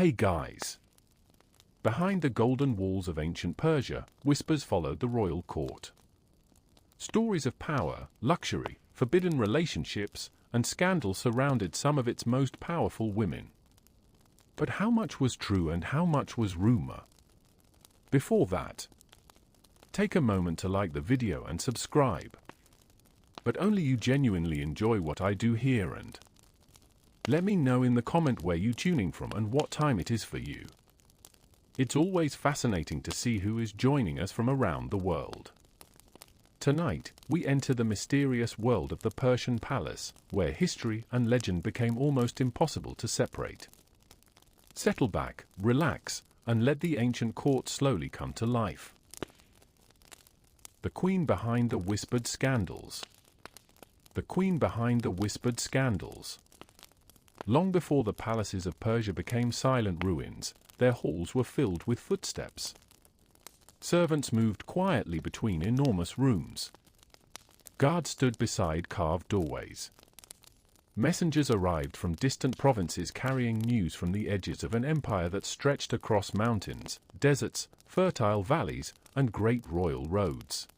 Hey guys! Behind the golden walls of ancient Persia, whispers followed the royal court. Stories of power, luxury, forbidden relationships, and scandal surrounded some of its most powerful women. But how much was true and how much was rumor? Before that, take a moment to like the video and subscribe. But only you genuinely enjoy what I do here, and let me know in the comment where you tuning from and what time it is for you. It's always fascinating to see who is joining us from around the world. Tonight, we enter the mysterious world of the Persian palace, where history and legend became almost impossible to separate. Settle back, relax, and let the ancient court slowly come to life. The queen behind the whispered scandals. The queen behind the whispered scandals. Long before the palaces of Persia became silent ruins, their halls were filled with footsteps. Servants moved quietly between enormous rooms. Guards stood beside carved doorways. Messengers arrived from distant provinces carrying news from the edges of an empire that stretched across mountains, deserts, fertile valleys, and great royal roads.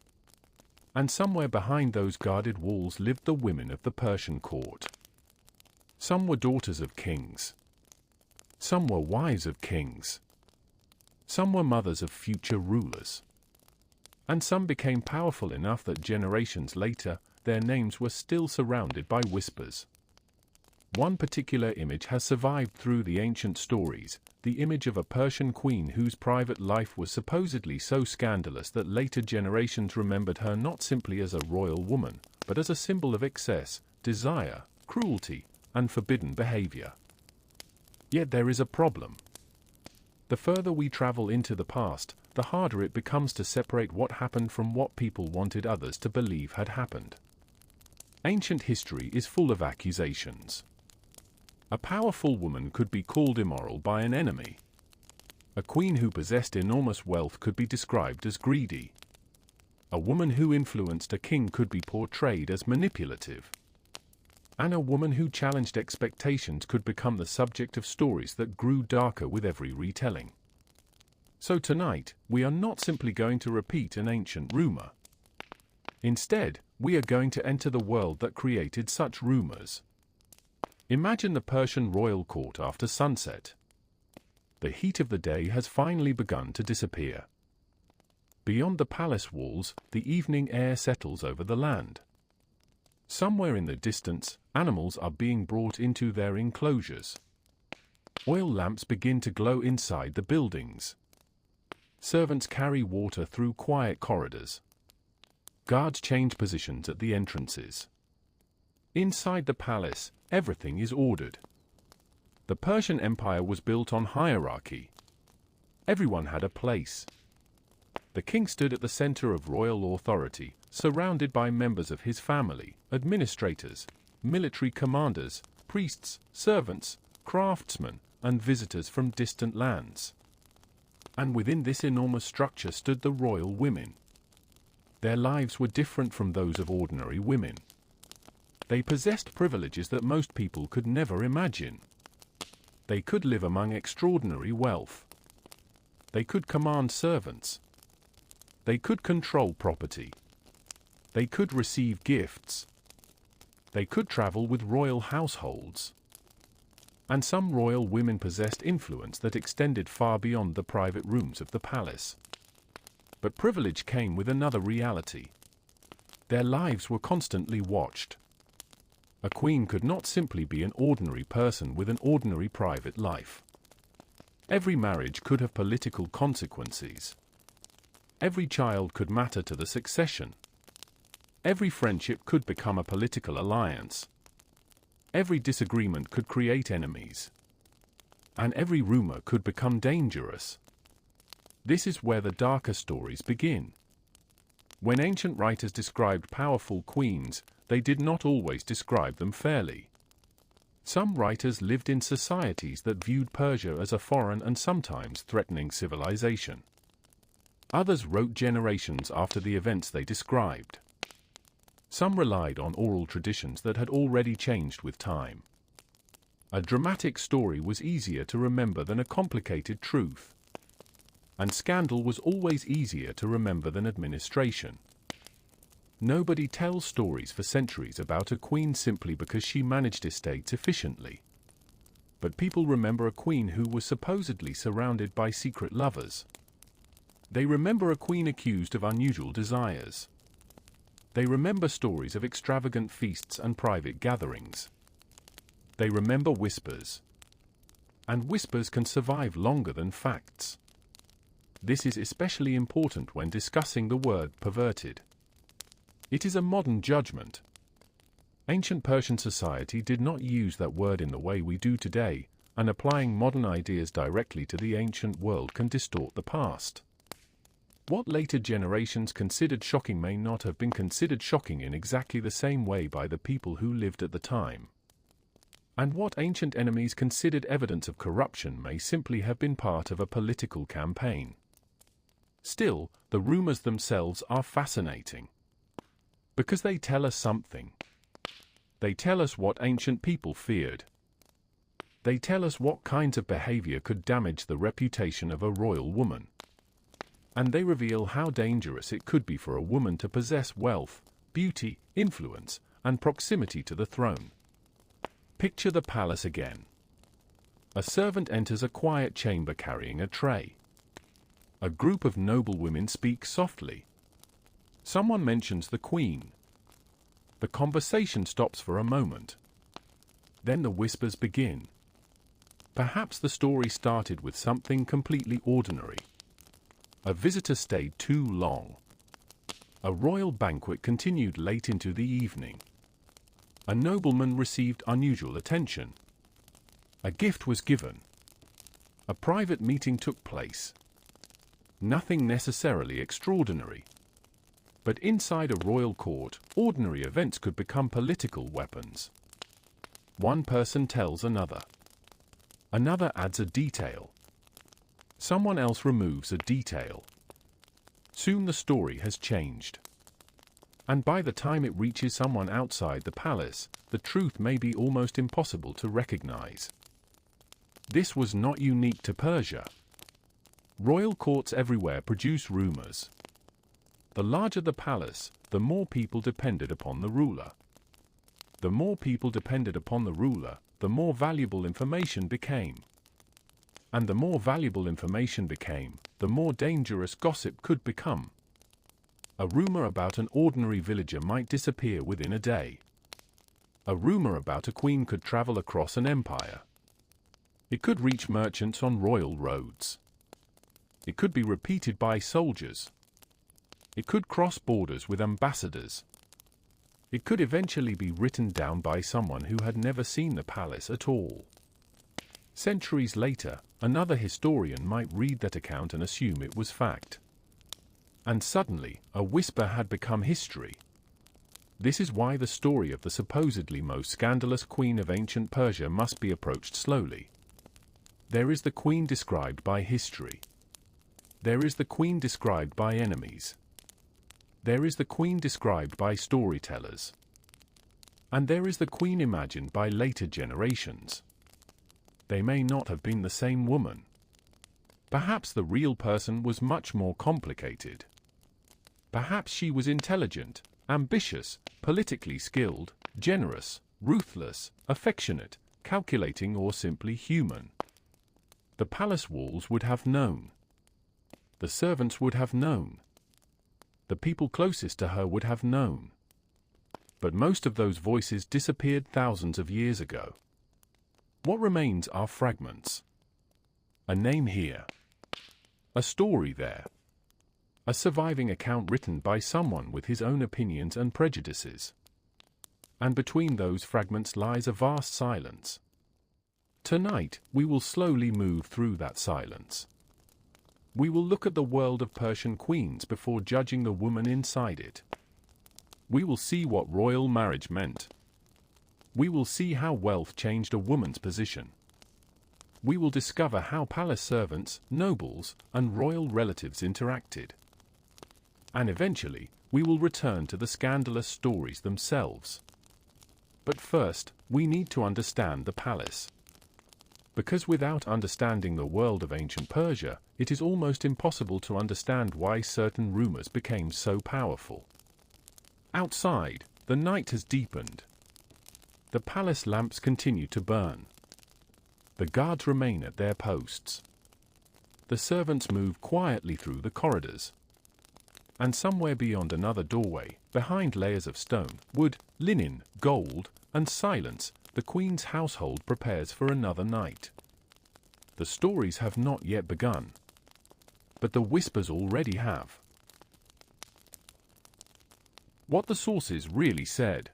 And somewhere behind those guarded walls lived the women of the Persian court. Some were daughters of kings. Some were wives of kings. Some were mothers of future rulers. And some became powerful enough that generations later, their names were still surrounded by whispers. One particular image has survived through the ancient stories, the image of a Persian queen whose private life was supposedly so scandalous that later generations remembered her not simply as a royal woman, but as a symbol of excess, desire, cruelty, and forbidden behavior. Yet there is a problem. The further we travel into the past, the harder it becomes to separate what happened from what people wanted others to believe had happened. Ancient history is full of accusations. A powerful woman could be called immoral by an enemy. A queen who possessed enormous wealth could be described as greedy. A woman who influenced a king could be portrayed as manipulative. And a woman who challenged expectations could become the subject of stories that grew darker with every retelling. So tonight, we are not simply going to repeat an ancient rumor. Instead, we are going to enter the world that created such rumors. Imagine the Persian royal court after sunset. The heat of the day has finally begun to disappear. Beyond the palace walls, the evening air settles over the land. Somewhere in the distance, animals are being brought into their enclosures. Oil lamps begin to glow inside the buildings. Servants carry water through quiet corridors. Guards change positions at the entrances. Inside the palace, everything is ordered. The Persian Empire was built on hierarchy. Everyone had a place. The king stood at the center of royal authority, surrounded by members of his family, administrators, military commanders, priests, servants, craftsmen, and visitors from distant lands. And within this enormous structure stood the royal women. Their lives were different from those of ordinary women. They possessed privileges that most people could never imagine. They could live among extraordinary wealth. They could command servants. They could control property. They could receive gifts. They could travel with royal households. And some royal women possessed influence that extended far beyond the private rooms of the palace. But privilege came with another reality. Their lives were constantly watched. A queen could not simply be an ordinary person with an ordinary private life. Every marriage could have political consequences. Every child could matter to the succession. Every friendship could become a political alliance. Every disagreement could create enemies. And every rumor could become dangerous. This is where the darker stories begin. When ancient writers described powerful queens, they did not always describe them fairly. Some writers lived in societies that viewed Persia as a foreign and sometimes threatening civilization. Others wrote generations after the events they described. Some relied on oral traditions that had already changed with time. A dramatic story was easier to remember than a complicated truth. And scandal was always easier to remember than administration. Nobody tells stories for centuries about a queen simply because she managed estates efficiently. But people remember a queen who was supposedly surrounded by secret lovers. They remember a queen accused of unusual desires. They remember stories of extravagant feasts and private gatherings. They remember whispers. And whispers can survive longer than facts. This is especially important when discussing the word perverted. It is a modern judgment. Ancient Persian society did not use that word in the way we do today, and applying modern ideas directly to the ancient world can distort the past. What later generations considered shocking may not have been considered shocking in exactly the same way by the people who lived at the time. And what ancient enemies considered evidence of corruption may simply have been part of a political campaign. Still, the rumors themselves are fascinating. Because they tell us something. They tell us what ancient people feared. They tell us what kinds of behavior could damage the reputation of a royal woman. And they reveal how dangerous it could be for a woman to possess wealth, beauty, influence, and proximity to the throne. Picture the palace again. A servant enters a quiet chamber carrying a tray. A group of noble women speak softly. Someone mentions the queen. The conversation stops for a moment. Then the whispers begin. Perhaps the story started with something completely ordinary. A visitor stayed too long. A royal banquet continued late into the evening. A nobleman received unusual attention. A gift was given. A private meeting took place. Nothing necessarily extraordinary. But inside a royal court, ordinary events could become political weapons. One person tells another. Another adds a detail. Someone else removes a detail. Soon the story has changed. And by the time it reaches someone outside the palace, the truth may be almost impossible to recognize. This was not unique to Persia. Royal courts everywhere produce rumors. The larger the palace, the more people depended upon the ruler. The more people depended upon the ruler, the more valuable information became. And the more valuable information became, the more dangerous gossip could become. A rumor about an ordinary villager might disappear within a day. A rumor about a queen could travel across an empire. It could reach merchants on royal roads. It could be repeated by soldiers. It could cross borders with ambassadors. It could eventually be written down by someone who had never seen the palace at all. Centuries later, another historian might read that account and assume it was fact. And suddenly, a whisper had become history. This is why the story of the supposedly most scandalous queen of ancient Persia must be approached slowly. There is the queen described by history. There is the queen described by enemies. There is the queen described by storytellers. And there is the queen imagined by later generations. They may not have been the same woman. Perhaps the real person was much more complicated. Perhaps she was intelligent, ambitious, politically skilled, generous, ruthless, affectionate, calculating, or simply human. The palace walls would have known. The servants would have known. The people closest to her would have known. But most of those voices disappeared thousands of years ago. What remains are fragments. A name here. A story there. A surviving account written by someone with his own opinions and prejudices. And between those fragments lies a vast silence. Tonight, we will slowly move through that silence. We will look at the world of Persian queens before judging the woman inside it. We will see what royal marriage meant. We will see how wealth changed a woman's position. We will discover how palace servants, nobles, and royal relatives interacted. And eventually, we will return to the scandalous stories themselves. But first, we need to understand the palace. Because without understanding the world of ancient Persia, it is almost impossible to understand why certain rumors became so powerful. Outside, the night has deepened. The palace lamps continue to burn. The guards remain at their posts. The servants move quietly through the corridors. And somewhere beyond another doorway, behind layers of stone, wood, linen, gold, and silence, the queen's household prepares for another night. The stories have not yet begun. But the whispers already have. What the sources really said.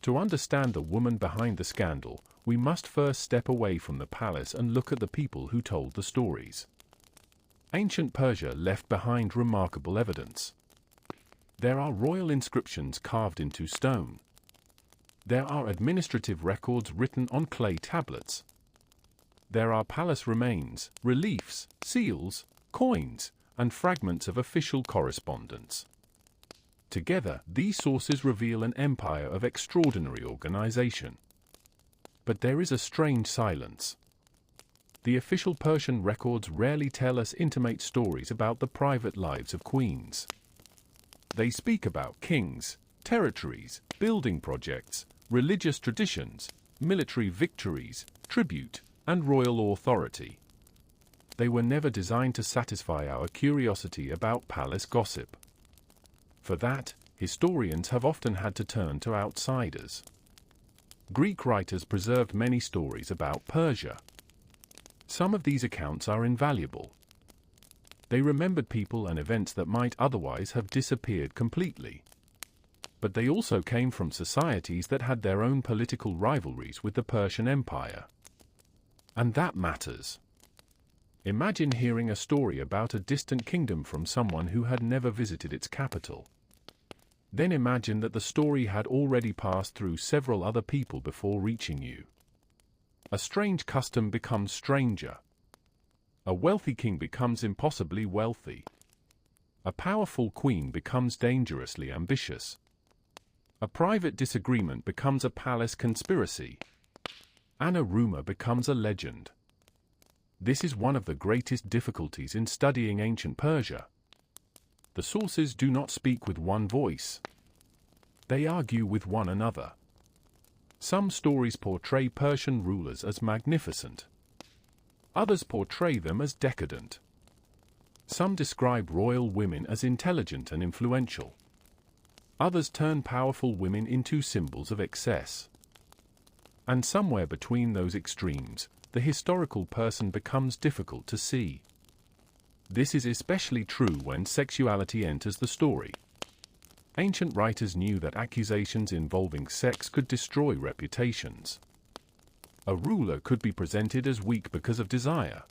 To understand the woman behind the scandal, we must first step away from the palace and look at the people who told the stories. Ancient Persia left behind remarkable evidence. There are royal inscriptions carved into stone. There are administrative records written on clay tablets. There are palace remains, reliefs, seals, coins, and fragments of official correspondence. Together, these sources reveal an empire of extraordinary organization. But there is a strange silence. The official Persian records rarely tell us intimate stories about the private lives of queens. They speak about kings, territories, building projects, religious traditions, military victories, tribute, and royal authority. They were never designed to satisfy our curiosity about palace gossip. For that, historians have often had to turn to outsiders. Greek writers preserved many stories about Persia. Some of these accounts are invaluable. They remembered people and events that might otherwise have disappeared completely. But they also came from societies that had their own political rivalries with the Persian Empire. And that matters. Imagine hearing a story about a distant kingdom from someone who had never visited its capital. Then imagine that the story had already passed through several other people before reaching you. A strange custom becomes stranger. A wealthy king becomes impossibly wealthy. A powerful queen becomes dangerously ambitious. A private disagreement becomes a palace conspiracy. And a rumor becomes a legend. This is one of the greatest difficulties in studying ancient Persia. The sources do not speak with one voice. They argue with one another. Some stories portray Persian rulers as magnificent. Others portray them as decadent. Some describe royal women as intelligent and influential. Others turn powerful women into symbols of excess. And somewhere between those extremes, the historical person becomes difficult to see. This is especially true when sexuality enters the story. Ancient writers knew that accusations involving sex could destroy reputations. A ruler could be presented as weak because of desire.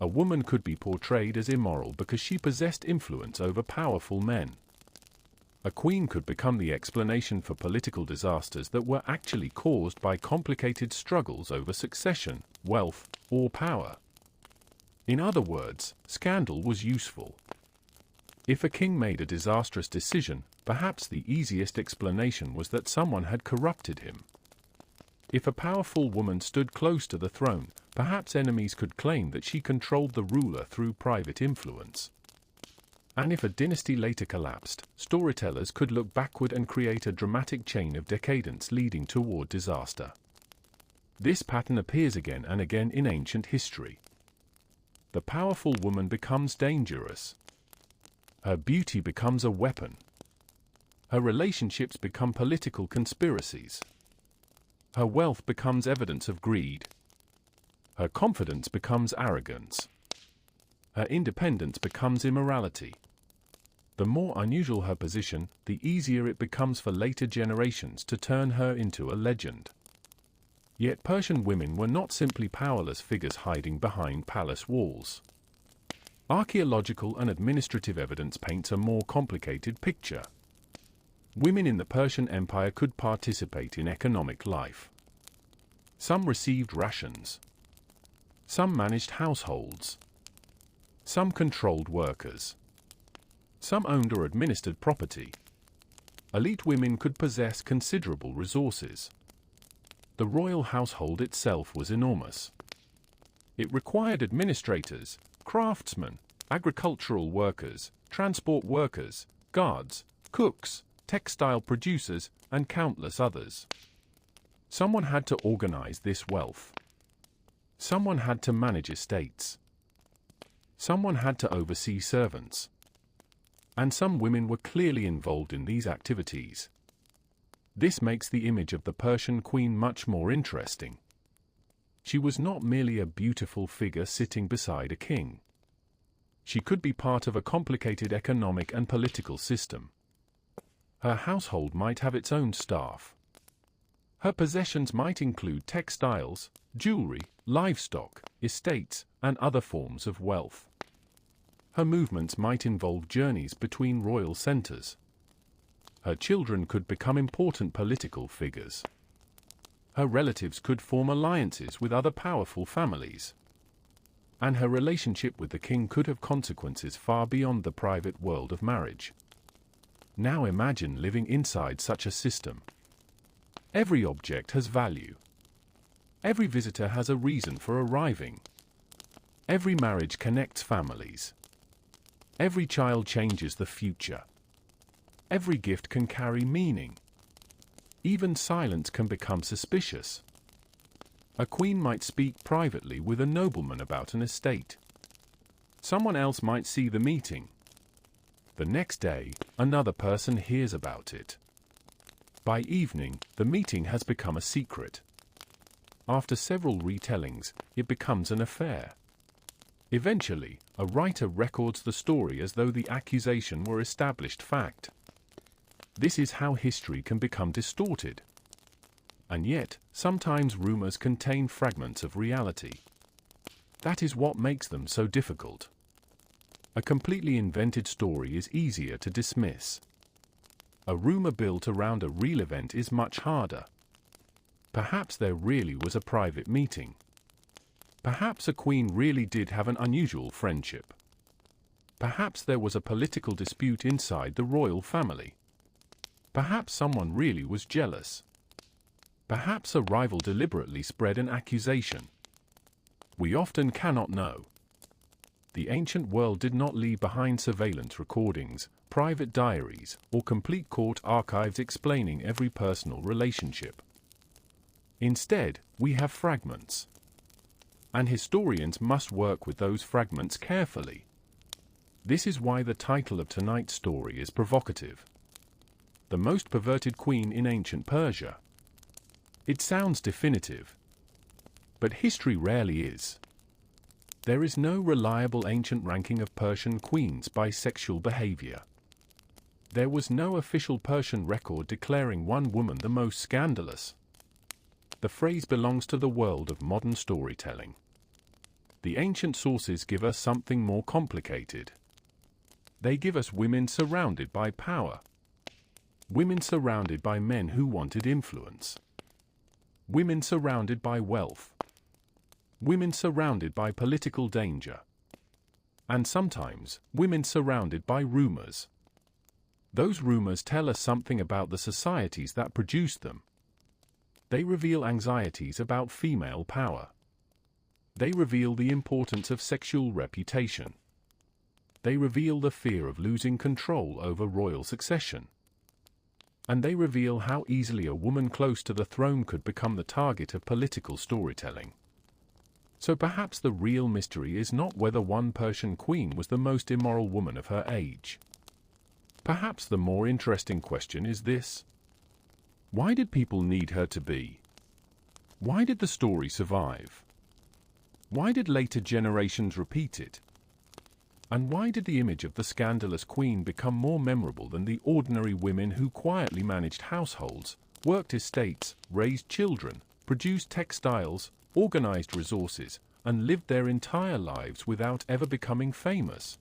A woman could be portrayed as immoral because she possessed influence over powerful men. A queen could become the explanation for political disasters that were actually caused by complicated struggles over succession, wealth, or power. In other words, scandal was useful. If a king made a disastrous decision, perhaps the easiest explanation was that someone had corrupted him. If a powerful woman stood close to the throne, perhaps enemies could claim that she controlled the ruler through private influence. And if a dynasty later collapsed, storytellers could look backward and create a dramatic chain of decadence leading toward disaster. This pattern appears again and again in ancient history. The powerful woman becomes dangerous. Her beauty becomes a weapon. Her relationships become political conspiracies. Her wealth becomes evidence of greed. Her confidence becomes arrogance. Her independence becomes immorality. The more unusual her position, the easier it becomes for later generations to turn her into a legend. Yet Persian women were not simply powerless figures hiding behind palace walls. Archaeological and administrative evidence paints a more complicated picture. Women in the Persian Empire could participate in economic life. Some received rations. Some managed households. Some controlled workers. Some owned or administered property. Elite women could possess considerable resources. The royal household itself was enormous. It required administrators, craftsmen, agricultural workers, transport workers, guards, cooks, textile producers, and countless others. Someone had to organize this wealth. Someone had to manage estates. Someone had to oversee servants. And some women were clearly involved in these activities. This makes the image of the Persian queen much more interesting. She was not merely a beautiful figure sitting beside a king. She could be part of a complicated economic and political system. Her household might have its own staff. Her possessions might include textiles, jewelry, livestock, estates, and other forms of wealth. Her movements might involve journeys between royal centers. Her children could become important political figures. Her relatives could form alliances with other powerful families. And her relationship with the king could have consequences far beyond the private world of marriage. Now imagine living inside such a system. Every object has value. Every visitor has a reason for arriving. Every marriage connects families. Every child changes the future. Every gift can carry meaning. Even silence can become suspicious. A queen might speak privately with a nobleman about an estate. Someone else might see the meeting. The next day, another person hears about it. By evening, the meeting has become a secret. After several retellings, it becomes an affair. Eventually, a writer records the story as though the accusation were established fact. This is how history can become distorted. And yet, sometimes rumors contain fragments of reality. That is what makes them so difficult. A completely invented story is easier to dismiss. A rumor built around a real event is much harder. Perhaps there really was a private meeting. Perhaps a queen really did have an unusual friendship. Perhaps there was a political dispute inside the royal family. Perhaps someone really was jealous. Perhaps a rival deliberately spread an accusation. We often cannot know. The ancient world did not leave behind surveillance recordings, private diaries, or complete court archives explaining every personal relationship. Instead, we have fragments. And historians must work with those fragments carefully. This is why the title of tonight's story is provocative. The Most Perverted Queen in Ancient Persia. It sounds definitive. But history rarely is. There is no reliable ancient ranking of Persian queens by sexual behavior. There was no official Persian record declaring one woman the most scandalous. The phrase belongs to the world of modern storytelling. The ancient sources give us something more complicated. They give us women surrounded by power. Women surrounded by men who wanted influence. Women surrounded by wealth. Women surrounded by political danger. And sometimes, women surrounded by rumors. Those rumors tell us something about the societies that produced them. They reveal anxieties about female power. They reveal the importance of sexual reputation. They reveal the fear of losing control over royal succession. And they reveal how easily a woman close to the throne could become the target of political storytelling. So perhaps the real mystery is not whether one Persian queen was the most immoral woman of her age. Perhaps the more interesting question is this: why did people need her to be? Why did the story survive? Why did later generations repeat it? And why did the image of the scandalous queen become more memorable than the ordinary women who quietly managed households, worked estates, raised children, produced textiles, organized resources, and lived their entire lives without ever becoming famous?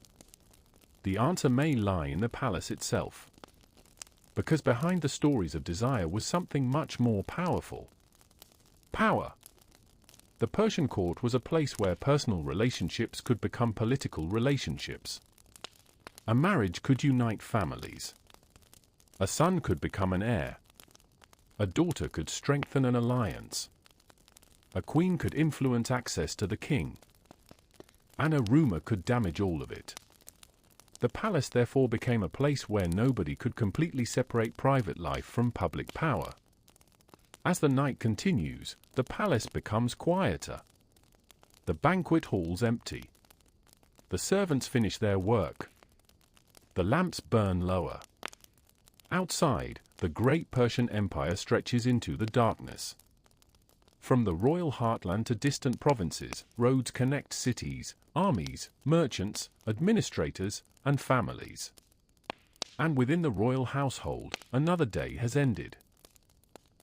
The answer may lie in the palace itself. Because behind the stories of desire was something much more powerful. Power. The Persian court was a place where personal relationships could become political relationships. A marriage could unite families. A son could become an heir. A daughter could strengthen an alliance. A queen could influence access to the king. And a rumor could damage all of it. The palace therefore became a place where nobody could completely separate private life from public power. As the night continues, the palace becomes quieter. The banquet halls empty. The servants finish their work. The lamps burn lower. Outside, the great Persian Empire stretches into the darkness. From the royal heartland to distant provinces, roads connect cities, armies, merchants, administrators, and families. And within the royal household, another day has ended.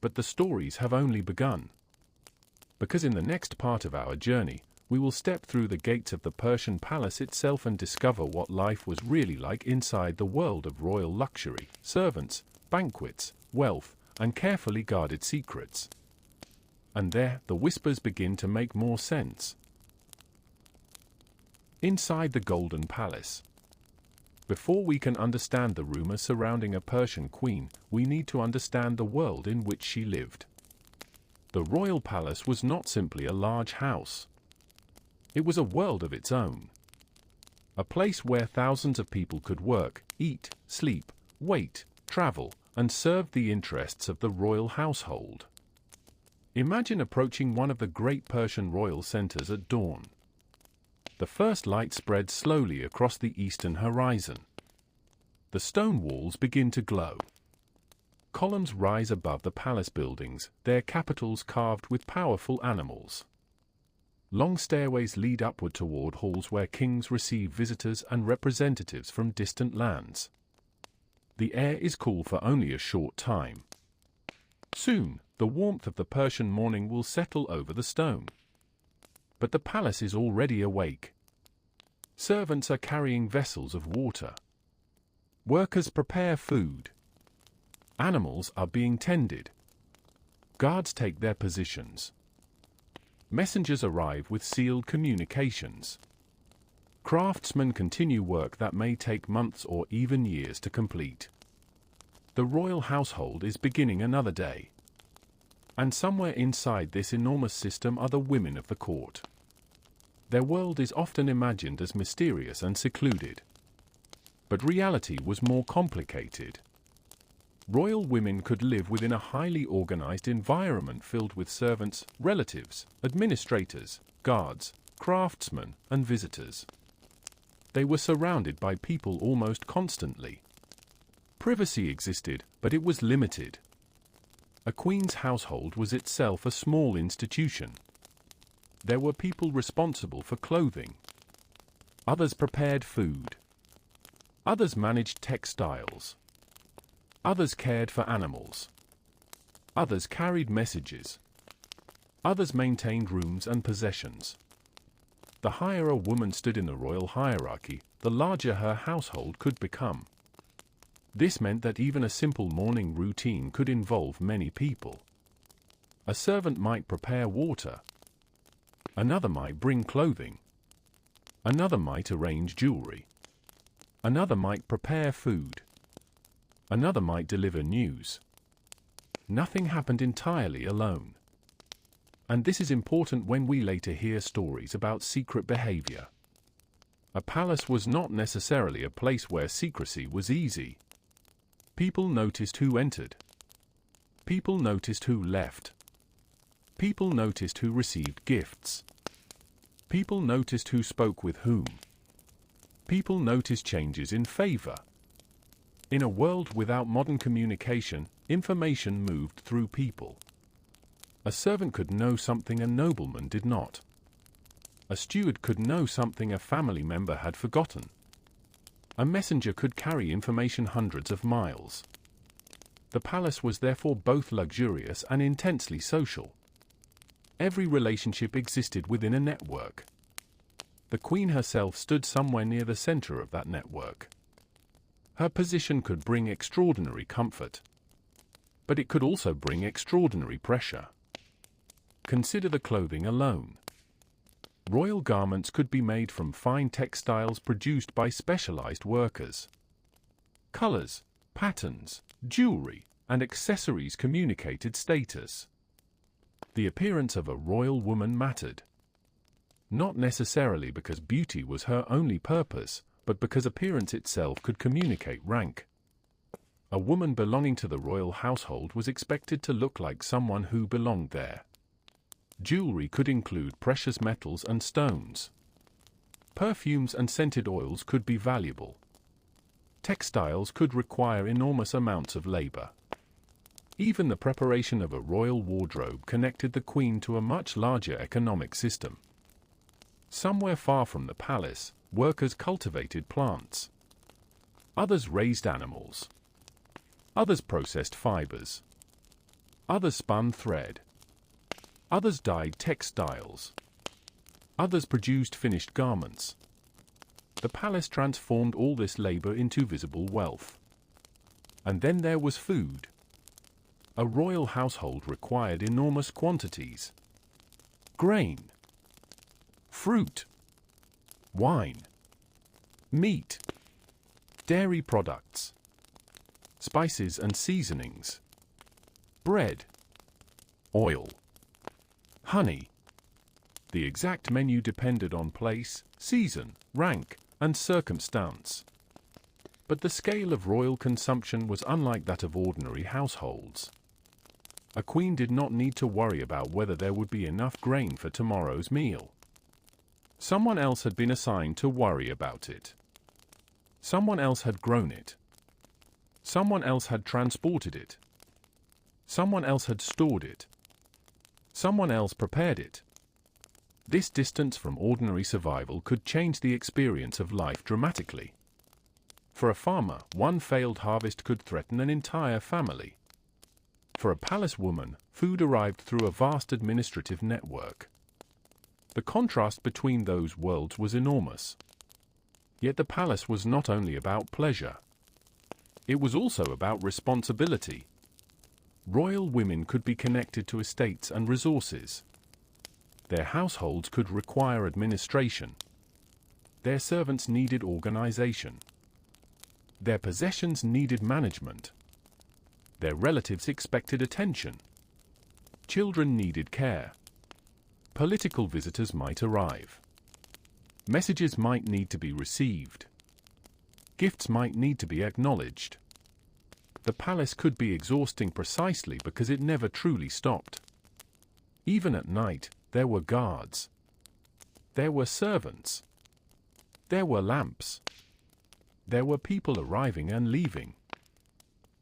But the stories have only begun. Because in the next part of our journey, we will step through the gates of the Persian palace itself and discover what life was really like inside the world of royal luxury, servants, banquets, wealth, and carefully guarded secrets. And there, the whispers begin to make more sense. Inside the Golden Palace. Before we can understand the rumors surrounding a Persian queen, we need to understand the world in which she lived. The royal palace was not simply a large house. It was a world of its own. A place where thousands of people could work, eat, sleep, wait, travel, and serve the interests of the royal household. Imagine approaching one of the great Persian royal centers at dawn. The first light spreads slowly across the eastern horizon. The stone walls begin to glow. Columns rise above the palace buildings, their capitals carved with powerful animals. Long stairways lead upward toward halls where kings receive visitors and representatives from distant lands. The air is cool for only a short time. Soon, the warmth of the Persian morning will settle over the stone. But the palace is already awake. Servants are carrying vessels of water. Workers prepare food. Animals are being tended. Guards take their positions. Messengers arrive with sealed communications. Craftsmen continue work that may take months or even years to complete. The royal household is beginning another day. And somewhere inside this enormous system are the women of the court. Their world is often imagined as mysterious and secluded. But reality was more complicated. Royal women could live within a highly organized environment filled with servants, relatives, administrators, guards, craftsmen, and visitors. They were surrounded by people almost constantly. Privacy existed, but it was limited. A queen's household was itself a small institution. There were people responsible for clothing. Others prepared food. Others managed textiles. Others cared for animals. Others carried messages. Others maintained rooms and possessions. The higher a woman stood in the royal hierarchy, the larger her household could become. This meant that even a simple morning routine could involve many people. A servant might prepare water. Another might bring clothing. Another might arrange jewelry. Another might prepare food. Another might deliver news. Nothing happened entirely alone. And this is important when we later hear stories about secret behavior. A palace was not necessarily a place where secrecy was easy. People noticed who entered. People noticed who left. People noticed who received gifts. People noticed who spoke with whom. People noticed changes in favor. In a world without modern communication, information moved through people. A servant could know something a nobleman did not. A steward could know something a family member had forgotten. A messenger could carry information hundreds of miles. The palace was therefore both luxurious and intensely social. Every relationship existed within a network. The queen herself stood somewhere near the center of that network. Her position could bring extraordinary comfort. But it could also bring extraordinary pressure. Consider the clothing alone. Royal garments could be made from fine textiles produced by specialized workers. Colors, patterns, jewelry, and accessories communicated status. The appearance of a royal woman mattered. Not necessarily because beauty was her only purpose, but because appearance itself could communicate rank. A woman belonging to the royal household was expected to look like someone who belonged there. Jewelry could include precious metals and stones. Perfumes and scented oils could be valuable. Textiles could require enormous amounts of labor. Even the preparation of a royal wardrobe connected the queen to a much larger economic system. Somewhere far from the palace, workers cultivated plants. Others raised animals. Others processed fibers. Others spun thread. Others dyed textiles. Others produced finished garments. The palace transformed all this labor into visible wealth. And then there was food. A royal household required enormous quantities. Grain, fruit, wine, meat, dairy products, spices and seasonings, bread, oil, honey. The exact menu depended on place, season, rank, and circumstance. But the scale of royal consumption was unlike that of ordinary households. A queen did not need to worry about whether there would be enough grain for tomorrow's meal. Someone else had been assigned to worry about it. Someone else had grown it. Someone else had transported it. Someone else had stored it. Someone else prepared it. This distance from ordinary survival could change the experience of life dramatically. For a farmer, one failed harvest could threaten an entire family. For a palace woman, food arrived through a vast administrative network. The contrast between those worlds was enormous. Yet the palace was not only about pleasure. It was also about responsibility. Royal women could be connected to estates and resources. Their households could require administration. Their servants needed organization. Their possessions needed management. Their relatives expected attention. Children needed care. Political visitors might arrive. Messages might need to be received. Gifts might need to be acknowledged. The palace could be exhausting precisely because it never truly stopped. Even at night, there were guards. There were servants. There were lamps. There were people arriving and leaving.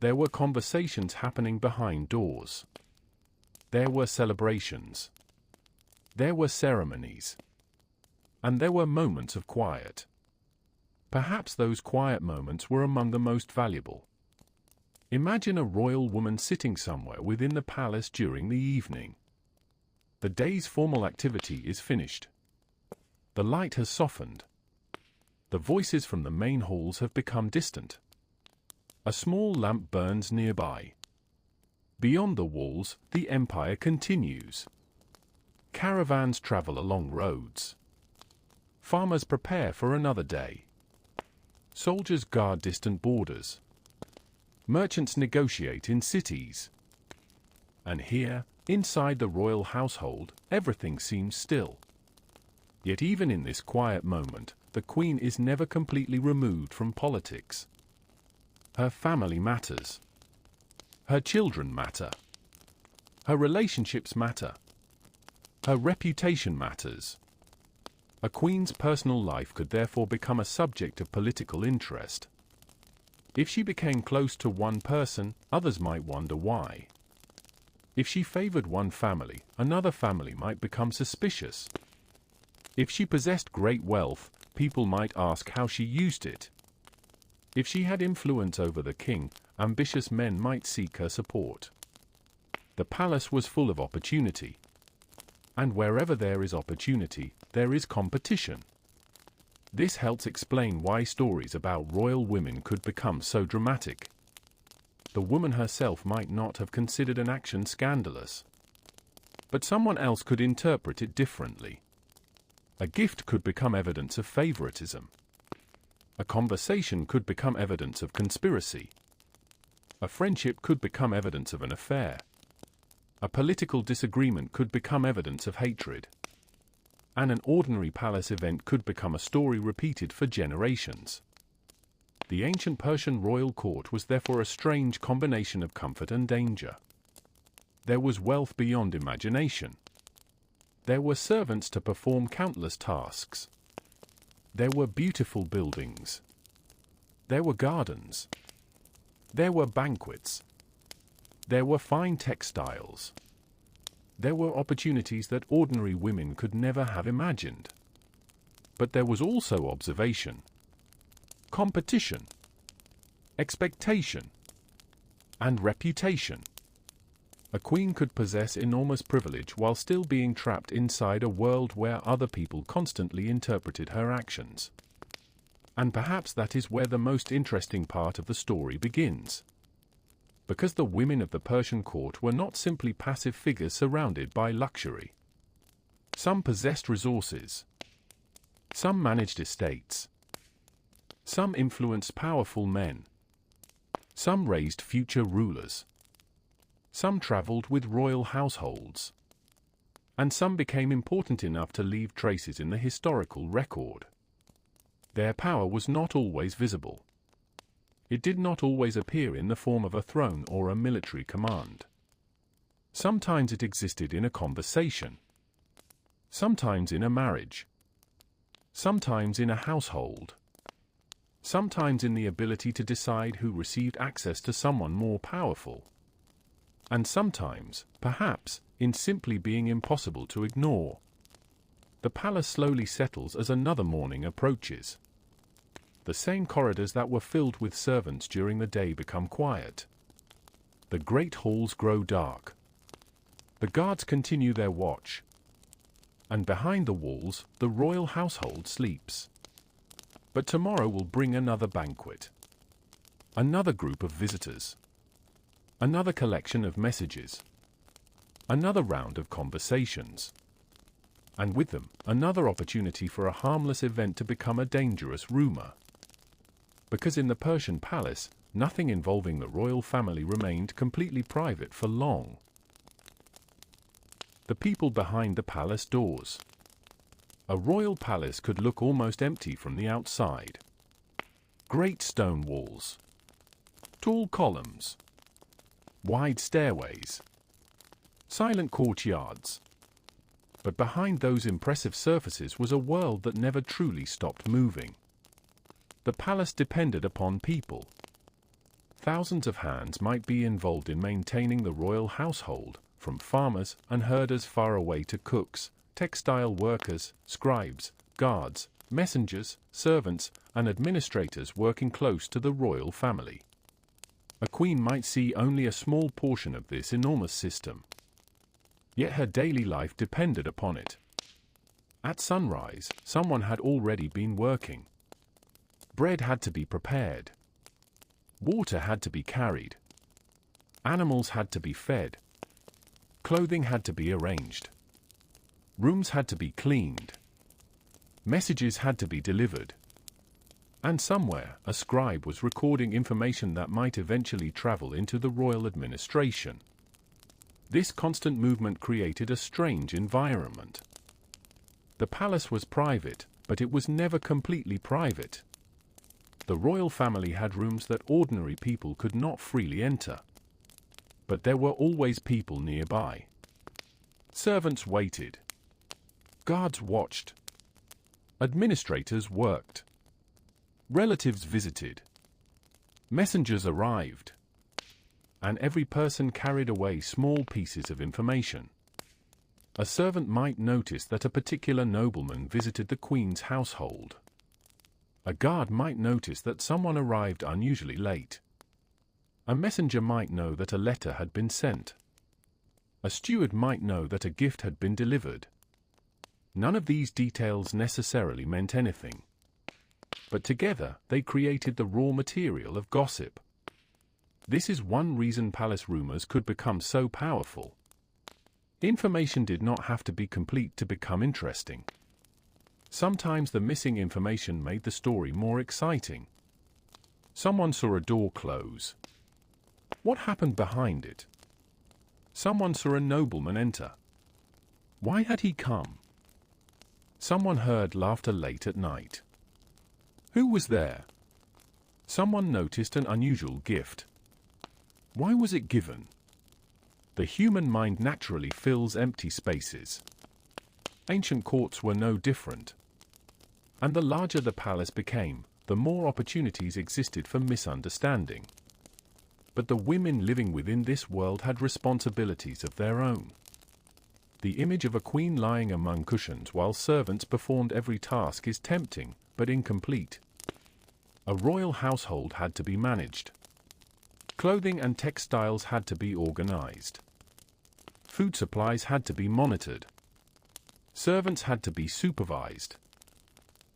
There were conversations happening behind doors. There were celebrations. There were ceremonies. And there were moments of quiet. Perhaps those quiet moments were among the most valuable. Imagine a royal woman sitting somewhere within the palace during the evening. The day's formal activity is finished. The light has softened. The voices from the main halls have become distant. A small lamp burns nearby. Beyond the walls, the empire continues. Caravans travel along roads. Farmers prepare for another day. Soldiers guard distant borders. Merchants negotiate in cities. And here, inside the royal household, everything seems still. Yet even in this quiet moment, the queen is never completely removed from politics. Her family matters. Her children matter. Her relationships matter. Her reputation matters. A queen's personal life could therefore become a subject of political interest. If she became close to one person, others might wonder why. If she favored one family, another family might become suspicious. If she possessed great wealth, people might ask how she used it. If she had influence over the king, ambitious men might seek her support. The palace was full of opportunity. And wherever there is opportunity, there is competition. This helps explain why stories about royal women could become so dramatic. The woman herself might not have considered an action scandalous. But someone else could interpret it differently. A gift could become evidence of favoritism. A conversation could become evidence of conspiracy. A friendship could become evidence of an affair. A political disagreement could become evidence of hatred. And an ordinary palace event could become a story repeated for generations. The ancient Persian royal court was therefore a strange combination of comfort and danger. There was wealth beyond imagination. There were servants to perform countless tasks. There were beautiful buildings. There were gardens. There were banquets. There were fine textiles. There were opportunities that ordinary women could never have imagined. But there was also observation, competition, expectation, and reputation. A queen could possess enormous privilege while still being trapped inside a world where other people constantly interpreted her actions. And perhaps that is where the most interesting part of the story begins. Because the women of the Persian court were not simply passive figures surrounded by luxury. Some possessed resources. Some managed estates. Some influenced powerful men. Some raised future rulers. Some traveled with royal households. And some became important enough to leave traces in the historical record. Their power was not always visible. It did not always appear in the form of a throne or a military command. Sometimes it existed in a conversation. Sometimes in a marriage. Sometimes in a household. Sometimes in the ability to decide who received access to someone more powerful. And sometimes, perhaps, in simply being impossible to ignore. The palace slowly settles as another morning approaches. The same corridors that were filled with servants during the day become quiet. The great halls grow dark. The guards continue their watch. And behind the walls, the royal household sleeps. But tomorrow will bring another banquet. Another group of visitors. Another collection of messages. Another round of conversations. And with them, another opportunity for a harmless event to become a dangerous rumor. Because in the Persian palace, nothing involving the royal family remained completely private for long. The people behind the palace doors. A royal palace could look almost empty from the outside. Great stone walls. Tall columns. Wide stairways. Silent courtyards. But behind those impressive surfaces was a world that never truly stopped moving. The palace depended upon people. Thousands of hands might be involved in maintaining the royal household, from farmers and herders far away to cooks, textile workers, scribes, guards, messengers, servants, and administrators working close to the royal family. A queen might see only a small portion of this enormous system. Yet her daily life depended upon it. At sunrise, someone had already been working. Bread had to be prepared. Water had to be carried. Animals had to be fed. Clothing had to be arranged. Rooms had to be cleaned. Messages had to be delivered. And somewhere, a scribe was recording information that might eventually travel into the royal administration. This constant movement created a strange environment. The palace was private, but it was never completely private. The royal family had rooms that ordinary people could not freely enter. But there were always people nearby. Servants waited. Guards watched. Administrators worked. Relatives visited. Messengers arrived. And every person carried away small pieces of information. A servant might notice that a particular nobleman visited the queen's household. A guard might notice that someone arrived unusually late. A messenger might know that a letter had been sent. A steward might know that a gift had been delivered. None of these details necessarily meant anything. But together, they created the raw material of gossip. This is one reason palace rumors could become so powerful. Information did not have to be complete to become interesting. Sometimes the missing information made the story more exciting. Someone saw a door close. What happened behind it? Someone saw a nobleman enter. Why had he come? Someone heard laughter late at night. Who was there? Someone noticed an unusual gift. Why was it given? The human mind naturally fills empty spaces. Ancient courts were no different. And the larger the palace became, the more opportunities existed for misunderstanding. But the women living within this world had responsibilities of their own. The image of a queen lying among cushions while servants performed every task is tempting, but incomplete. A royal household had to be managed. Clothing and textiles had to be organized. Food supplies had to be monitored. Servants had to be supervised.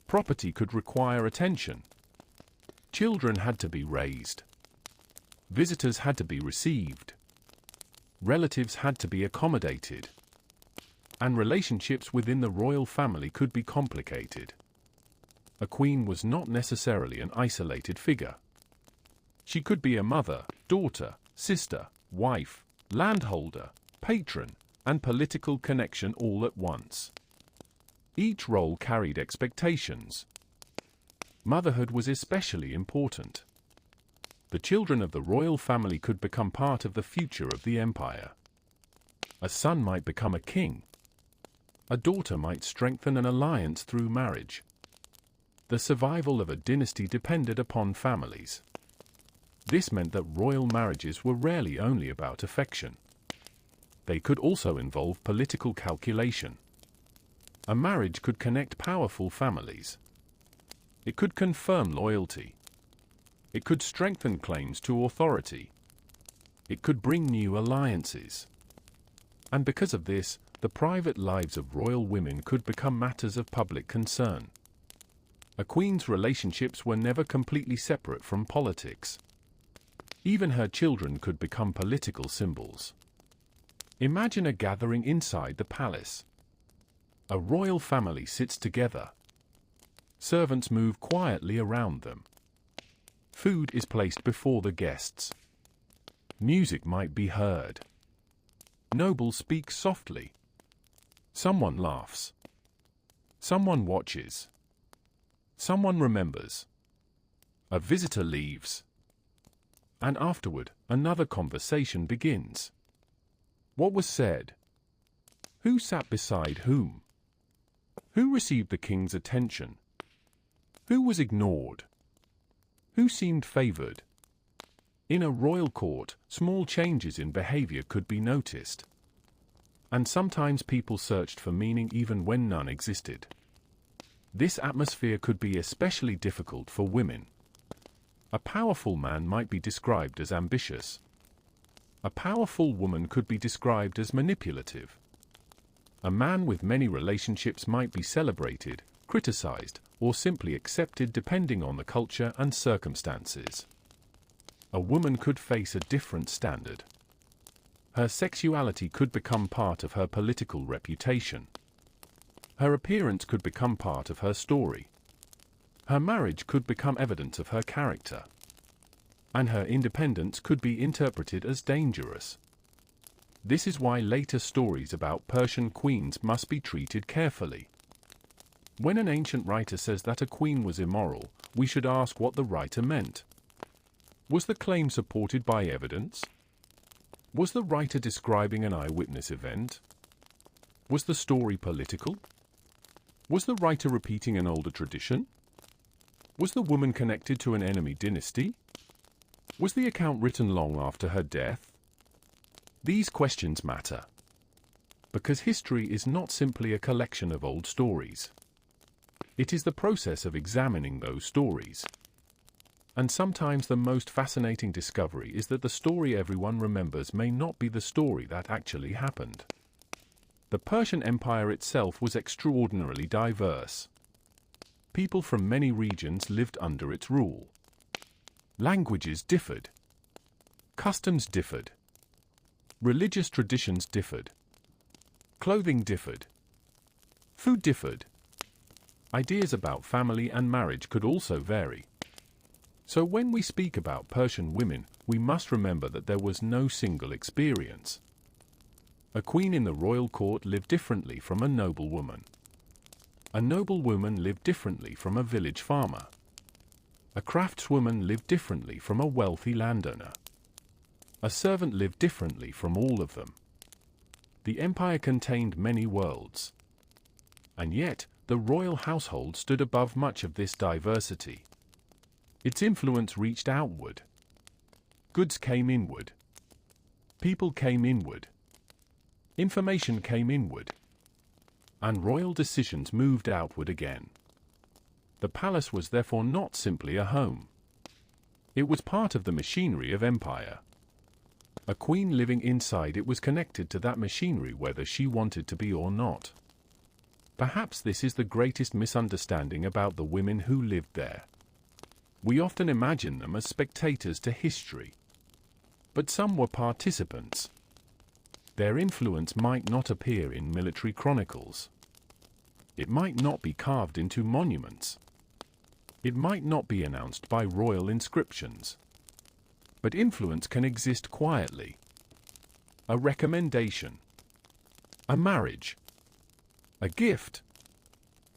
Property could require attention. Children had to be raised. Visitors had to be received. Relatives had to be accommodated. And relationships within the royal family could be complicated. A queen was not necessarily an isolated figure. She could be a mother, daughter, sister, wife, landholder, patron, and political connection all at once. Each role carried expectations. Motherhood was especially important. The children of the royal family could become part of the future of the empire. A son might become a king. A daughter might strengthen an alliance through marriage. The survival of a dynasty depended upon families. This meant that royal marriages were rarely only about affection. They could also involve political calculation. A marriage could connect powerful families. It could confirm loyalty. It could strengthen claims to authority. It could bring new alliances. And because of this, the private lives of royal women could become matters of public concern. A queen's relationships were never completely separate from politics. Even her children could become political symbols. Imagine a gathering inside the palace. A royal family sits together. Servants move quietly around them. Food is placed before the guests. Music might be heard. Nobles speak softly. Someone laughs. Someone watches. Someone remembers. A visitor leaves. And afterward, another conversation begins. What was said? Who sat beside whom? Who received the king's attention? Who was ignored? Who seemed favored? In a royal court, small changes in behavior could be noticed. And sometimes people searched for meaning even when none existed. This atmosphere could be especially difficult for women. A powerful man might be described as ambitious. A powerful woman could be described as manipulative. A man with many relationships might be celebrated, criticized, or simply accepted depending on the culture and circumstances. A woman could face a different standard. Her sexuality could become part of her political reputation. Her appearance could become part of her story. Her marriage could become evidence of her character. And her independence could be interpreted as dangerous. This is why later stories about Persian queens must be treated carefully. When an ancient writer says that a queen was immoral, we should ask what the writer meant. Was the claim supported by evidence? Was the writer describing an eyewitness event? Was the story political? Was the writer repeating an older tradition? Was the woman connected to an enemy dynasty? Was the account written long after her death? These questions matter, because history is not simply a collection of old stories. It is the process of examining those stories. And sometimes the most fascinating discovery is that the story everyone remembers may not be the story that actually happened. The Persian Empire itself was extraordinarily diverse. People from many regions lived under its rule. Languages differed. Customs differed. Religious traditions differed. Clothing differed. Food differed. Ideas about family and marriage could also vary. So when we speak about Persian women, we must remember that there was no single experience. A queen in the royal court lived differently from a noble woman. A noble woman lived differently from a village farmer. A craftswoman lived differently from a wealthy landowner. A servant lived differently from all of them. The empire contained many worlds. And yet, the royal household stood above much of this diversity. Its influence reached outward. Goods came inward. People came inward. Information came inward. And royal decisions moved outward again. The palace was therefore not simply a home. It was part of the machinery of empire. A queen living inside it was connected to that machinery whether she wanted to be or not. Perhaps this is the greatest misunderstanding about the women who lived there. We often imagine them as spectators to history. But some were participants. Their influence might not appear in military chronicles. It might not be carved into monuments. It might not be announced by royal inscriptions. But influence can exist quietly. A recommendation. A marriage. A gift.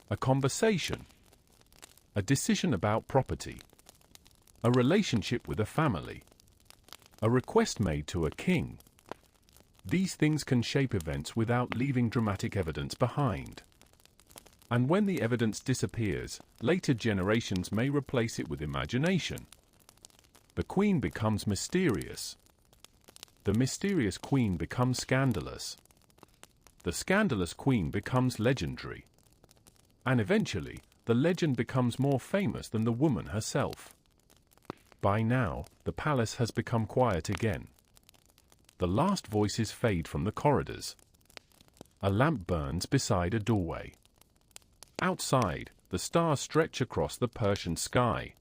A conversation. A decision about property. A relationship with a family. A request made to a king. These things can shape events without leaving dramatic evidence behind. And when the evidence disappears, later generations may replace it with imagination. The queen becomes mysterious. The mysterious queen becomes scandalous. The scandalous queen becomes legendary. And eventually, the legend becomes more famous than the woman herself. By now, the palace has become quiet again. The last voices fade from the corridors. A lamp burns beside a doorway. Outside, the stars stretch across the Persian sky.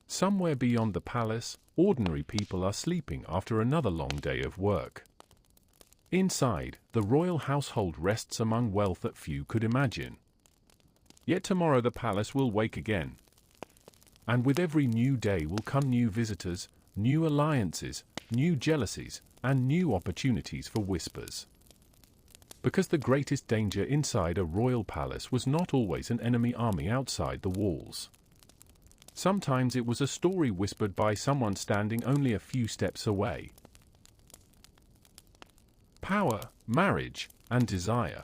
Somewhere beyond the palace, ordinary people are sleeping after another long day of work. Inside, the royal household rests among wealth that few could imagine. Yet tomorrow the palace will wake again. And with every new day will come new visitors, new alliances, new jealousies, and new opportunities for whispers. Because the greatest danger inside a royal palace was not always an enemy army outside the walls. Sometimes it was a story whispered by someone standing only a few steps away. Power, marriage, and desire.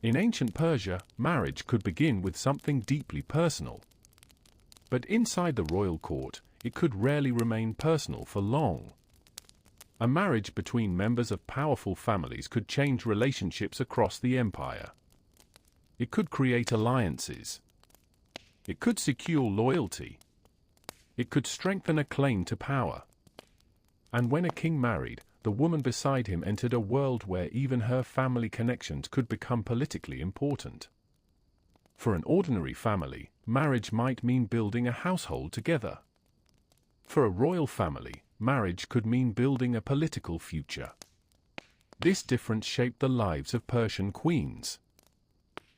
In ancient Persia, marriage could begin with something deeply personal. But inside the royal court, it could rarely remain personal for long. A marriage between members of powerful families could change relationships across the empire. It could create alliances. It could secure loyalty. It could strengthen a claim to power. And when a king married, the woman beside him entered a world where even her family connections could become politically important. For an ordinary family, marriage might mean building a household together. For a royal family, marriage could mean building a political future. This difference shaped the lives of Persian queens.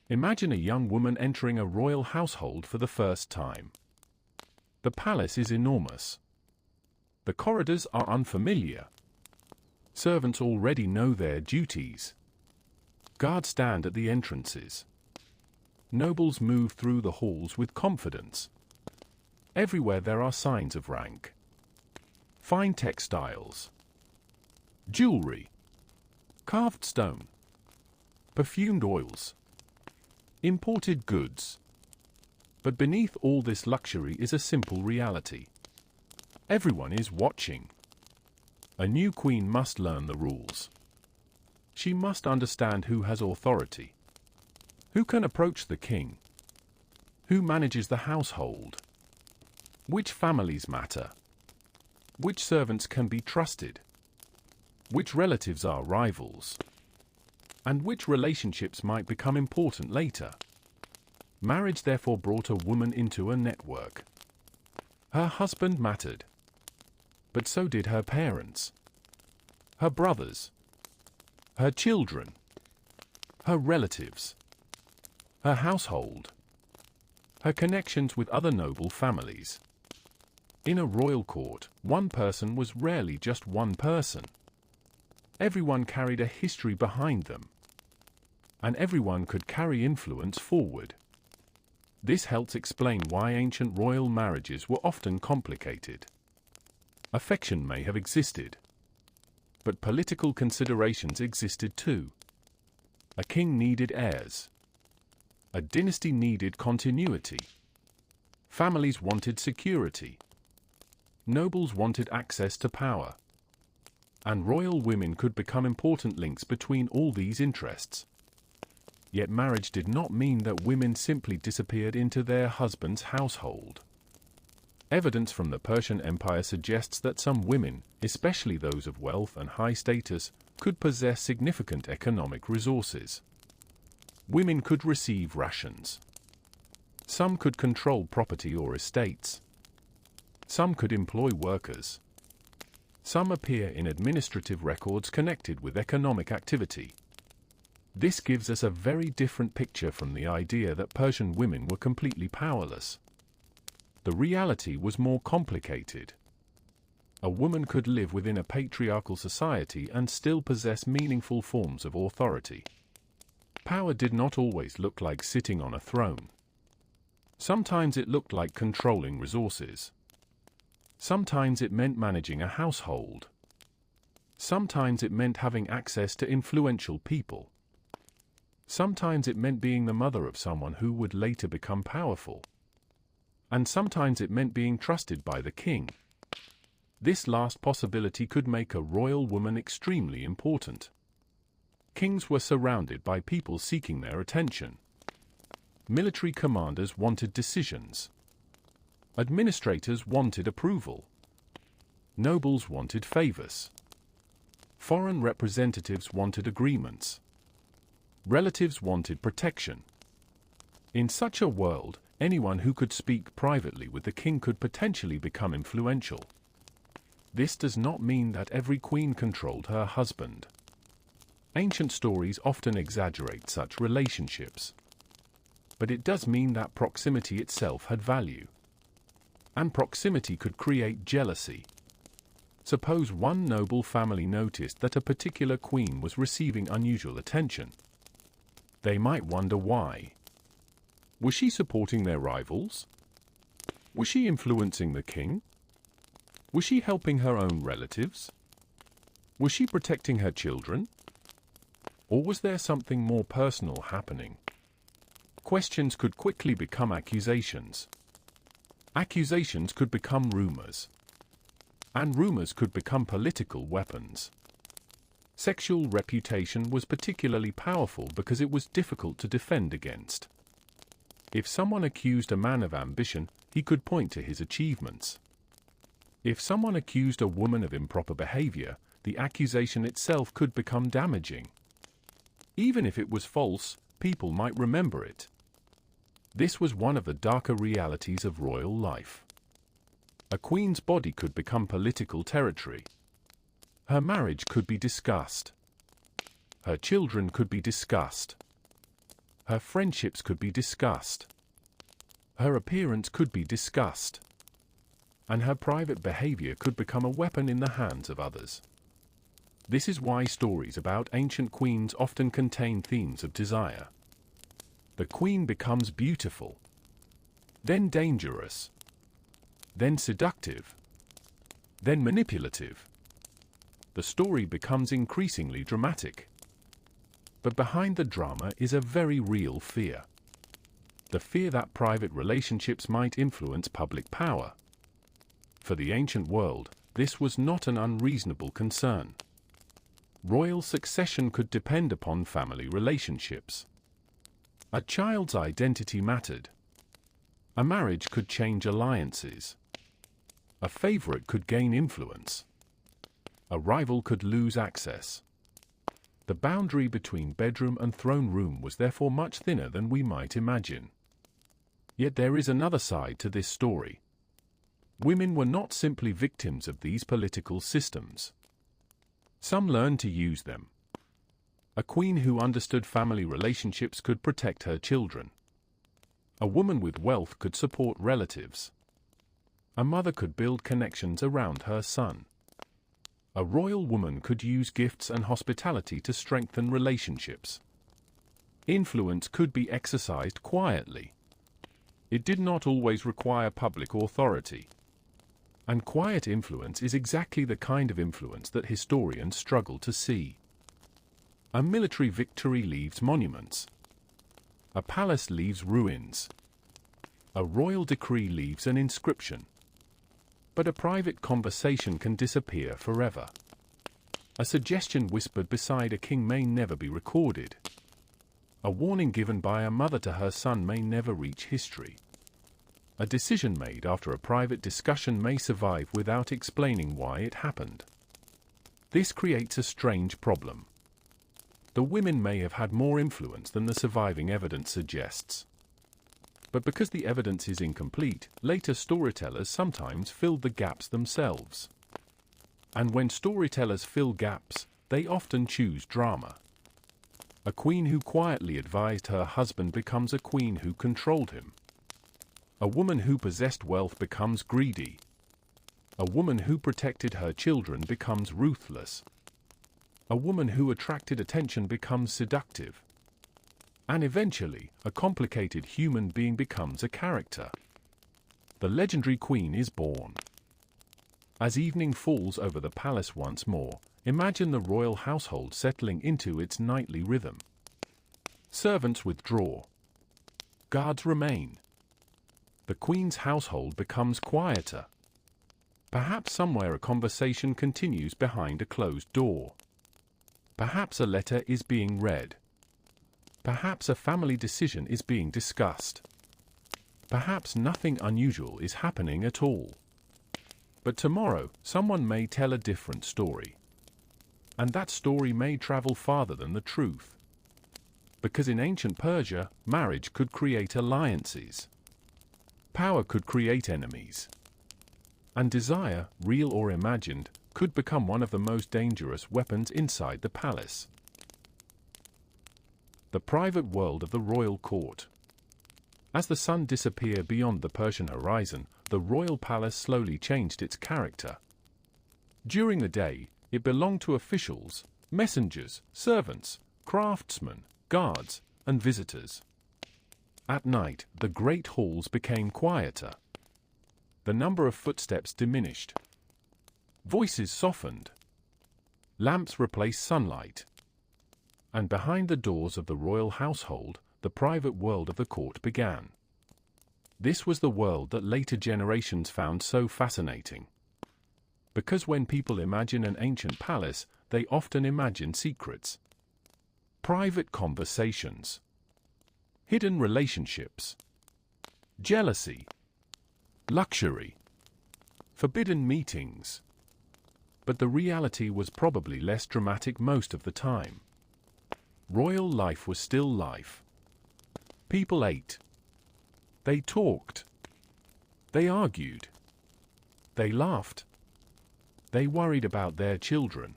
Imagine a young woman entering a royal household for the first time. The palace is enormous. The corridors are unfamiliar. Servants already know their duties. Guards stand at the entrances. Nobles move through the halls with confidence. Everywhere there are signs of rank. Fine textiles. Jewelry. Carved stone. Perfumed oils. Imported goods. But beneath all this luxury is a simple reality. Everyone is watching. A new queen must learn the rules. She must understand who has authority. Who can approach the king? Who manages the household? Which families matter? Which servants can be trusted? Which relatives are rivals? And which relationships might become important later? Marriage therefore brought a woman into a network. Her husband mattered. But so did her parents. Her brothers. Her children. Her relatives. Her household. Her connections with other noble families. In a royal court, one person was rarely just one person. Everyone carried a history behind them, and everyone could carry influence forward. This helps explain why ancient royal marriages were often complicated. Affection may have existed, but political considerations existed too. A king needed heirs. A dynasty needed continuity. Families wanted security. Nobles wanted access to power. And royal women could become important links between all these interests. Yet marriage did not mean that women simply disappeared into their husband's household. Evidence from the Persian Empire suggests that some women, especially those of wealth and high status, could possess significant economic resources. Women could receive rations. Some could control property or estates. Some could employ workers. Some appear in administrative records connected with economic activity. This gives us a very different picture from the idea that Persian women were completely powerless. The reality was more complicated. A woman could live within a patriarchal society and still possess meaningful forms of authority. Power did not always look like sitting on a throne. Sometimes it looked like controlling resources. Sometimes it meant managing a household. Sometimes it meant having access to influential people. Sometimes it meant being the mother of someone who would later become powerful. And sometimes it meant being trusted by the king. This last possibility could make a royal woman extremely important. Kings were surrounded by people seeking their attention. Military commanders wanted decisions. Administrators wanted approval. Nobles wanted favors. Foreign representatives wanted agreements. Relatives wanted protection. In such a world, anyone who could speak privately with the king could potentially become influential. This does not mean that every queen controlled her husband. Ancient stories often exaggerate such relationships. But it does mean that proximity itself had value. And proximity could create jealousy. Suppose one noble family noticed that a particular queen was receiving unusual attention. They might wonder why. Was she supporting their rivals? Was she influencing the king? Was she helping her own relatives? Was she protecting her children? Or was there something more personal happening? Questions could quickly become accusations. Accusations could become rumors. And rumors could become political weapons. Sexual reputation was particularly powerful because it was difficult to defend against. If someone accused a man of ambition, he could point to his achievements. If someone accused a woman of improper behavior, the accusation itself could become damaging. Even if it was false, people might remember it. This was one of the darker realities of royal life. A queen's body could become political territory. Her marriage could be discussed. Her children could be discussed. Her friendships could be discussed. Her appearance could be discussed. And her private behavior could become a weapon in the hands of others. This is why stories about ancient queens often contain themes of desire. The queen becomes beautiful, then dangerous, then seductive, then manipulative. The story becomes increasingly dramatic. But behind the drama is a very real fear. The fear that private relationships might influence public power. For the ancient world, this was not an unreasonable concern. Royal succession could depend upon family relationships. A child's identity mattered. A marriage could change alliances. A favorite could gain influence. A rival could lose access. The boundary between bedroom and throne room was therefore much thinner than we might imagine. Yet there is another side to this story. Women were not simply victims of these political systems. Some learned to use them. A queen who understood family relationships could protect her children. A woman with wealth could support relatives. A mother could build connections around her son. A royal woman could use gifts and hospitality to strengthen relationships. Influence could be exercised quietly. It did not always require public authority. And quiet influence is exactly the kind of influence that historians struggle to see. A military victory leaves monuments. A palace leaves ruins. A royal decree leaves an inscription. But a private conversation can disappear forever. A suggestion whispered beside a king may never be recorded. A warning given by a mother to her son may never reach history. A decision made after a private discussion may survive without explaining why it happened. This creates a strange problem. The women may have had more influence than the surviving evidence suggests. But because the evidence is incomplete, later storytellers sometimes filled the gaps themselves. And when storytellers fill gaps, they often choose drama. A queen who quietly advised her husband becomes a queen who controlled him. A woman who possessed wealth becomes greedy. A woman who protected her children becomes ruthless. A woman who attracted attention becomes seductive. And eventually, a complicated human being becomes a character. The legendary queen is born. As evening falls over the palace once more, imagine the royal household settling into its nightly rhythm. Servants withdraw. Guards remain. The queen's household becomes quieter. Perhaps somewhere a conversation continues behind a closed door. Perhaps a letter is being read. Perhaps a family decision is being discussed. Perhaps nothing unusual is happening at all. But tomorrow, someone may tell a different story. And that story may travel farther than the truth. Because in ancient Persia, marriage could create alliances. Power could create enemies. And desire, real or imagined, could become one of the most dangerous weapons inside the palace. The private world of the royal court. As the sun disappeared beyond the Persian horizon, the royal palace slowly changed its character. During the day, it belonged to officials, messengers, servants, craftsmen, guards, and visitors. At night, the great halls became quieter. The number of footsteps diminished. Voices softened. Lamps replaced sunlight. And behind the doors of the royal household, the private world of the court began. This was the world that later generations found so fascinating. Because when people imagine an ancient palace, they often imagine secrets. Private conversations. Hidden relationships. Jealousy. Luxury. Forbidden meetings. But the reality was probably less dramatic most of the time. Royal life was still life. People ate. They talked. They argued. They laughed. They worried about their children.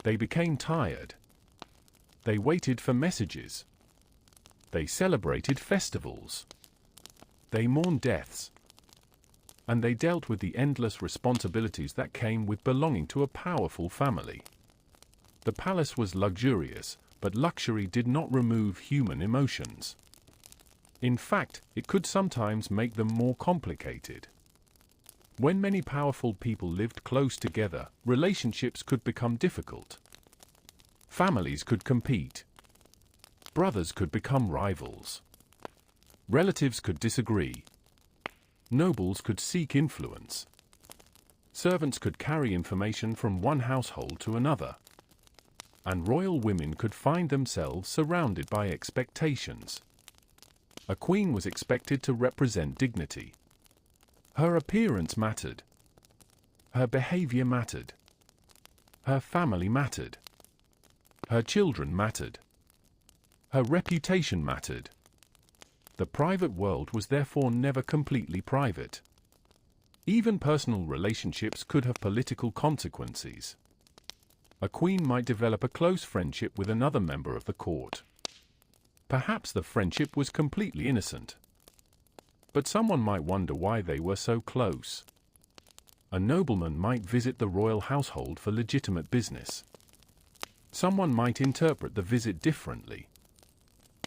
They became tired. They waited for messages. They celebrated festivals. They mourned deaths. And they dealt with the endless responsibilities that came with belonging to a powerful family. The palace was luxurious, but luxury did not remove human emotions. In fact, it could sometimes make them more complicated. When many powerful people lived close together, relationships could become difficult. Families could compete. Brothers could become rivals. Relatives could disagree. Nobles could seek influence. Servants could carry information from one household to another. And royal women could find themselves surrounded by expectations. A queen was expected to represent dignity. Her appearance mattered. Her behavior mattered. Her family mattered. Her children mattered. Her reputation mattered. The private world was therefore never completely private. Even personal relationships could have political consequences. A queen might develop a close friendship with another member of the court. Perhaps the friendship was completely innocent. but someone might wonder why they were so close. A nobleman might visit the royal household for legitimate business. Someone might interpret the visit differently.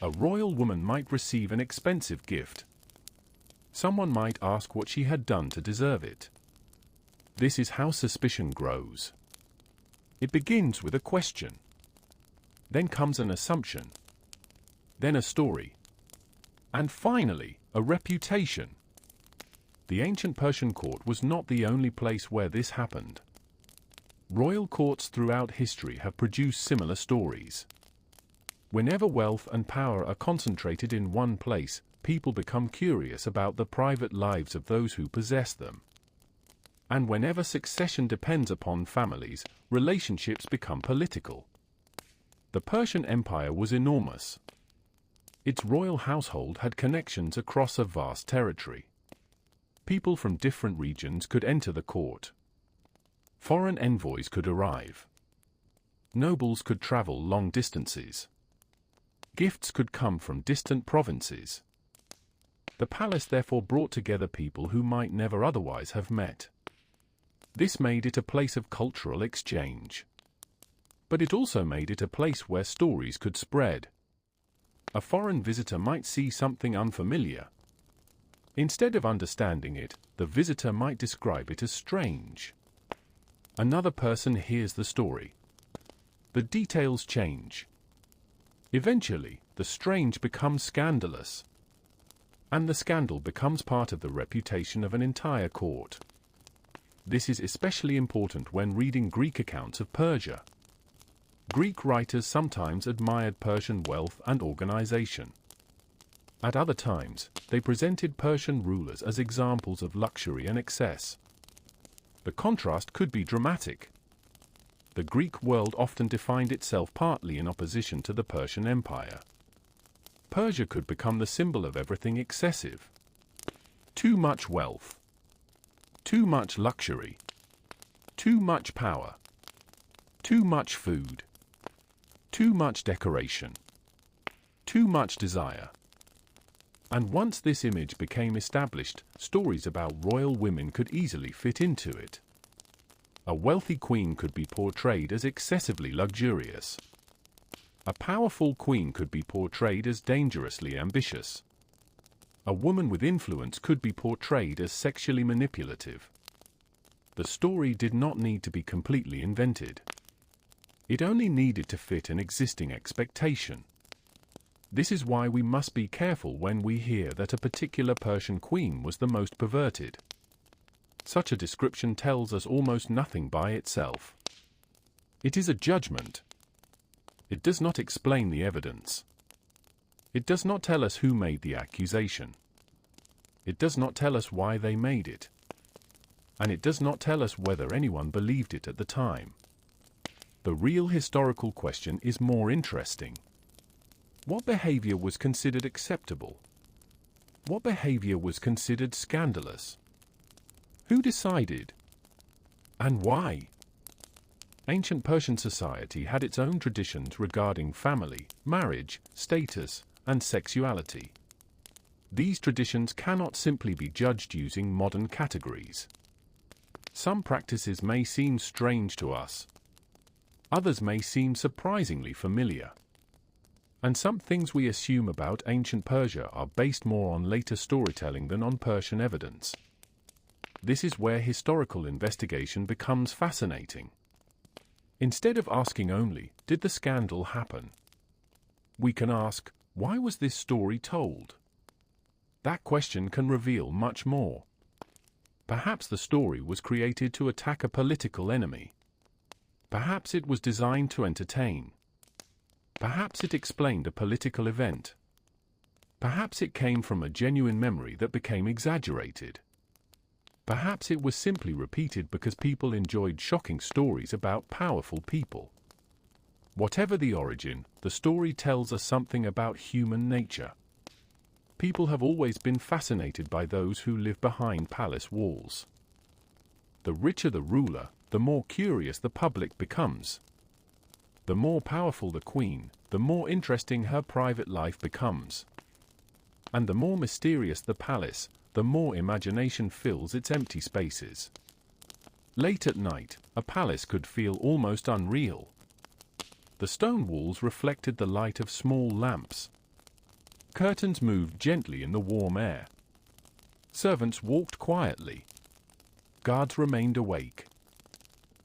A royal woman might receive an expensive gift. Someone might ask what she had done to deserve it. This is how suspicion grows. It begins with a question. Then comes an assumption. Then a story. And finally, a reputation. The ancient Persian court was not the only place where this happened. Royal courts throughout history have produced similar stories. Whenever wealth and power are concentrated in one place, people become curious about the private lives of those who possess them. And whenever succession depends upon families, relationships become political. The Persian Empire was enormous. Its royal household had connections across a vast territory. People from different regions could enter the court. Foreign envoys could arrive. Nobles could travel long distances. Gifts could come from distant provinces. The palace therefore brought together people who might never otherwise have met. This made it a place of cultural exchange. But it also made it a place where stories could spread. A foreign visitor might see something unfamiliar. Instead of understanding it, the visitor might describe it as strange. Another person hears the story. The details change. Eventually, the strange becomes scandalous. And the scandal becomes part of the reputation of an entire court. This is especially important when reading Greek accounts of Persia. Greek writers sometimes admired Persian wealth and organization. At other times, they presented Persian rulers as examples of luxury and excess. The contrast could be dramatic. The Greek world often defined itself partly in opposition to the Persian Empire. Persia could become the symbol of everything excessive. Too much wealth. Too much luxury. Too much power. Too much food. Too much decoration. Too much desire. And once this image became established, stories about royal women could easily fit into it. A wealthy queen could be portrayed as excessively luxurious. A powerful queen could be portrayed as dangerously ambitious. A woman with influence could be portrayed as sexually manipulative. The story did not need to be completely invented. It only needed to fit an existing expectation. This is why we must be careful when we hear that a particular Persian queen was the most perverted. Such a description tells us almost nothing by itself. It is a judgment. It does not explain the evidence. It does not tell us who made the accusation. It does not tell us why they made it. And it does not tell us whether anyone believed it at the time. The real historical question is more interesting. What behavior was considered acceptable? What behavior was considered scandalous? Who decided? And why? Ancient Persian society had its own traditions regarding family, marriage, status, and sexuality. These traditions cannot simply be judged using modern categories. Some practices may seem strange to us. Others may seem surprisingly familiar. And some things we assume about ancient Persia are based more on later storytelling than on Persian evidence. This is where historical investigation becomes fascinating. Instead of asking only, did the scandal happen? We can ask, why was this story told? That question can reveal much more. Perhaps the story was created to attack a political enemy. Perhaps it was designed to entertain. Perhaps it explained a political event. Perhaps it came from a genuine memory that became exaggerated. Perhaps it was simply repeated because people enjoyed shocking stories about powerful people. Whatever the origin, the story tells us something about human nature. People have always been fascinated by those who live behind palace walls. The richer the ruler, the more curious the public becomes. The more powerful the queen, the more interesting her private life becomes. And the more mysterious the palace, the more imagination fills its empty spaces. Late at night, a palace could feel almost unreal. The stone walls reflected the light of small lamps. Curtains moved gently in the warm air. Servants walked quietly. Guards remained awake.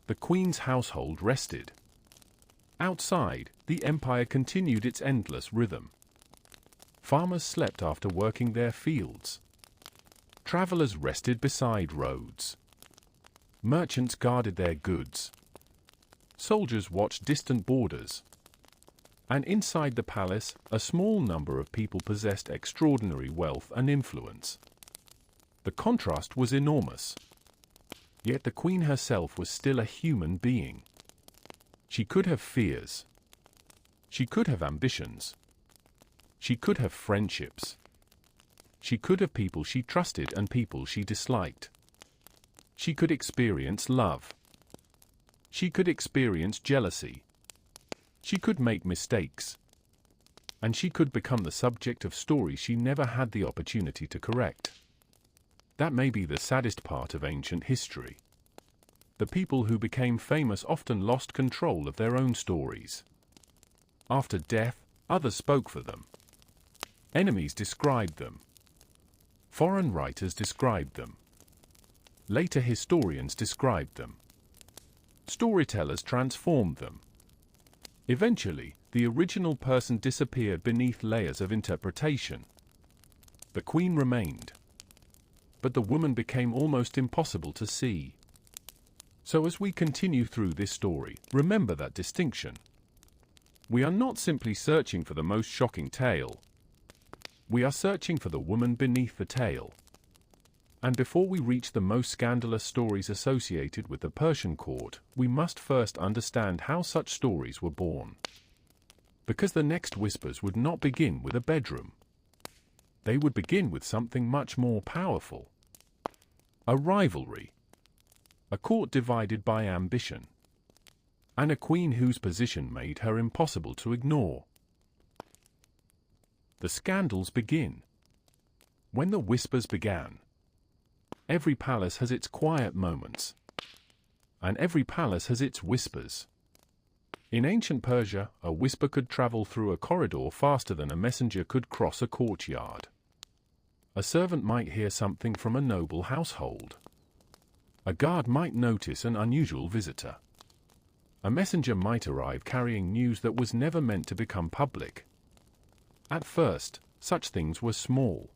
The queen's household rested. Outside, the empire continued its endless rhythm. Farmers slept after working their fields. Travelers rested beside roads. Merchants guarded their goods. Soldiers watched distant borders. And inside the palace, a small number of people possessed extraordinary wealth and influence. The contrast was enormous. Yet the queen herself was still a human being. She could have fears. She could have ambitions. She could have friendships. She could have people she trusted and people she disliked. She could experience love. She could experience jealousy. She could make mistakes. And she could become the subject of stories she never had the opportunity to correct. That may be the saddest part of ancient history. The people who became famous often lost control of their own stories. After death, others spoke for them. Enemies described them. Foreign writers described them. Later historians described them. Storytellers transformed them. Eventually, the original person disappeared beneath layers of interpretation. The queen remained. But the woman became almost impossible to see. So as we continue through this story, remember that distinction. We are not simply searching for the most shocking tale. We are searching for the woman beneath the tale. And before we reach the most scandalous stories associated with the Persian court, we must first understand how such stories were born. Because the next whispers would not begin with a bedroom. They would begin with something much more powerful. A rivalry. A court divided by ambition. And a queen whose position made her impossible to ignore. The scandals begin. When the whispers began. Every palace has its quiet moments. And every palace has its whispers. In ancient Persia, a whisper could travel through a corridor faster than a messenger could cross a courtyard. A servant might hear something from a noble household. A guard might notice an unusual visitor. A messenger might arrive carrying news that was never meant to become public. At first, such things were small.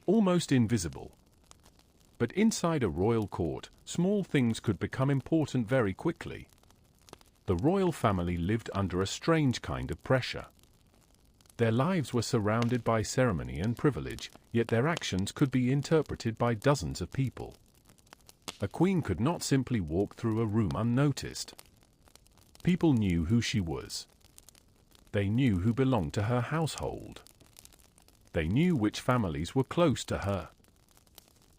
Almost invisible. But inside a royal court, small things could become important very quickly. The royal family lived under a strange kind of pressure. Their lives were surrounded by ceremony and privilege, yet their actions could be interpreted by dozens of people. A queen could not simply walk through a room unnoticed. People knew who she was. They knew who belonged to her household. They knew which families were close to her.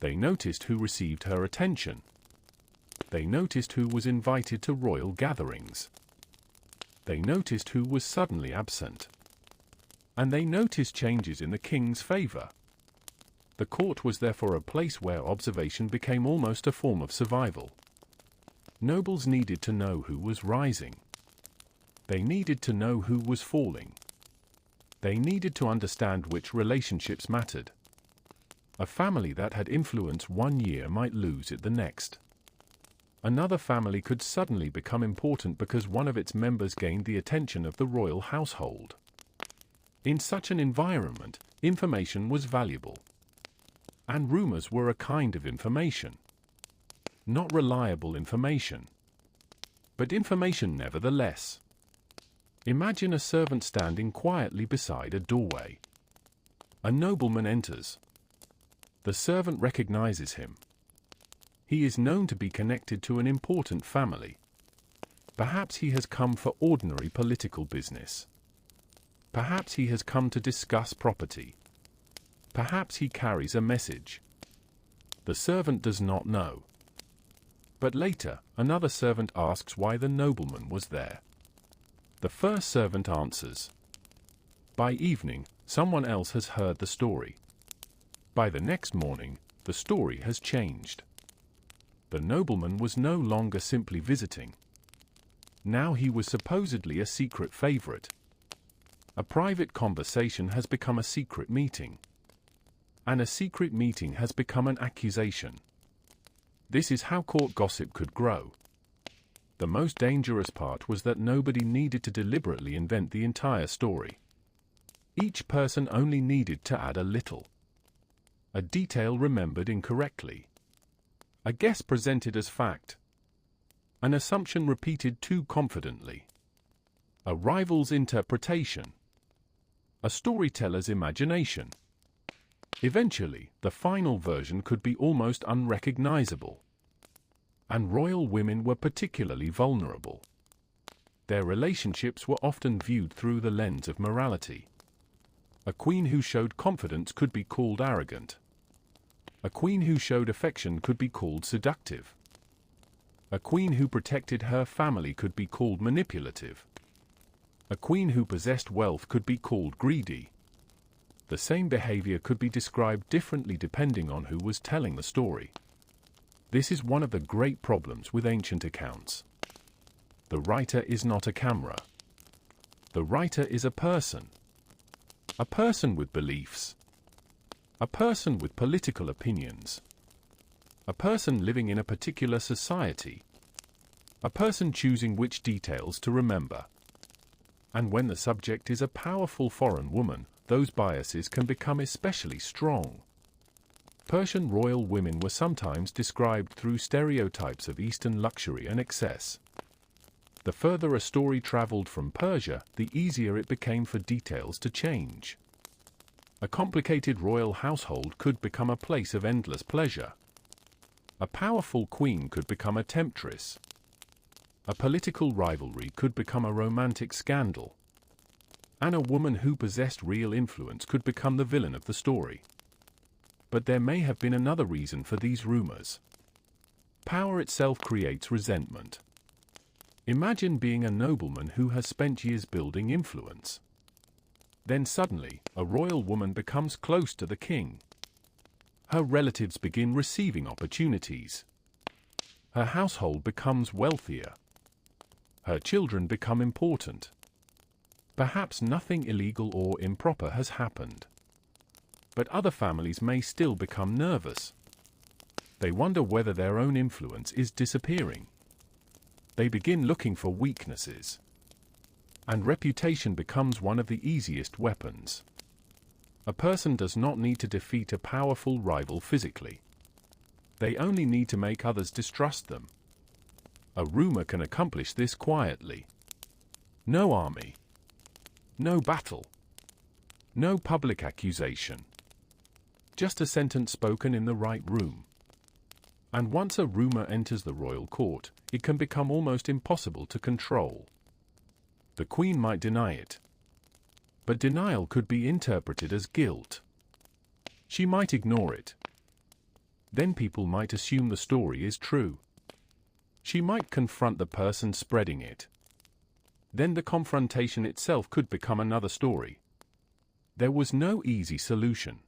They noticed who received her attention. They noticed who was invited to royal gatherings. They noticed who was suddenly absent. And they noticed changes in the king's favor. The court was therefore a place where observation became almost a form of survival. Nobles needed to know who was rising. They needed to know who was falling. They needed to understand which relationships mattered. A family that had influence one year might lose it the next. Another family could suddenly become important because one of its members gained the attention of the royal household. In such an environment, information was valuable. And rumors were a kind of information. Not reliable information. But information nevertheless. Imagine a servant standing quietly beside a doorway. A nobleman enters. The servant recognizes him. He is known to be connected to an important family. Perhaps he has come for ordinary political business. Perhaps he has come to discuss property. Perhaps he carries a message. The servant does not know. But later, another servant asks why the nobleman was there. The first servant answers. By evening, someone else has heard the story. By the next morning, the story has changed. The nobleman was no longer simply visiting. Now he was supposedly a secret favorite. A private conversation has become a secret meeting. And a secret meeting has become an accusation. This is how court gossip could grow. The most dangerous part was that nobody needed to deliberately invent the entire story. Each person only needed to add a little. A detail remembered incorrectly. A guess presented as fact. An assumption repeated too confidently. A rival's interpretation. A storyteller's imagination. Eventually, the final version could be almost unrecognizable. And royal women were particularly vulnerable. Their relationships were often viewed through the lens of morality. A queen who showed confidence could be called arrogant. A queen who showed affection could be called seductive. A queen who protected her family could be called manipulative. A queen who possessed wealth could be called greedy. The same behavior could be described differently depending on who was telling the story. This is one of the great problems with ancient accounts. The writer is not a camera. The writer is a person. A person with beliefs. A person with political opinions. A person living in a particular society. A person choosing which details to remember. And when the subject is a powerful foreign woman, those biases can become especially strong. Persian royal women were sometimes described through stereotypes of Eastern luxury and excess. The further a story traveled from Persia, the easier it became for details to change. A complicated royal household could become a place of endless pleasure. A powerful queen could become a temptress. A political rivalry could become a romantic scandal. And a woman who possessed real influence could become the villain of the story. But there may have been another reason for these rumors. Power itself creates resentment. Imagine being a nobleman who has spent years building influence. Then suddenly, a royal woman becomes close to the king. Her relatives begin receiving opportunities. Her household becomes wealthier. Her children become important. Perhaps nothing illegal or improper has happened. But other families may still become nervous. They wonder whether their own influence is disappearing. They begin looking for weaknesses. And reputation becomes one of the easiest weapons. A person does not need to defeat a powerful rival physically. They only need to make others distrust them. A rumor can accomplish this quietly. No army. No battle. No public accusation. Just a sentence spoken in the right room. And once a rumor enters the royal court, it can become almost impossible to control. The queen might deny it. But denial could be interpreted as guilt. She might ignore it. Then people might assume the story is true. She might confront the person spreading it. Then the confrontation itself could become another story. There was no easy solution.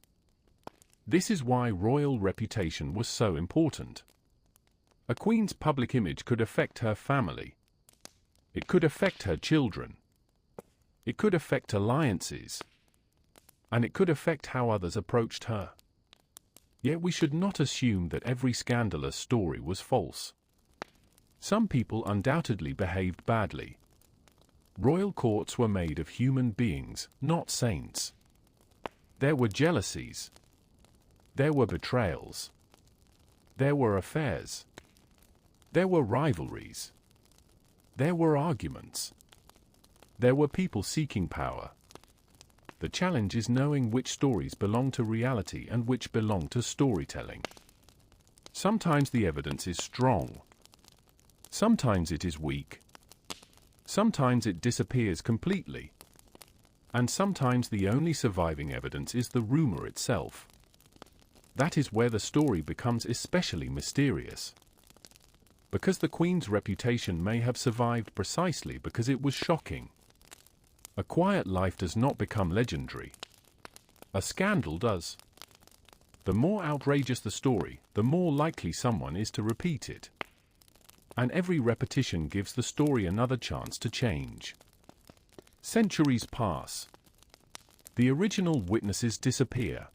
This is why royal reputation was so important. A queen's public image could affect her family. It could affect her children. It could affect alliances. And it could affect how others approached her. Yet we should not assume that every scandalous story was false. Some people undoubtedly behaved badly. Royal courts were made of human beings, not saints. There were jealousies. There were betrayals. There were affairs. There were rivalries. There were arguments. There were people seeking power. The challenge is knowing which stories belong to reality and which belong to storytelling. Sometimes the evidence is strong. Sometimes it is weak. Sometimes it disappears completely. And sometimes the only surviving evidence is the rumor itself. That is where the story becomes especially mysterious. Because the queen's reputation may have survived precisely because it was shocking. A quiet life does not become legendary. A scandal does. The more outrageous the story, the more likely someone is to repeat it. And every repetition gives the story another chance to change. Centuries pass. The original witnesses disappear.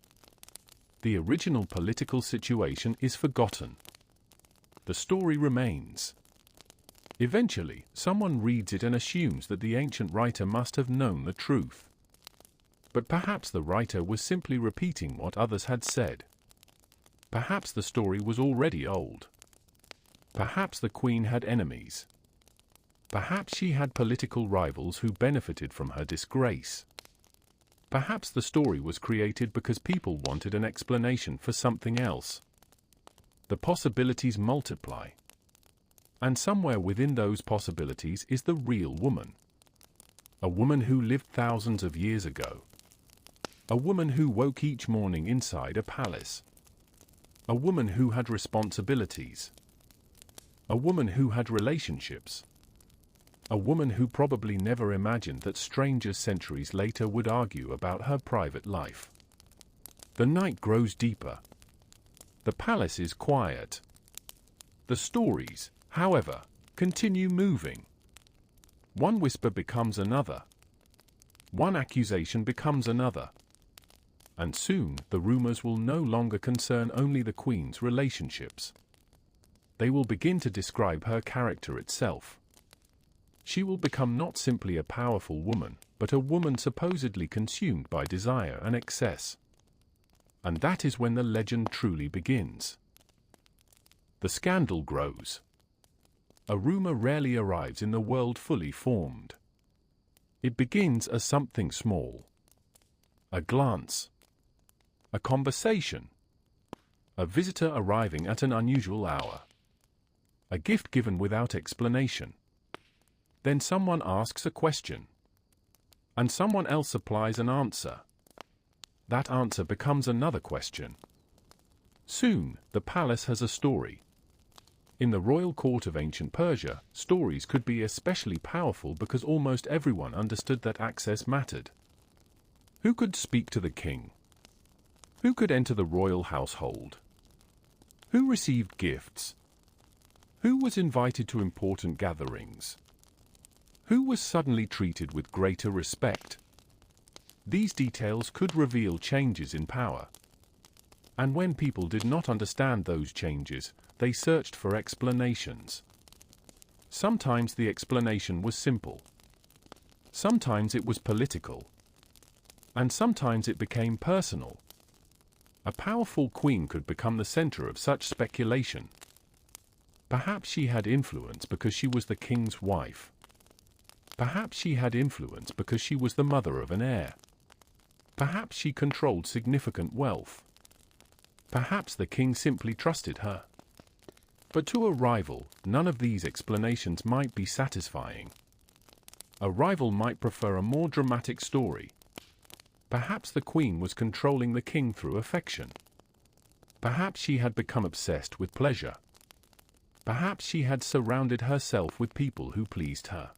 The original political situation is forgotten. The story remains. Eventually, someone reads it and assumes that the ancient writer must have known the truth. But perhaps the writer was simply repeating what others had said. Perhaps the story was already old. Perhaps the queen had enemies. Perhaps she had political rivals who benefited from her disgrace. Perhaps the story was created because people wanted an explanation for something else. The possibilities multiply. And somewhere within those possibilities is the real woman. A woman who lived thousands of years ago. A woman who woke each morning inside a palace. A woman who had responsibilities. A woman who had relationships. A woman who probably never imagined that strangers centuries later would argue about her private life. The night grows deeper. The palace is quiet. The stories, however, continue moving. One whisper becomes another. One accusation becomes another. And soon the rumors will no longer concern only the queen's relationships. They will begin to describe her character itself. She will become not simply a powerful woman, but a woman supposedly consumed by desire and excess. And that is when the legend truly begins. The scandal grows. A rumor rarely arrives in the world fully formed. It begins as something small. A glance. A conversation. A visitor arriving at an unusual hour. A gift given without explanation. Then someone asks a question. And someone else supplies an answer. That answer becomes another question. Soon, the palace has a story. In the royal court of ancient Persia, stories could be especially powerful because almost everyone understood that access mattered. Who could speak to the king? Who could enter the royal household? Who received gifts? Who was invited to important gatherings? Who was suddenly treated with greater respect? These details could reveal changes in power. And when people did not understand those changes, they searched for explanations. Sometimes the explanation was simple. Sometimes it was political. And sometimes it became personal. A powerful queen could become the center of such speculation. Perhaps she had influence because she was the king's wife. Perhaps she had influence because she was the mother of an heir. Perhaps she controlled significant wealth. Perhaps the king simply trusted her. But to a rival, none of these explanations might be satisfying. A rival might prefer a more dramatic story. Perhaps the queen was controlling the king through affection. Perhaps she had become obsessed with pleasure. Perhaps she had surrounded herself with people who pleased her.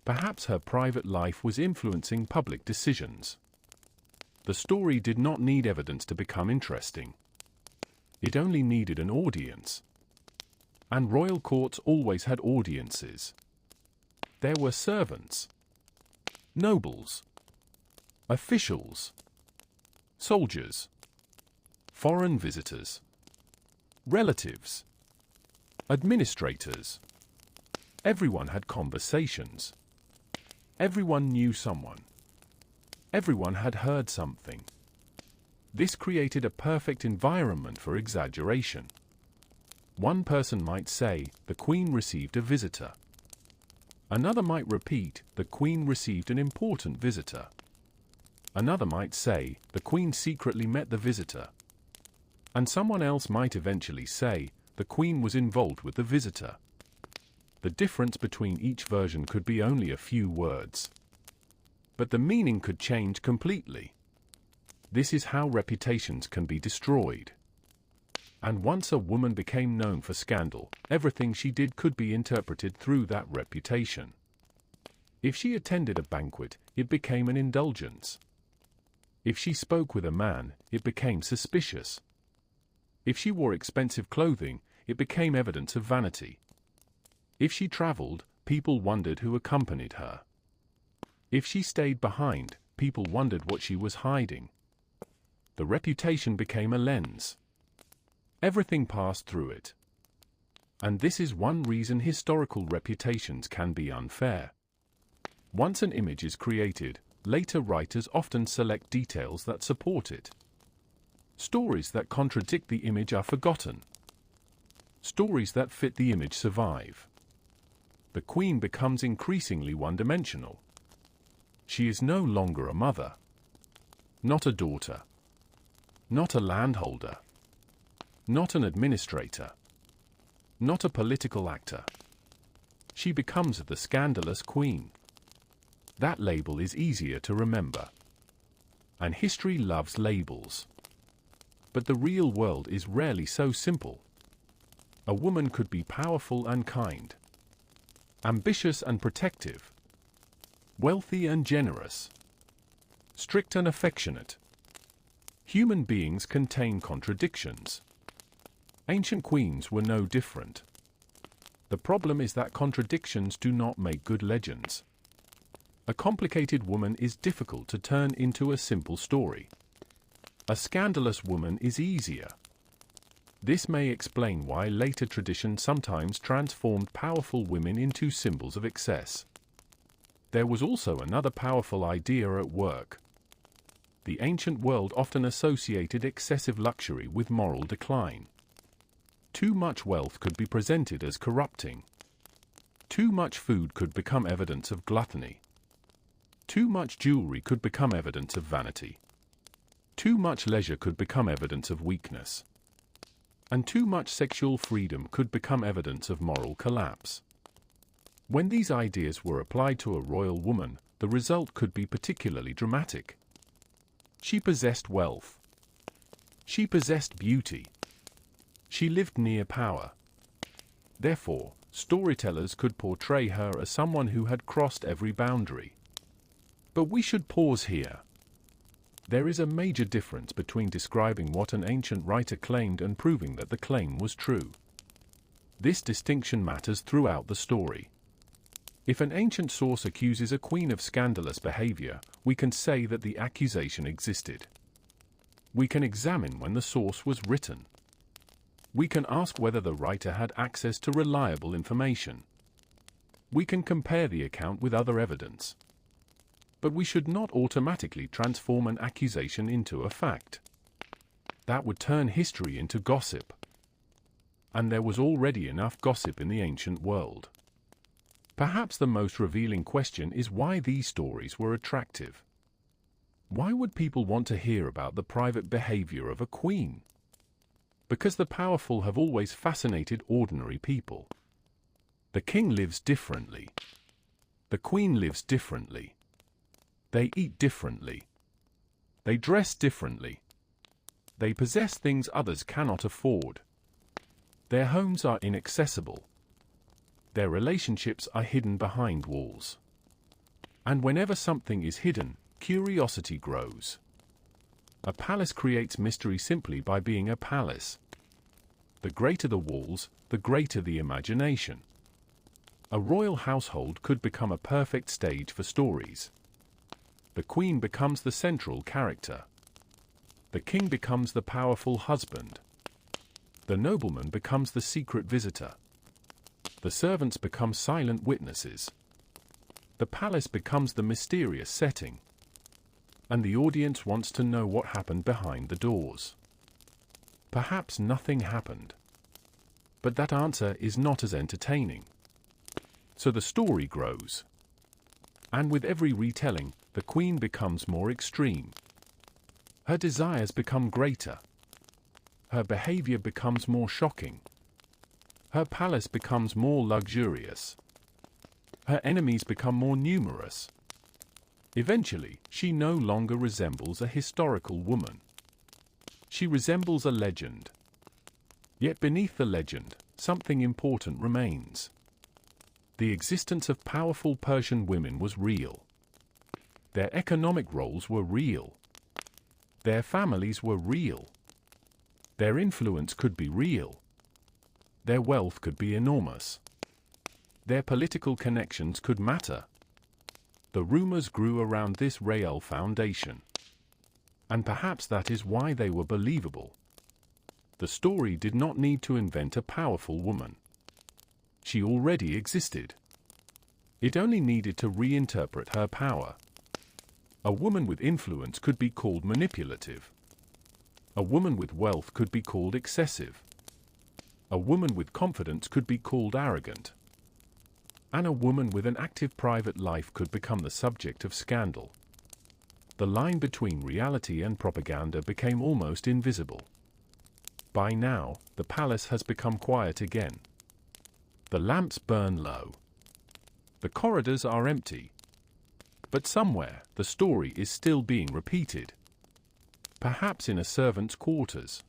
Perhaps her private life was influencing public decisions. The story did not need evidence to become interesting. It only needed an audience. And royal courts always had audiences. There were servants, nobles, officials, soldiers, foreign visitors, relatives, administrators. Everyone had conversations. Everyone knew someone. Everyone had heard something. This created a perfect environment for exaggeration. One person might say, the queen received a visitor. Another might repeat, the queen received an important visitor. Another might say, the queen secretly met the visitor. And someone else might eventually say, the queen was involved with the visitor. The difference between each version could be only a few words. But the meaning could change completely. This is how reputations can be destroyed. And once a woman became known for scandal, everything she did could be interpreted through that reputation. If she attended a banquet, it became an indulgence. If she spoke with a man, it became suspicious. If she wore expensive clothing, it became evidence of vanity. If she traveled, people wondered who accompanied her. If she stayed behind, people wondered what she was hiding. The reputation became a lens. Everything passed through it. And this is one reason historical reputations can be unfair. Once an image is created, later writers often select details that support it. Stories that contradict the image are forgotten. Stories that fit the image survive. The queen becomes increasingly one-dimensional. She is no longer a mother, not a daughter, not a landholder, not an administrator, not a political actor. She becomes the scandalous queen. That label is easier to remember. And history loves labels. But the real world is rarely so simple. A woman could be powerful and kind, ambitious and protective, wealthy and generous, strict and affectionate. Human beings contain contradictions. Ancient queens were no different. The problem is that contradictions do not make good legends. A complicated woman is difficult to turn into a simple story. A scandalous woman is easier. This may explain why later tradition sometimes transformed powerful women into symbols of excess. There was also another powerful idea at work. The ancient world often associated excessive luxury with moral decline. Too much wealth could be presented as corrupting. Too much food could become evidence of gluttony. Too much jewelry could become evidence of vanity. Too much leisure could become evidence of weakness. And too much sexual freedom could become evidence of moral collapse. When these ideas were applied to a royal woman, the result could be particularly dramatic. She possessed wealth. She possessed beauty. She lived near power. Therefore, storytellers could portray her as someone who had crossed every boundary. But we should pause here. There is a major difference between describing what an ancient writer claimed and proving that the claim was true. This distinction matters throughout the story. If an ancient source accuses a queen of scandalous behavior, we can say that the accusation existed. We can examine when the source was written. We can ask whether the writer had access to reliable information. We can compare the account with other evidence. But we should not automatically transform an accusation into a fact. That would turn history into gossip. And there was already enough gossip in the ancient world. Perhaps the most revealing question is why these stories were attractive. Why would people want to hear about the private behavior of a queen? Because the powerful have always fascinated ordinary people. The king lives differently. The queen lives differently. They eat differently. They dress differently. They possess things others cannot afford. Their homes are inaccessible. Their relationships are hidden behind walls. And whenever something is hidden, curiosity grows. A palace creates mystery simply by being a palace. The greater the walls, the greater the imagination. A royal household could become a perfect stage for stories. The queen becomes the central character. The king becomes the powerful husband. The nobleman becomes the secret visitor. The servants become silent witnesses. The palace becomes the mysterious setting. And the audience wants to know what happened behind the doors. Perhaps nothing happened. But that answer is not as entertaining. So the story grows. And with every retelling, the queen becomes more extreme. Her desires become greater. Her behavior becomes more shocking. Her palace becomes more luxurious. Her enemies become more numerous. Eventually, she no longer resembles a historical woman. She resembles a legend. Yet beneath the legend, something important remains. The existence of powerful Persian women was real. Their economic roles were real. Their families were real. Their influence could be real. Their wealth could be enormous. Their political connections could matter. The rumors grew around this real foundation. And perhaps that is why they were believable. The story did not need to invent a powerful woman. She already existed. It only needed to reinterpret her power. A woman with influence could be called manipulative. A woman with wealth could be called excessive. A woman with confidence could be called arrogant. And a woman with an active private life could become the subject of scandal. The line between reality and propaganda became almost invisible. By now, the palace has become quiet again. The lamps burn low. The corridors are empty. But somewhere, the story is still being repeated. Perhaps in a servant's quarters.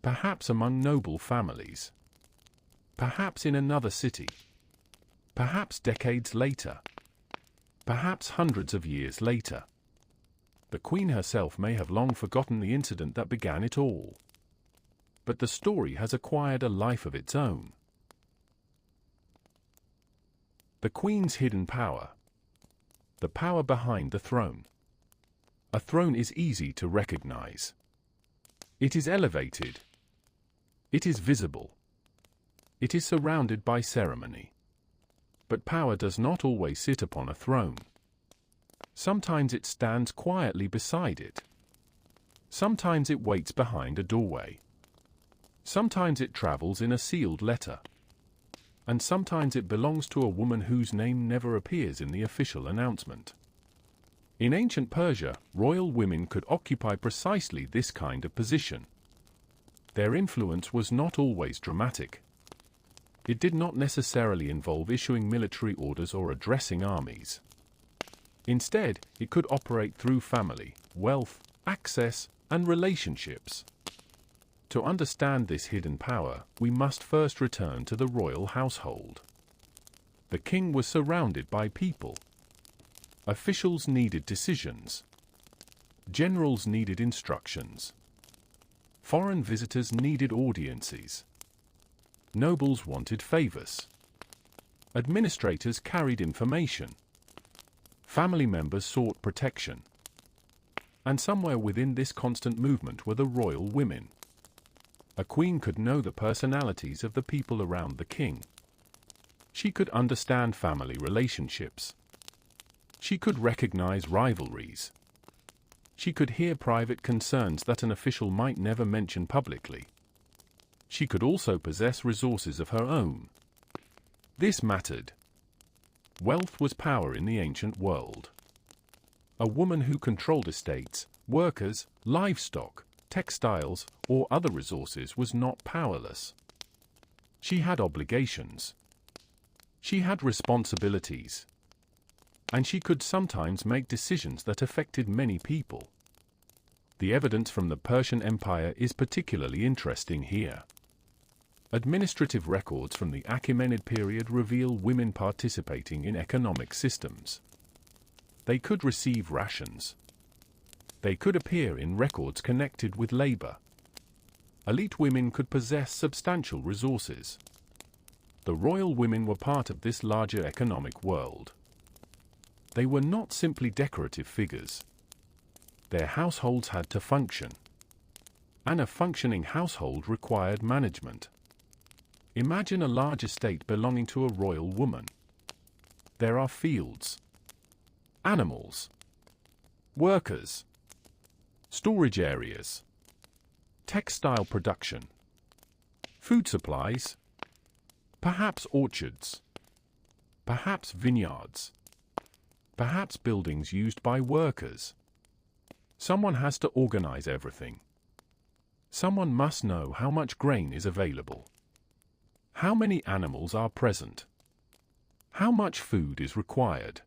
Perhaps among noble families. Perhaps in another city. Perhaps decades later. Perhaps hundreds of years later. The queen herself may have long forgotten the incident that began it all. But the story has acquired a life of its own. The queen's hidden power. The power behind the throne. A throne is easy to recognize. It is elevated. It is visible. It is surrounded by ceremony. But power does not always sit upon a throne. Sometimes it stands quietly beside it. Sometimes it waits behind a doorway. Sometimes it travels in a sealed letter. And sometimes it belongs to a woman whose name never appears in the official announcement. In ancient Persia, royal women could occupy precisely this kind of position. Their influence was not always dramatic. It did not necessarily involve issuing military orders or addressing armies. Instead, it could operate through family, wealth, access, and relationships. To understand this hidden power, we must first return to the royal household. The king was surrounded by people. Officials needed decisions. Generals needed instructions. Foreign visitors needed audiences. Nobles wanted favors. Administrators carried information. Family members sought protection. And somewhere within this constant movement were the royal women. A queen could know the personalities of the people around the king. She could understand family relationships. She could recognize rivalries. She could hear private concerns that an official might never mention publicly. She could also possess resources of her own. This mattered. Wealth was power in the ancient world. A woman who controlled estates, workers, livestock, textiles, or other resources was not powerless. She had obligations. She had responsibilities. And she could sometimes make decisions that affected many people. The evidence from the Persian Empire is particularly interesting here. Administrative records from the Achaemenid period reveal women participating in economic systems. They could receive rations. They could appear in records connected with labor. Elite women could possess substantial resources. The royal women were part of this larger economic world. They were not simply decorative figures. Their households had to function. And a functioning household required management. Imagine a large estate belonging to a royal woman. There are fields, animals, workers, storage areas, textile production, food supplies, perhaps orchards, perhaps vineyards, perhaps buildings used by workers. Someone has to organize everything. Someone must know how much grain is available. How many animals are present? How much food is required?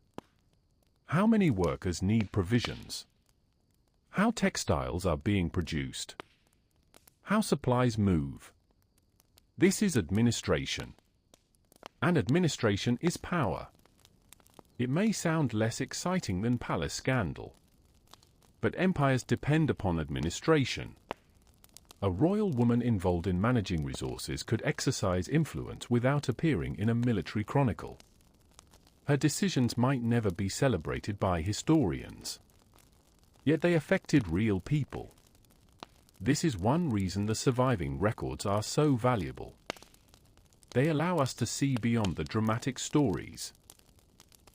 How many workers need provisions? How textiles are being produced? How supplies move? This is administration. And administration is power. It may sound less exciting than palace scandal. But empires depend upon administration. A royal woman involved in managing resources could exercise influence without appearing in a military chronicle. Her decisions might never be celebrated by historians. Yet they affected real people. This is one reason the surviving records are so valuable. They allow us to see beyond the dramatic stories.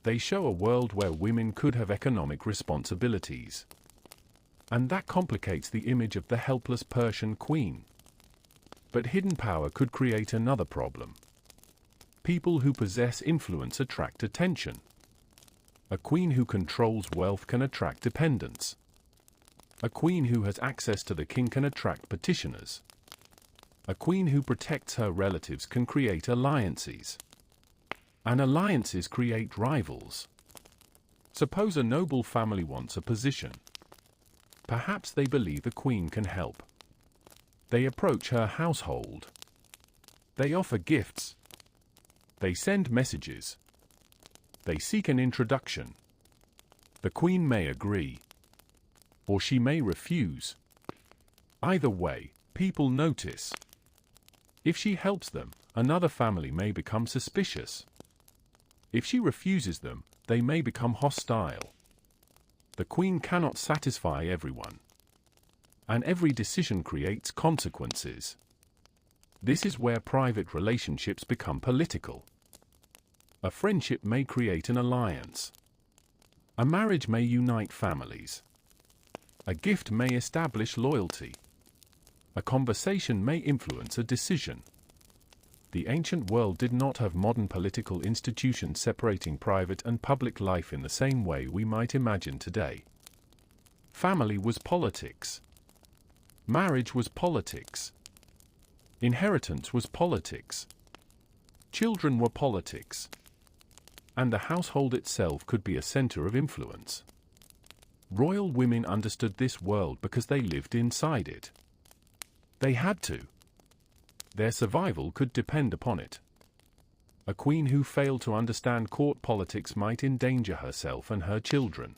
They show a world where women could have economic responsibilities. And that complicates the image of the helpless Persian queen. But hidden power could create another problem. People who possess influence attract attention. A queen who controls wealth can attract dependents. A queen who has access to the king can attract petitioners. A queen who protects her relatives can create alliances. And alliances create rivals. Suppose a noble family wants a position. Perhaps they believe a queen can help. They approach her household. They offer gifts. They send messages. They seek an introduction. The queen may agree. Or she may refuse. Either way, people notice. If she helps them, another family may become suspicious. If she refuses them, they may become hostile. The queen cannot satisfy everyone. And every decision creates consequences. This is where private relationships become political. A friendship may create an alliance. A marriage may unite families. A gift may establish loyalty. A conversation may influence a decision. The ancient world did not have modern political institutions separating private and public life in the same way we might imagine today. Family was politics. Marriage was politics. Inheritance was politics. Children were politics. And the household itself could be a center of influence. Royal women understood this world because they lived inside it. They had to. Their survival could depend upon it. A queen who failed to understand court politics might endanger herself and her children.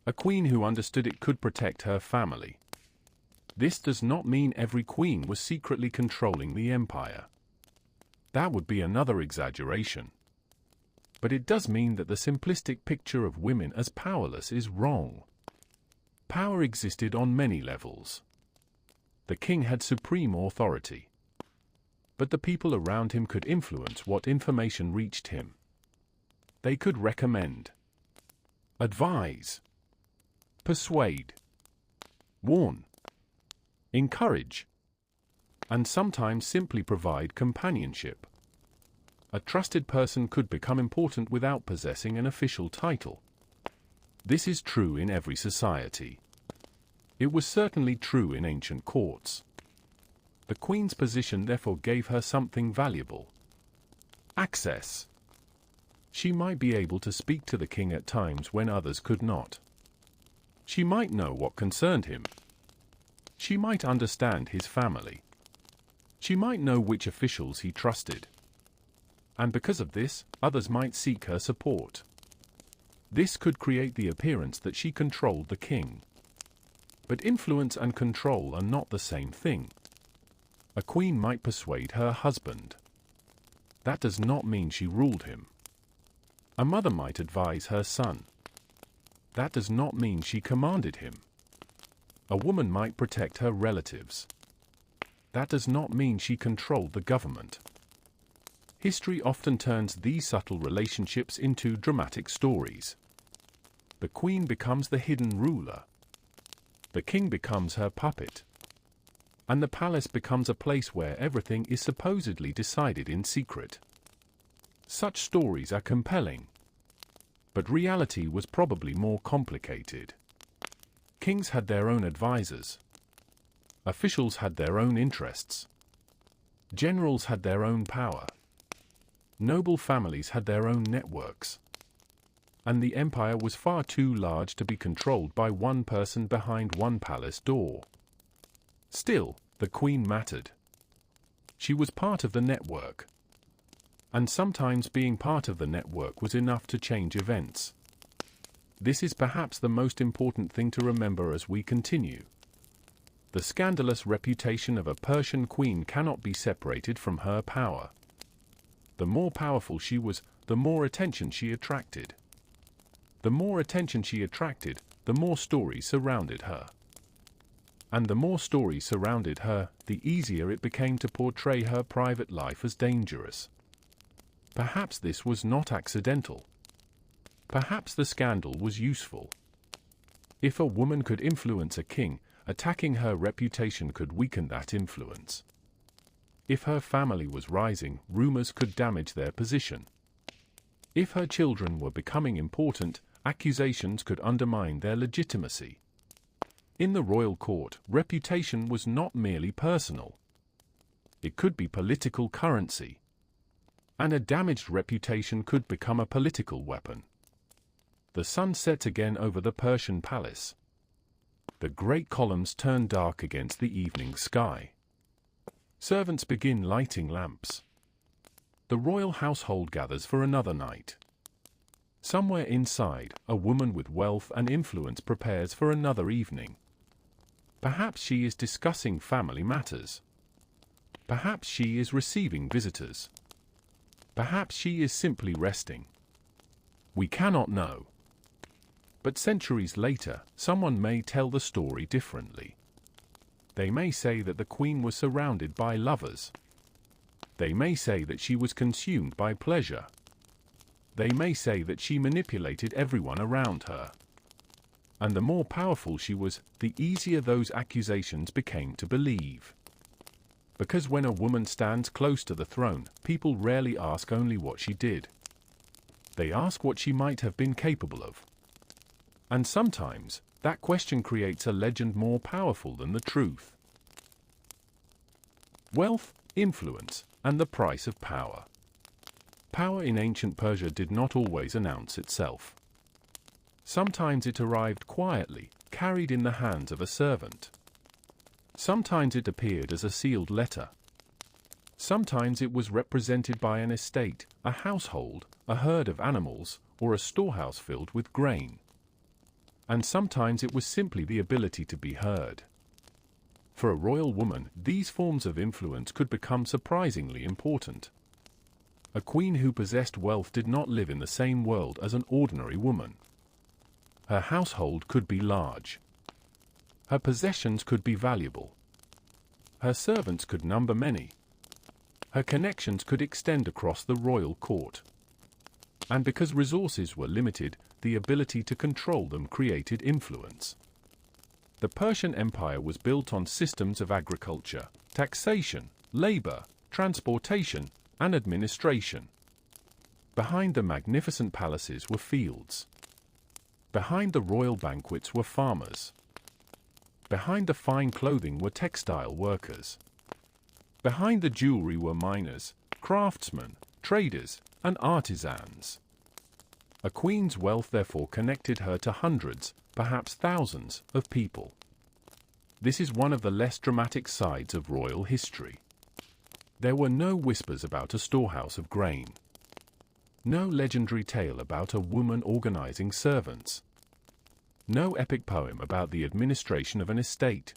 A queen who understood it could protect her family. This does not mean every queen was secretly controlling the empire. That would be another exaggeration. But it does mean that the simplistic picture of women as powerless is wrong. Power existed on many levels. The king had supreme authority. But the people around him could influence what information reached him. They could recommend, advise, persuade, warn, encourage, and sometimes simply provide companionship. A trusted person could become important without possessing an official title. This is true in every society. It was certainly true in ancient courts. The queen's position therefore gave her something valuable. Access. She might be able to speak to the king at times when others could not. She might know what concerned him. She might understand his family. She might know which officials he trusted. And because of this, others might seek her support. This could create the appearance that she controlled the king. But influence and control are not the same thing. A queen might persuade her husband. That does not mean she ruled him. A mother might advise her son. That does not mean she commanded him. A woman might protect her relatives. That does not mean she controlled the government. History often turns these subtle relationships into dramatic stories. The queen becomes the hidden ruler. The king becomes her puppet. And the palace becomes a place where everything is supposedly decided in secret. Such stories are compelling. But reality was probably more complicated. Kings had their own advisors. Officials had their own interests. Generals had their own power. Noble families had their own networks. And the empire was far too large to be controlled by one person behind one palace door. Still, the queen mattered. She was part of the network. And sometimes being part of the network was enough to change events. This is perhaps the most important thing to remember as we continue. The scandalous reputation of a Persian queen cannot be separated from her power. The more powerful she was, the more attention she attracted. The more attention she attracted, the more stories surrounded her. And the more stories surrounded her, the easier it became to portray her private life as dangerous. Perhaps this was not accidental. Perhaps the scandal was useful. If a woman could influence a king, attacking her reputation could weaken that influence. If her family was rising, rumors could damage their position. If her children were becoming important, accusations could undermine their legitimacy. In the royal court, reputation was not merely personal. It could be political currency. And a damaged reputation could become a political weapon. The sun sets again over the Persian palace. The great columns turn dark against the evening sky. Servants begin lighting lamps. The royal household gathers for another night. Somewhere inside, a woman with wealth and influence prepares for another evening. Perhaps she is discussing family matters. Perhaps she is receiving visitors. Perhaps she is simply resting. We cannot know. But centuries later, someone may tell the story differently. They may say that the queen was surrounded by lovers. They may say that she was consumed by pleasure. They may say that she manipulated everyone around her. And the more powerful she was, the easier those accusations became to believe. Because when a woman stands close to the throne, people rarely ask only what she did. They ask what she might have been capable of. And sometimes, that question creates a legend more powerful than the truth. Wealth, influence, and the price of power. Power in ancient Persia did not always announce itself. Sometimes it arrived quietly, carried in the hands of a servant. Sometimes it appeared as a sealed letter. Sometimes it was represented by an estate, a household, a herd of animals, or a storehouse filled with grain. And sometimes it was simply the ability to be heard. For a royal woman, these forms of influence could become surprisingly important. A queen who possessed wealth did not live in the same world as an ordinary woman. Her household could be large. Her possessions could be valuable. Her servants could number many. Her connections could extend across the royal court. And because resources were limited, the ability to control them created influence. The Persian Empire was built on systems of agriculture, taxation, labor, transportation, and administration. Behind the magnificent palaces were fields. Behind the royal banquets were farmers. Behind the fine clothing were textile workers. Behind the jewelry were miners, craftsmen, traders, and artisans. A queen's wealth therefore connected her to hundreds, perhaps thousands, of people. This is one of the less dramatic sides of royal history. There were no whispers about a storehouse of grain. No legendary tale about a woman organizing servants. No epic poem about the administration of an estate.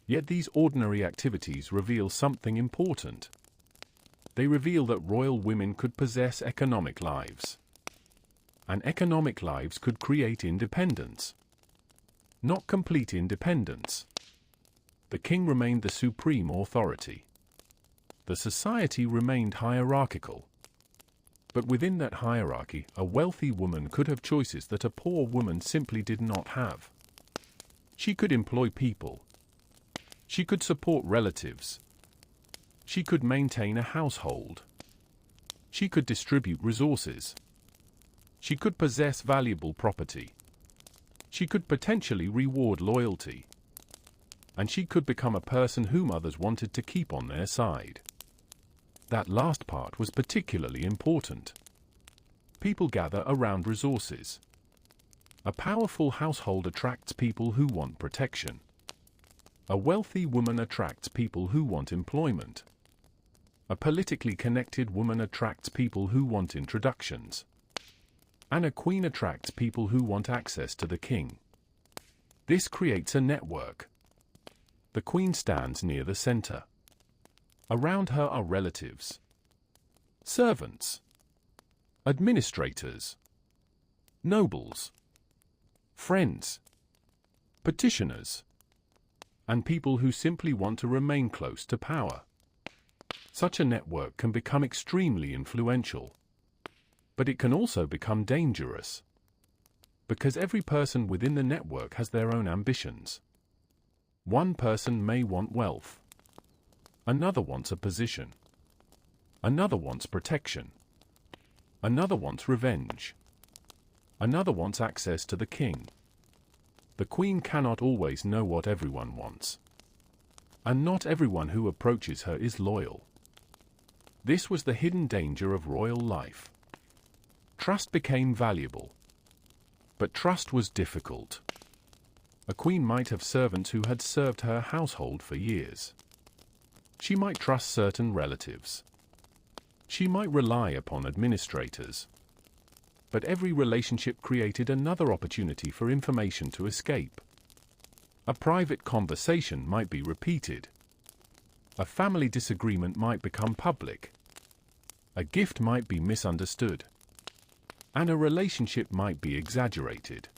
Yet these ordinary activities reveal something important. They reveal that royal women could possess economic lives. And economic lives could create independence. Not complete independence. The king remained the supreme authority. The society remained hierarchical. But within that hierarchy, a wealthy woman could have choices that a poor woman simply did not have. She could employ people. She could support relatives. She could maintain a household. She could distribute resources. She could possess valuable property. She could potentially reward loyalty. And she could become a person whom others wanted to keep on their side. That last part was particularly important. People gather around resources. A powerful household attracts people who want protection. A wealthy woman attracts people who want employment. A politically connected woman attracts people who want introductions. And a queen attracts people who want access to the king. This creates a network. The queen stands near the center. Around her are relatives, servants, administrators, nobles, friends, petitioners, and people who simply want to remain close to power. Such a network can become extremely influential, but it can also become dangerous, because every person within the network has their own ambitions. One person may want wealth. Another wants a position. Another wants protection. Another wants revenge. Another wants access to the king. The queen cannot always know what everyone wants. And not everyone who approaches her is loyal. This was the hidden danger of royal life. Trust became valuable. But trust was difficult. A queen might have servants who had served her household for years. She might trust certain relatives. She might rely upon administrators. But every relationship created another opportunity for information to escape. A private conversation might be repeated. A family disagreement might become public. A gift might be misunderstood. And a relationship might be exaggerated.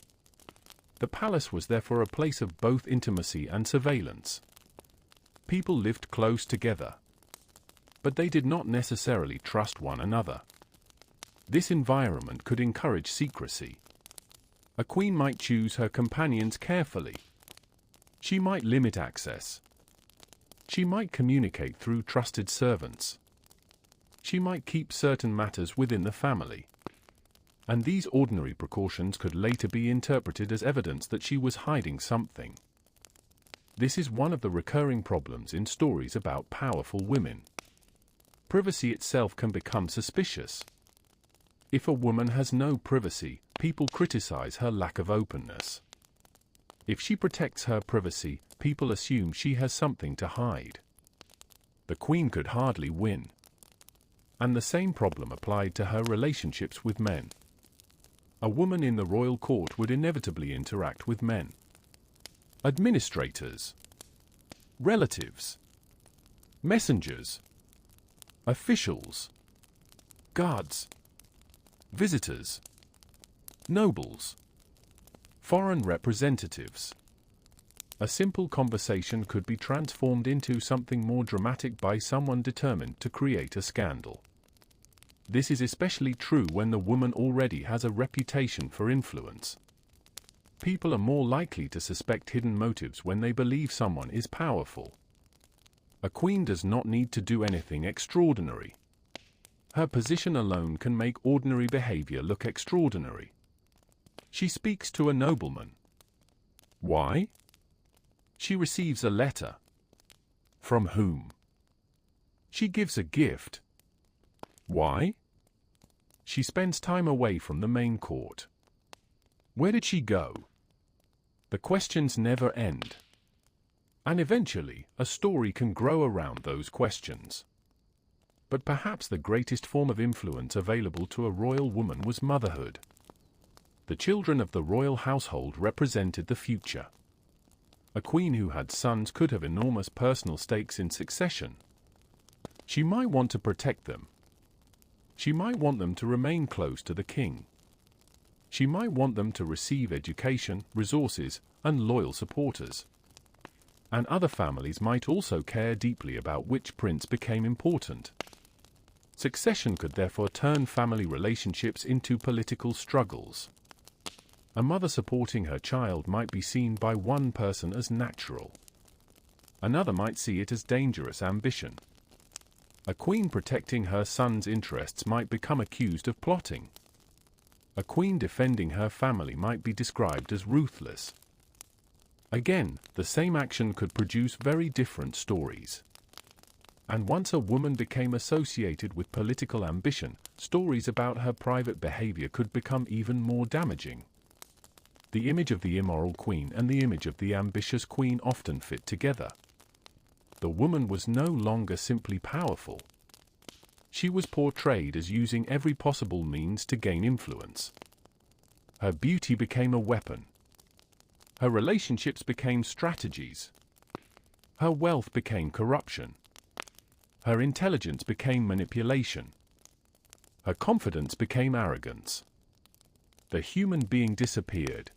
The palace was therefore a place of both intimacy and surveillance. People lived close together, but they did not necessarily trust one another. This environment could encourage secrecy. A queen might choose her companions carefully. She might limit access. She might communicate through trusted servants. She might keep certain matters within the family. And these ordinary precautions could later be interpreted as evidence that she was hiding something. This is one of the recurring problems in stories about powerful women. Privacy itself can become suspicious. If a woman has no privacy, people criticize her lack of openness. If she protects her privacy, people assume she has something to hide. The queen could hardly win. And the same problem applied to her relationships with men. A woman in the royal court would inevitably interact with men. Administrators, relatives, messengers, officials, guards, visitors, nobles, foreign representatives. A simple conversation could be transformed into something more dramatic by someone determined to create a scandal. This is especially true when the woman already has a reputation for influence. People are more likely to suspect hidden motives when they believe someone is powerful. A queen does not need to do anything extraordinary. Her position alone can make ordinary behavior look extraordinary. She speaks to a nobleman. Why? She receives a letter. From whom? She gives a gift. Why? She spends time away from the main court. Where did she go? The questions never end. And eventually, a story can grow around those questions. But perhaps the greatest form of influence available to a royal woman was motherhood. The children of the royal household represented the future. A queen who had sons could have enormous personal stakes in succession. She might want to protect them. She might want them to remain close to the king. She might want them to receive education, resources, and loyal supporters. And other families might also care deeply about which prince became important. Succession could therefore turn family relationships into political struggles. A mother supporting her child might be seen by one person as natural. Another might see it as dangerous ambition. A queen protecting her son's interests might become accused of plotting. A queen defending her family might be described as ruthless. Again, the same action could produce very different stories. And once a woman became associated with political ambition, stories about her private behavior could become even more damaging. The image of the immoral queen and the image of the ambitious queen often fit together. The woman was no longer simply powerful. She was portrayed as using every possible means to gain influence. Her beauty became a weapon. Her relationships became strategies. Her wealth became corruption. Her intelligence became manipulation. Her confidence became arrogance. The human being disappeared.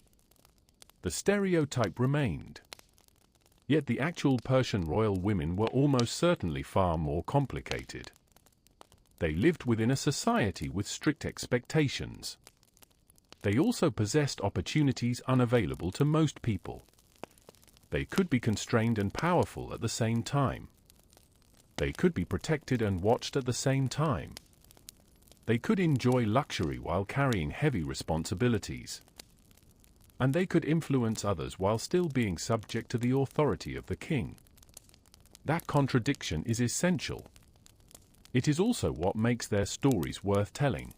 The stereotype remained. Yet the actual Persian royal women were almost certainly far more complicated. They lived within a society with strict expectations. They also possessed opportunities unavailable to most people. They could be constrained and powerful at the same time. They could be protected and watched at the same time. They could enjoy luxury while carrying heavy responsibilities. And they could influence others while still being subject to the authority of the king. That contradiction is essential. It is also what makes their stories worth telling.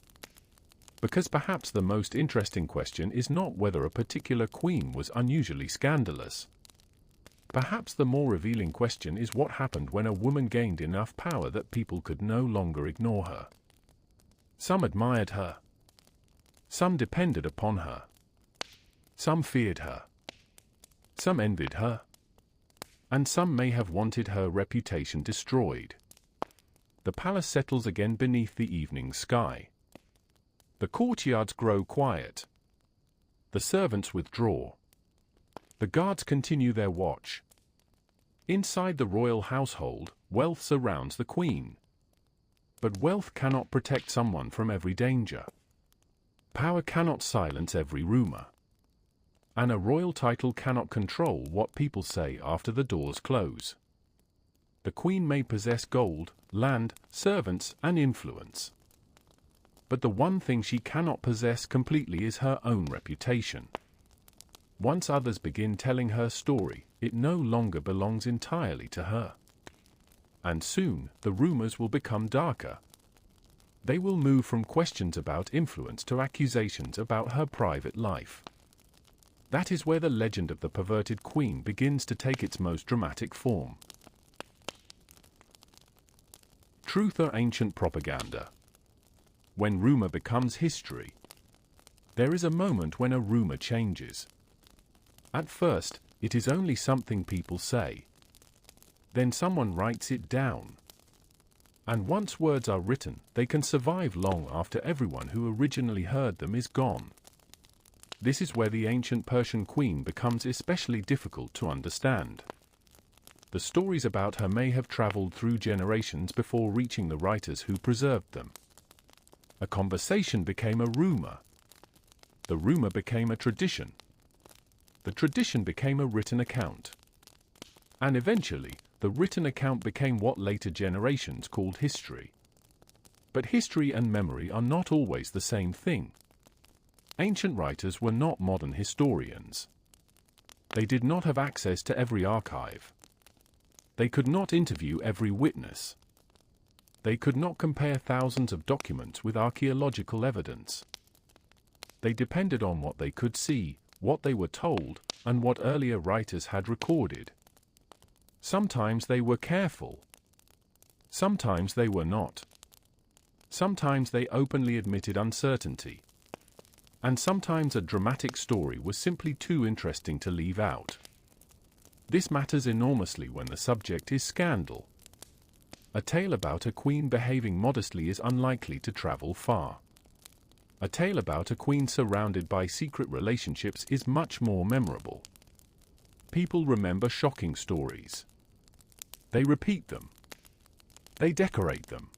Because perhaps the most interesting question is not whether a particular queen was unusually scandalous. Perhaps the more revealing question is what happened when a woman gained enough power that people could no longer ignore her. Some admired her. Some depended upon her. Some feared her. Some envied her. And some may have wanted her reputation destroyed. The palace settles again beneath the evening sky. The courtyards grow quiet. The servants withdraw. The guards continue their watch. Inside the royal household, wealth surrounds the queen. But wealth cannot protect someone from every danger. Power cannot silence every rumor. And a royal title cannot control what people say after the doors close. The queen may possess gold, land, servants, and influence. But the one thing she cannot possess completely is her own reputation. Once others begin telling her story, it no longer belongs entirely to her. And soon, the rumors will become darker. They will move from questions about influence to accusations about her private life. That is where the legend of the perverted queen begins to take its most dramatic form. Truth or ancient propaganda? When rumor becomes history. There is a moment when a rumor changes. At first, it is only something people say. Then someone writes it down. And once words are written, they can survive long after everyone who originally heard them is gone. This is where the ancient Persian queen becomes especially difficult to understand. The stories about her may have traveled through generations before reaching the writers who preserved them. A conversation became a rumor. The rumor became a tradition. The tradition became a written account. And eventually, the written account became what later generations called history. But history and memory are not always the same thing. Ancient writers were not modern historians. They did not have access to every archive. They could not interview every witness. They could not compare thousands of documents with archaeological evidence. They depended on what they could see, what they were told, and what earlier writers had recorded. Sometimes they were careful. Sometimes they were not. Sometimes they openly admitted uncertainty. And sometimes a dramatic story was simply too interesting to leave out. This matters enormously when the subject is scandal. A tale about a queen behaving modestly is unlikely to travel far. A tale about a queen surrounded by secret relationships is much more memorable. People remember shocking stories. They repeat them. They decorate them.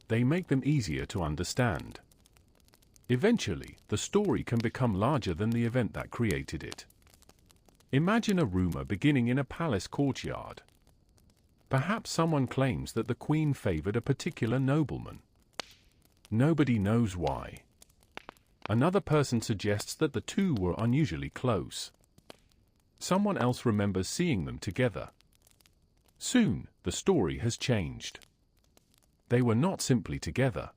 They make them easier to understand. Eventually, the story can become larger than the event that created it. Imagine a rumor beginning in a palace courtyard. Perhaps someone claims that the queen favored a particular nobleman. Nobody knows why. Another person suggests that the two were unusually close. Someone else remembers seeing them together. Soon, the story has changed. They were not simply together.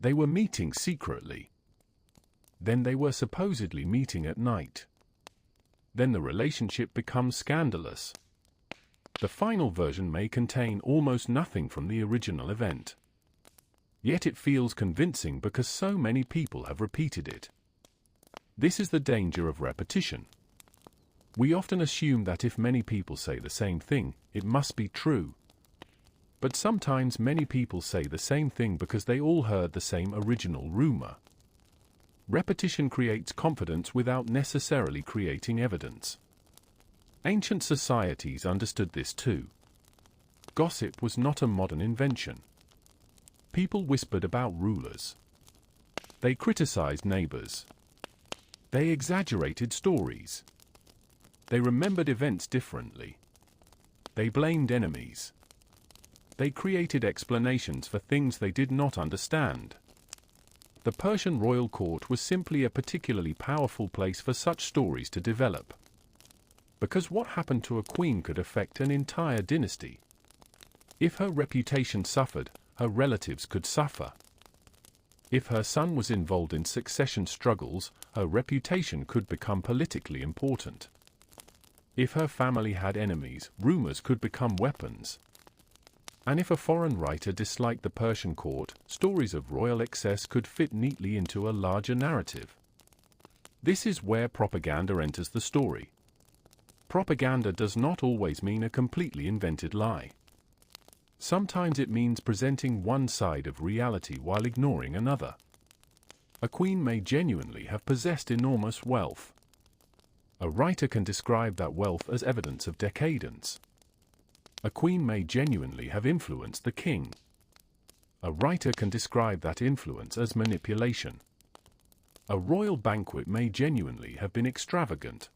They were meeting secretly. Then they were supposedly meeting at night. Then the relationship becomes scandalous. The final version may contain almost nothing from the original event. Yet it feels convincing because so many people have repeated it. This is the danger of repetition. We often assume that if many people say the same thing, it must be true. But sometimes many people say the same thing because they all heard the same original rumor. Repetition creates confidence without necessarily creating evidence. Ancient societies understood this too. Gossip was not a modern invention. People whispered about rulers. They criticized neighbors. They exaggerated stories. They remembered events differently. They blamed enemies. They created explanations for things they did not understand. The Persian royal court was simply a particularly powerful place for such stories to develop. Because what happened to a queen could affect an entire dynasty. If her reputation suffered, her relatives could suffer. If her son was involved in succession struggles, her reputation could become politically important. If her family had enemies, rumors could become weapons. And if a foreign writer disliked the Persian court, stories of royal excess could fit neatly into a larger narrative. This is where propaganda enters the story. Propaganda does not always mean a completely invented lie. Sometimes it means presenting one side of reality while ignoring another. A queen may genuinely have possessed enormous wealth. A writer can describe that wealth as evidence of decadence. A queen may genuinely have influenced the king. A writer can describe that influence as manipulation. A royal banquet may genuinely have been extravagant.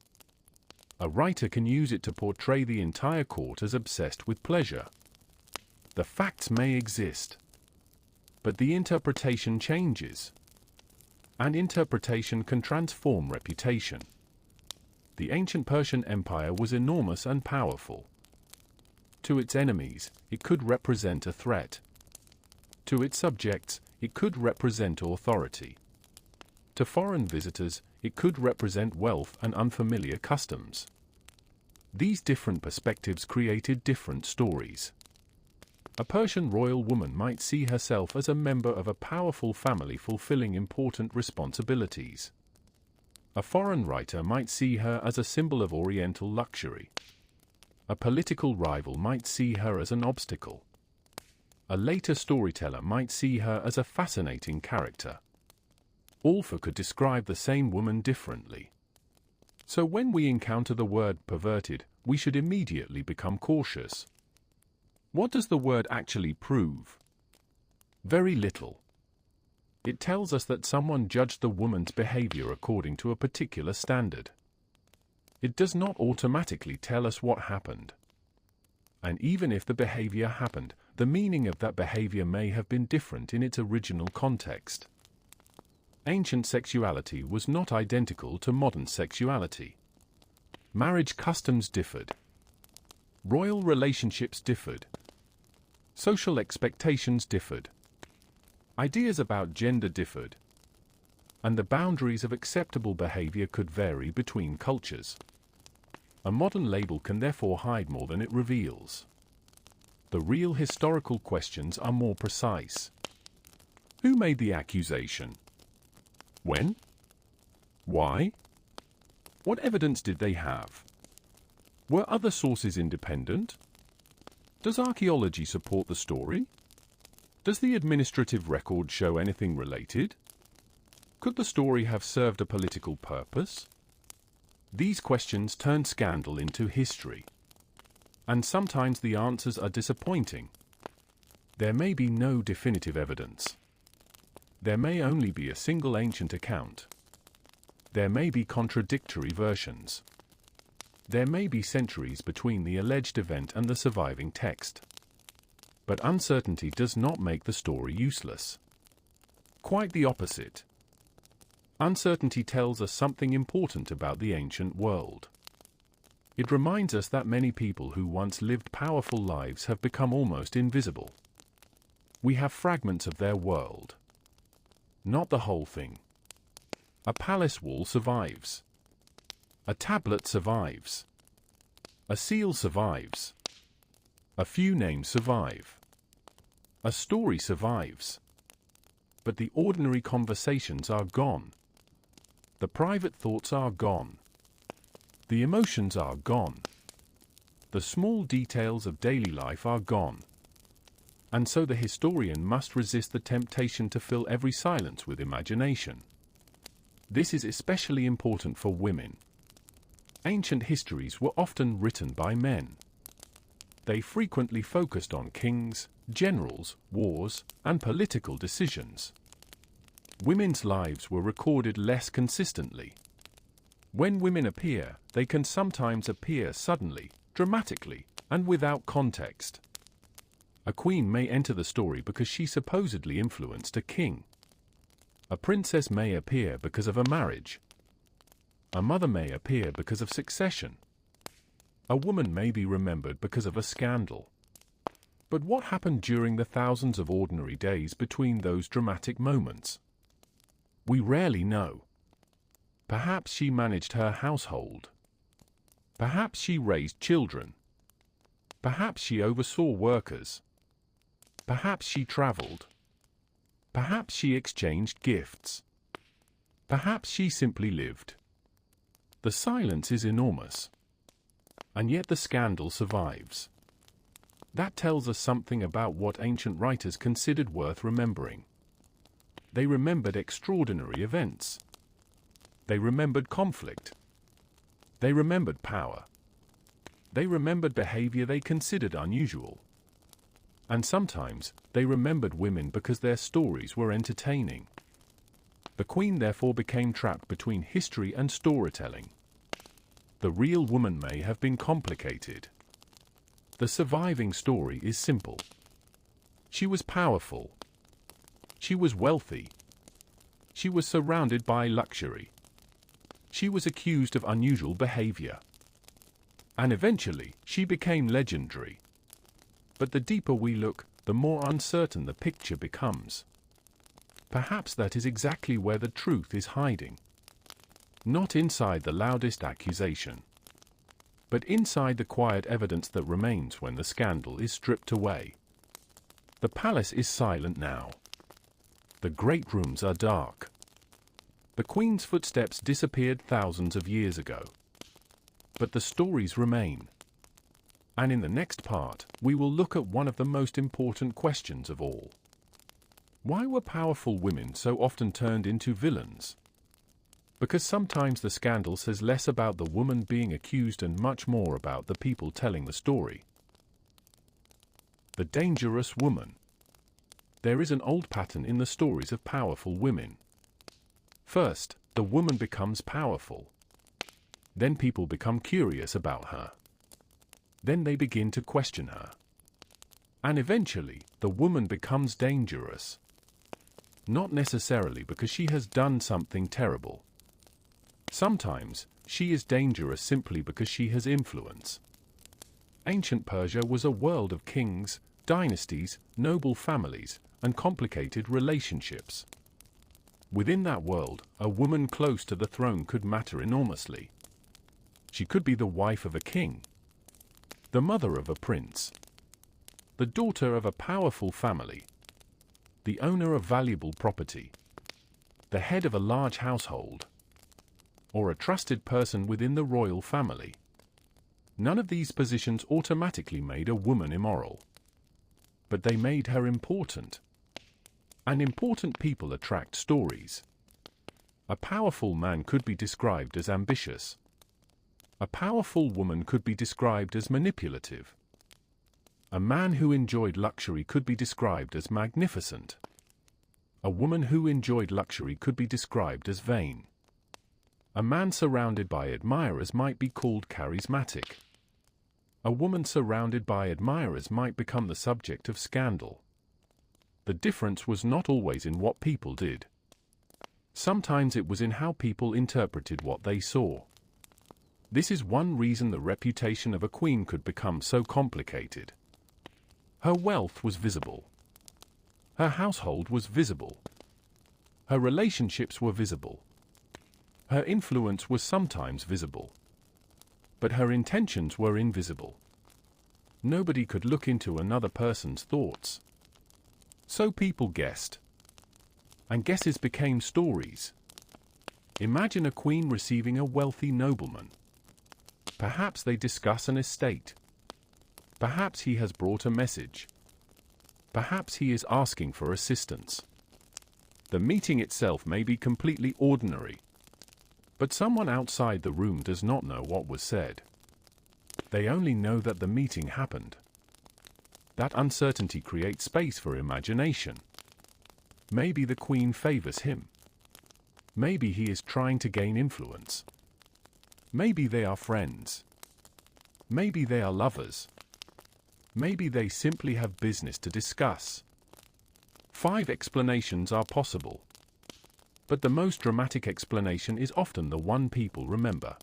A writer can use it to portray the entire court as obsessed with pleasure. The facts may exist, but the interpretation changes. And interpretation can transform reputation. The ancient Persian Empire was enormous and powerful. To its enemies, it could represent a threat. To its subjects, it could represent authority. To foreign visitors, it could represent wealth and unfamiliar customs. These different perspectives created different stories. A Persian royal woman might see herself as a member of a powerful family fulfilling important responsibilities. A foreign writer might see her as a symbol of Oriental luxury. A political rival might see her as an obstacle. A later storyteller might see her as a fascinating character. All could describe the same woman differently. So when we encounter the word perverted, we should immediately become cautious. What does the word actually prove? Very little. It tells us that someone judged the woman's behavior according to a particular standard. It does not automatically tell us what happened. And even if the behavior happened, the meaning of that behavior may have been different in its original context. Ancient sexuality was not identical to modern sexuality. Marriage customs differed. Royal relationships differed. Social expectations differed. Ideas about gender differed. And the boundaries of acceptable behavior could vary between cultures. A modern label can therefore hide more than it reveals. The real historical questions are more precise. Who made the accusation? When? Why? What evidence did they have? Were other sources independent? Does archaeology support the story? Does the administrative record show anything related? Could the story have served a political purpose? These questions turn scandal into history. And sometimes the answers are disappointing. There may be no definitive evidence. There may only be a single ancient account. There may be contradictory versions. There may be centuries between the alleged event and the surviving text. But uncertainty does not make the story useless. Quite the opposite. Uncertainty tells us something important about the ancient world. It reminds us that many people who once lived powerful lives have become almost invisible. We have fragments of their world. Not the whole thing. A palace wall survives. A tablet survives. A seal survives. A few names survive. A story survives. But the ordinary conversations are gone. The private thoughts are gone. The emotions are gone. The small details of daily life are gone. And so the historian must resist the temptation to fill every silence with imagination. This is especially important for women. Ancient histories were often written by men. They frequently focused on kings, generals, wars, and political decisions. Women's lives were recorded less consistently. When women appear, they can sometimes appear suddenly, dramatically, and without context. A queen may enter the story because she supposedly influenced a king. A princess may appear because of a marriage. A mother may appear because of succession. A woman may be remembered because of a scandal. But what happened during the thousands of ordinary days between those dramatic moments? We rarely know. Perhaps she managed her household. Perhaps she raised children. Perhaps she oversaw workers. Perhaps she traveled. Perhaps she exchanged gifts. Perhaps she simply lived. The silence is enormous. And yet the scandal survives. That tells us something about what ancient writers considered worth remembering. They remembered extraordinary events. They remembered conflict. They remembered power. They remembered behavior they considered unusual. And sometimes, they remembered women because their stories were entertaining. The queen therefore became trapped between history and storytelling. The real woman may have been complicated. The surviving story is simple. She was powerful. She was wealthy. She was surrounded by luxury. She was accused of unusual behavior. And eventually, she became legendary. But the deeper we look, the more uncertain the picture becomes. Perhaps that is exactly where the truth is hiding. Not inside the loudest accusation, but inside the quiet evidence that remains when the scandal is stripped away. The palace is silent now. The great rooms are dark. The queen's footsteps disappeared thousands of years ago. But the stories remain. And in the next part, we will look at one of the most important questions of all. Why were powerful women so often turned into villains? Because sometimes the scandal says less about the woman being accused and much more about the people telling the story. The dangerous woman. There is an old pattern in the stories of powerful women. First, the woman becomes powerful. Then people become curious about her. Then they begin to question her. And eventually, the woman becomes dangerous. Not necessarily because she has done something terrible. Sometimes, she is dangerous simply because she has influence. Ancient Persia was a world of kings, dynasties, noble families, and complicated relationships. Within that world, a woman close to the throne could matter enormously. She could be the wife of a king, the mother of a prince, the daughter of a powerful family, the owner of valuable property, the head of a large household, or a trusted person within the royal family. None of these positions automatically made a woman immoral. But they made her important. And important people attract stories. A powerful man could be described as ambitious. A powerful woman could be described as manipulative. A man who enjoyed luxury could be described as magnificent. A woman who enjoyed luxury could be described as vain. A man surrounded by admirers might be called charismatic. A woman surrounded by admirers might become the subject of scandal. The difference was not always in what people did. Sometimes it was in how people interpreted what they saw. This is one reason the reputation of a queen could become so complicated. Her wealth was visible. Her household was visible. Her relationships were visible. Her influence was sometimes visible. But her intentions were invisible. Nobody could look into another person's thoughts. So people guessed. And guesses became stories. Imagine a queen receiving a wealthy nobleman. Perhaps they discuss an estate. Perhaps he has brought a message. Perhaps he is asking for assistance. The meeting itself may be completely ordinary, but someone outside the room does not know what was said. They only know that the meeting happened. That uncertainty creates space for imagination. Maybe the queen favors him. Maybe he is trying to gain influence. Maybe they are friends. Maybe they are lovers. Maybe they simply have business to discuss. 5 explanations are possible. But the most dramatic explanation is often the one people remember.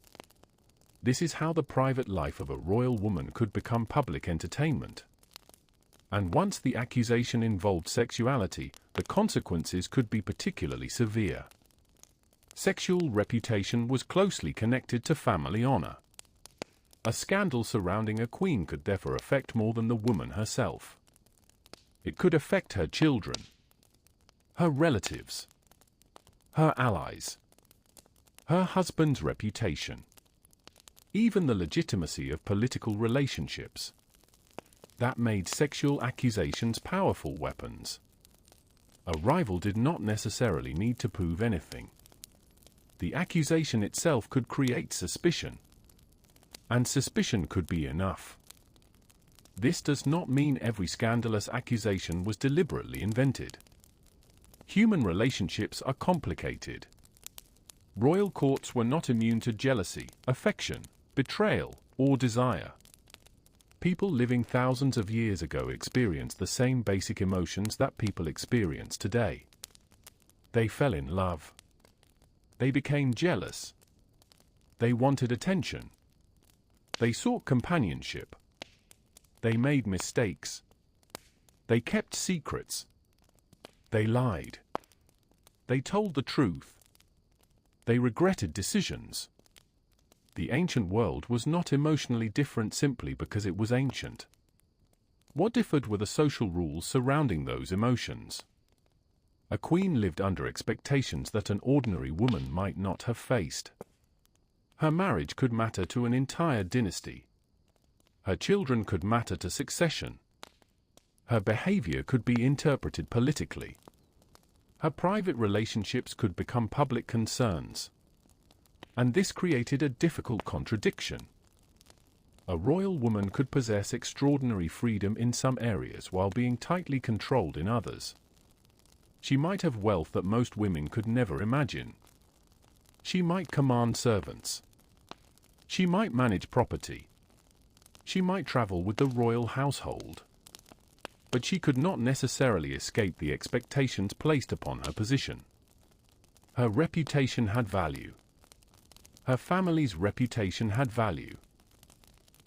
This is how the private life of a royal woman could become public entertainment. And once the accusation involved sexuality, the consequences could be particularly severe. Sexual reputation was closely connected to family honor. A scandal surrounding a queen could therefore affect more than the woman herself. It could affect her children, her relatives, her allies, her husband's reputation, even the legitimacy of political relationships. That made sexual accusations powerful weapons. A rival did not necessarily need to prove anything. The accusation itself could create suspicion. And suspicion could be enough. This does not mean every scandalous accusation was deliberately invented. Human relationships are complicated. Royal courts were not immune to jealousy, affection, betrayal, or desire. People living thousands of years ago experienced the same basic emotions that people experience today. They fell in love. They became jealous. They wanted attention. They sought companionship. They made mistakes. They kept secrets. They lied. They told the truth. They regretted decisions. The ancient world was not emotionally different simply because it was ancient. What differed were the social rules surrounding those emotions. A queen lived under expectations that an ordinary woman might not have faced. Her marriage could matter to an entire dynasty. Her children could matter to succession. Her behavior could be interpreted politically. Her private relationships could become public concerns. And this created a difficult contradiction. A royal woman could possess extraordinary freedom in some areas while being tightly controlled in others. She might have wealth that most women could never imagine. She might command servants. She might manage property. She might travel with the royal household. But she could not necessarily escape the expectations placed upon her position. Her reputation had value. Her family's reputation had value.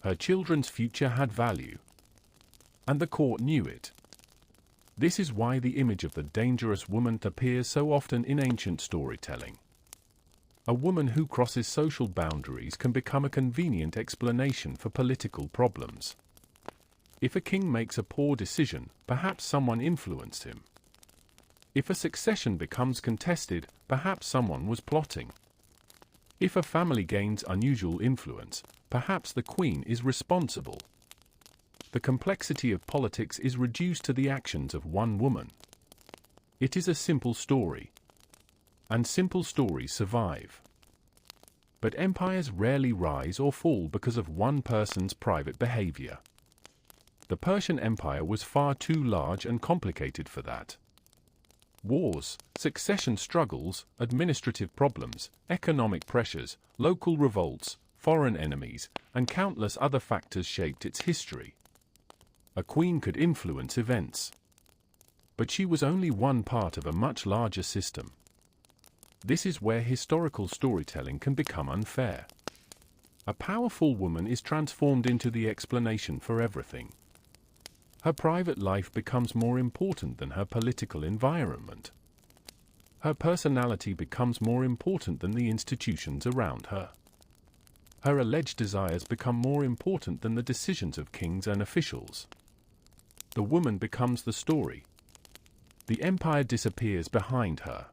Her children's future had value. And the court knew it. This is why the image of the dangerous woman appears so often in ancient storytelling. A woman who crosses social boundaries can become a convenient explanation for political problems. If a king makes a poor decision, perhaps someone influenced him. If a succession becomes contested, perhaps someone was plotting. If a family gains unusual influence, perhaps the queen is responsible. The complexity of politics is reduced to the actions of one woman. It is a simple story. And simple stories survive. But empires rarely rise or fall because of one person's private behavior. The Persian Empire was far too large and complicated for that. Wars, succession struggles, administrative problems, economic pressures, local revolts, foreign enemies, and countless other factors shaped its history. A queen could influence events. But she was only one part of a much larger system. This is where historical storytelling can become unfair. A powerful woman is transformed into the explanation for everything. Her private life becomes more important than her political environment. Her personality becomes more important than the institutions around her. Her alleged desires become more important than the decisions of kings and officials. The woman becomes the story. The empire disappears behind her.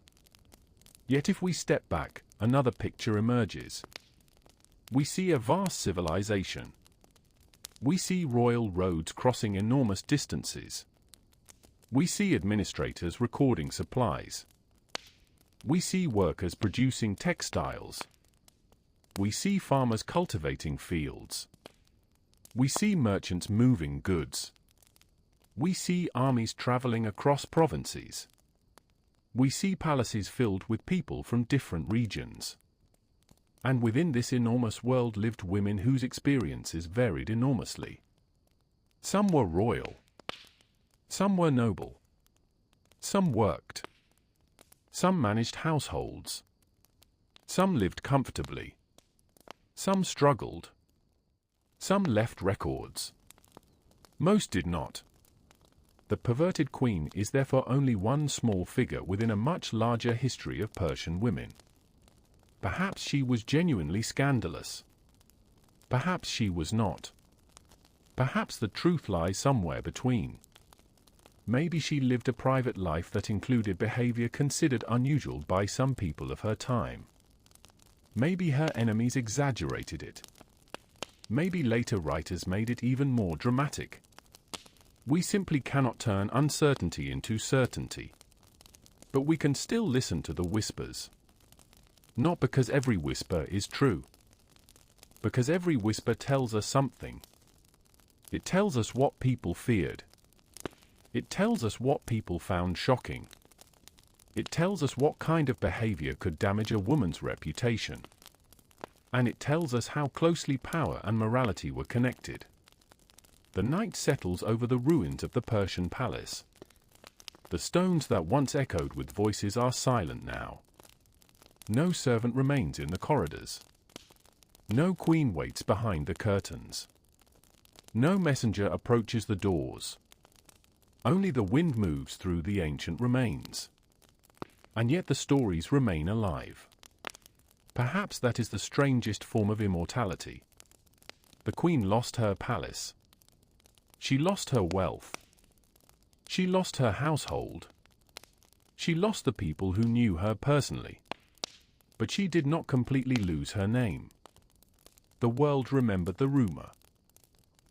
Yet if we step back, another picture emerges. We see a vast civilization. We see royal roads crossing enormous distances. We see administrators recording supplies. We see workers producing textiles. We see farmers cultivating fields. We see merchants moving goods. We see armies traveling across provinces. We see palaces filled with people from different regions. And within this enormous world lived women whose experiences varied enormously. Some were royal. Some were noble. Some worked. Some managed households. Some lived comfortably. Some struggled. Some left records. Most did not. The perverted queen is therefore only one small figure within a much larger history of Persian women. Perhaps she was genuinely scandalous. Perhaps she was not. Perhaps the truth lies somewhere between. Maybe she lived a private life that included behavior considered unusual by some people of her time. Maybe her enemies exaggerated it. Maybe later writers made it even more dramatic. We simply cannot turn uncertainty into certainty. But we can still listen to the whispers. Not because every whisper is true. Because every whisper tells us something. It tells us what people feared. It tells us what people found shocking. It tells us what kind of behavior could damage a woman's reputation. And it tells us how closely power and morality were connected. The night settles over the ruins of the Persian palace. The stones that once echoed with voices are silent now. No servant remains in the corridors. No queen waits behind the curtains. No messenger approaches the doors. Only the wind moves through the ancient remains. And yet the stories remain alive. Perhaps that is the strangest form of immortality. The queen lost her palace. She lost her wealth. She lost her household. She lost the people who knew her personally. But she did not completely lose her name. The world remembered the rumor.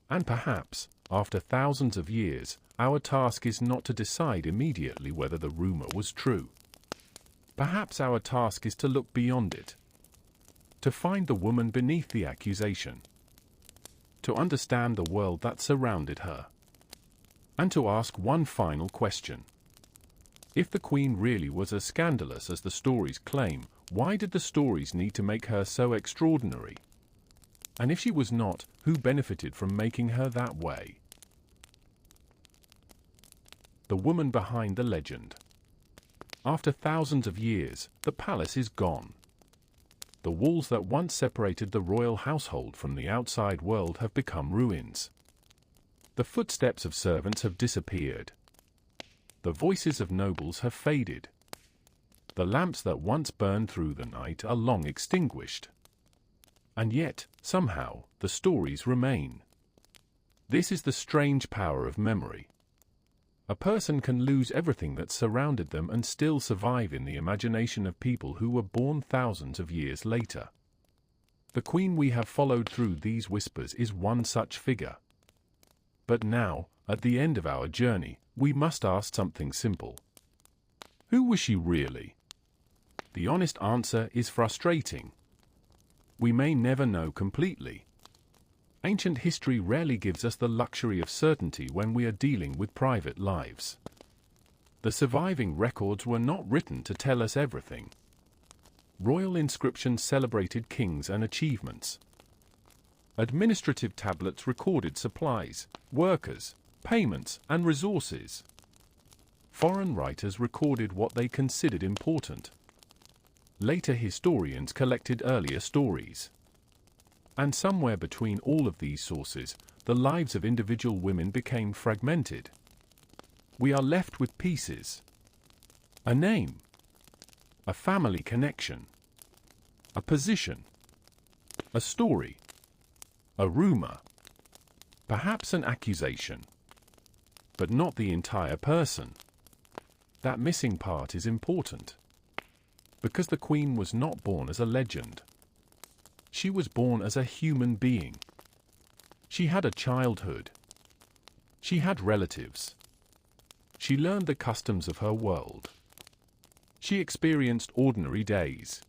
And perhaps, after thousands of years, our task is not to decide immediately whether the rumor was true. Perhaps our task is to look beyond it. To find the woman beneath the accusation. To understand the world that surrounded her. And to ask one final question. If the queen really was as scandalous as the stories claim, why did the stories need to make her so extraordinary? And if she was not, who benefited from making her that way? The woman behind the legend. After thousands of years, the palace is gone. The walls that once separated the royal household from the outside world have become ruins. The footsteps of servants have disappeared. The voices of nobles have faded. The lamps that once burned through the night are long extinguished. And yet, somehow, the stories remain. This is the strange power of memory. A person can lose everything that surrounded them and still survive in the imagination of people who were born thousands of years later. The queen we have followed through these whispers is one such figure. But now, at the end of our journey, we must ask something simple. Who was she really? The honest answer is frustrating. We may never know completely. Ancient history rarely gives us the luxury of certainty when we are dealing with private lives. The surviving records were not written to tell us everything. Royal inscriptions celebrated kings and achievements. Administrative tablets recorded supplies, workers, payments, and resources. Foreign writers recorded what they considered important. Later historians collected earlier stories. And somewhere between all of these sources, the lives of individual women became fragmented. We are left with pieces. A name. A family connection. A position. A story. A rumor. Perhaps an accusation. But not the entire person. That missing part is important. Because the queen was not born as a legend. She was born as a human being. She had a childhood. She had relatives. She learned the customs of her world. She experienced ordinary days.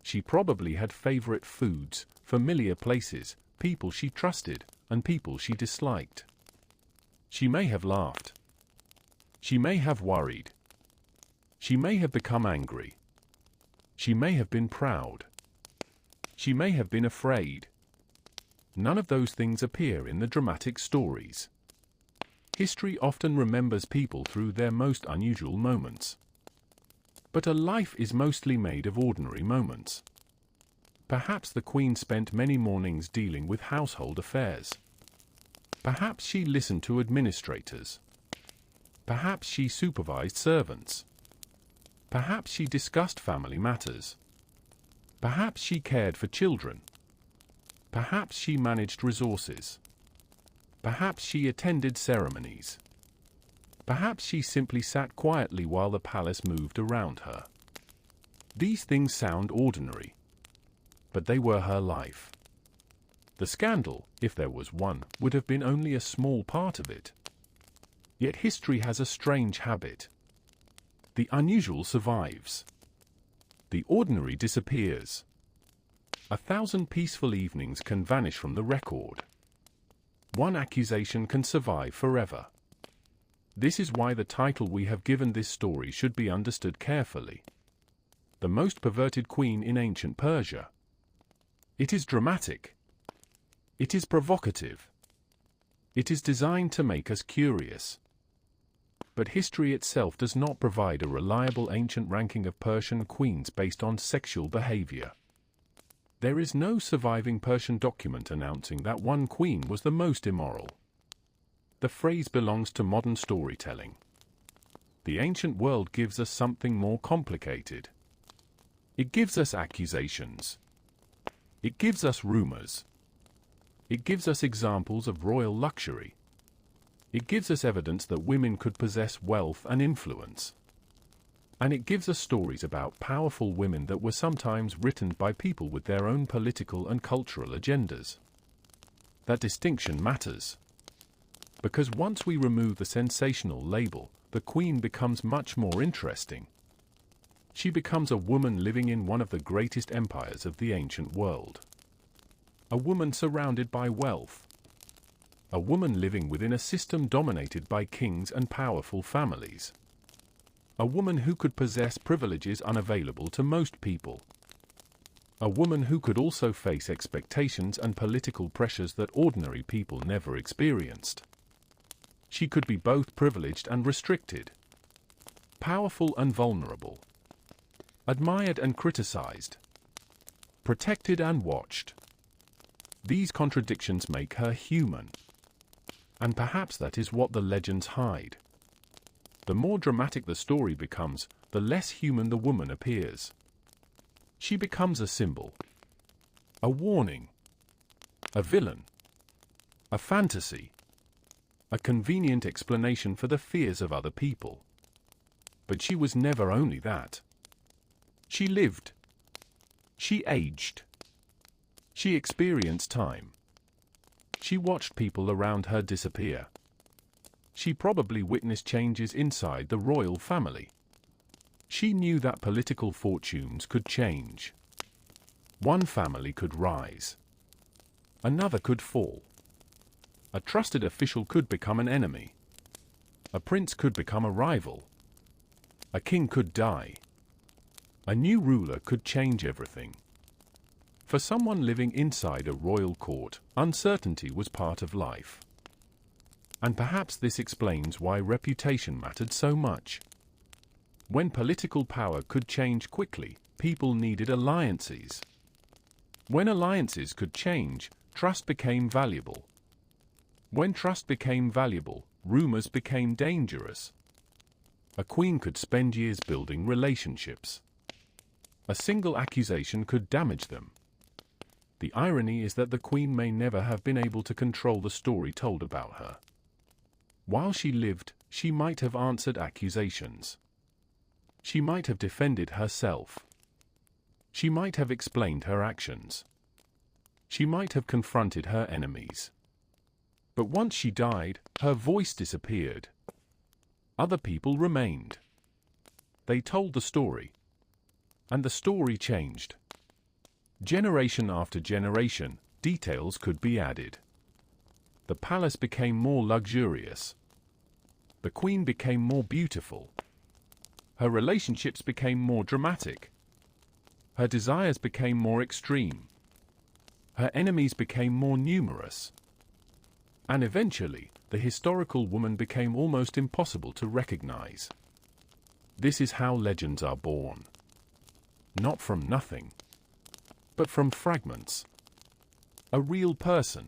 She probably had favorite foods, familiar places, people she trusted, and people she disliked. She may have laughed. She may have worried. She may have become angry. She may have been proud. She may have been afraid. None of those things appear in the dramatic stories. History often remembers people through their most unusual moments. But a life is mostly made of ordinary moments. Perhaps the queen spent many mornings dealing with household affairs. Perhaps she listened to administrators. Perhaps she supervised servants. Perhaps she discussed family matters. Perhaps she cared for children. Perhaps she managed resources. Perhaps she attended ceremonies. Perhaps she simply sat quietly while the palace moved around her. These things sound ordinary, but they were her life. The scandal, if there was one, would have been only a small part of it. Yet history has a strange habit. The unusual survives. The ordinary disappears. 1,000 peaceful evenings can vanish from the record. One accusation can survive forever. This is why the title we have given this story should be understood carefully. The Most Perverted Queen in Ancient Persia. It is dramatic. It is provocative. It is designed to make us curious. But history itself does not provide a reliable ancient ranking of Persian queens based on sexual behavior. There is no surviving Persian document announcing that one queen was the most immoral. The phrase belongs to modern storytelling. The ancient world gives us something more complicated. It gives us accusations. It gives us rumors. It gives us examples of royal luxury. It gives us evidence that women could possess wealth and influence. And it gives us stories about powerful women that were sometimes written by people with their own political and cultural agendas. That distinction matters. Because once we remove the sensational label, the queen becomes much more interesting. She becomes a woman living in one of the greatest empires of the ancient world. A woman surrounded by wealth. A woman living within a system dominated by kings and powerful families. A woman who could possess privileges unavailable to most people. A woman who could also face expectations and political pressures that ordinary people never experienced. She could be both privileged and restricted. Powerful and vulnerable. Admired and criticized. Protected and watched. These contradictions make her human. And perhaps that is what the legends hide. The more dramatic the story becomes, the less human the woman appears. She becomes a symbol. A warning. A villain. A fantasy. A convenient explanation for the fears of other people. But she was never only that. She lived. She aged. She experienced time. She watched people around her disappear. She probably witnessed changes inside the royal family. She knew that political fortunes could change. One family could rise. Another could fall. A trusted official could become an enemy. A prince could become a rival. A king could die. A new ruler could change everything. For someone living inside a royal court, uncertainty was part of life. And perhaps this explains why reputation mattered so much. When political power could change quickly, people needed alliances. When alliances could change, trust became valuable. When trust became valuable, rumors became dangerous. A queen could spend years building relationships. A single accusation could damage them. The irony is that the queen may never have been able to control the story told about her. While she lived, she might have answered accusations. She might have defended herself. She might have explained her actions. She might have confronted her enemies. But once she died, her voice disappeared. Other people remained. They told the story. And the story changed. Generation after generation, details could be added. The palace became more luxurious. The queen became more beautiful. Her relationships became more dramatic. Her desires became more extreme. Her enemies became more numerous. And eventually, the historical woman became almost impossible to recognize. This is how legends are born. Not from nothing, but from fragments. A real person.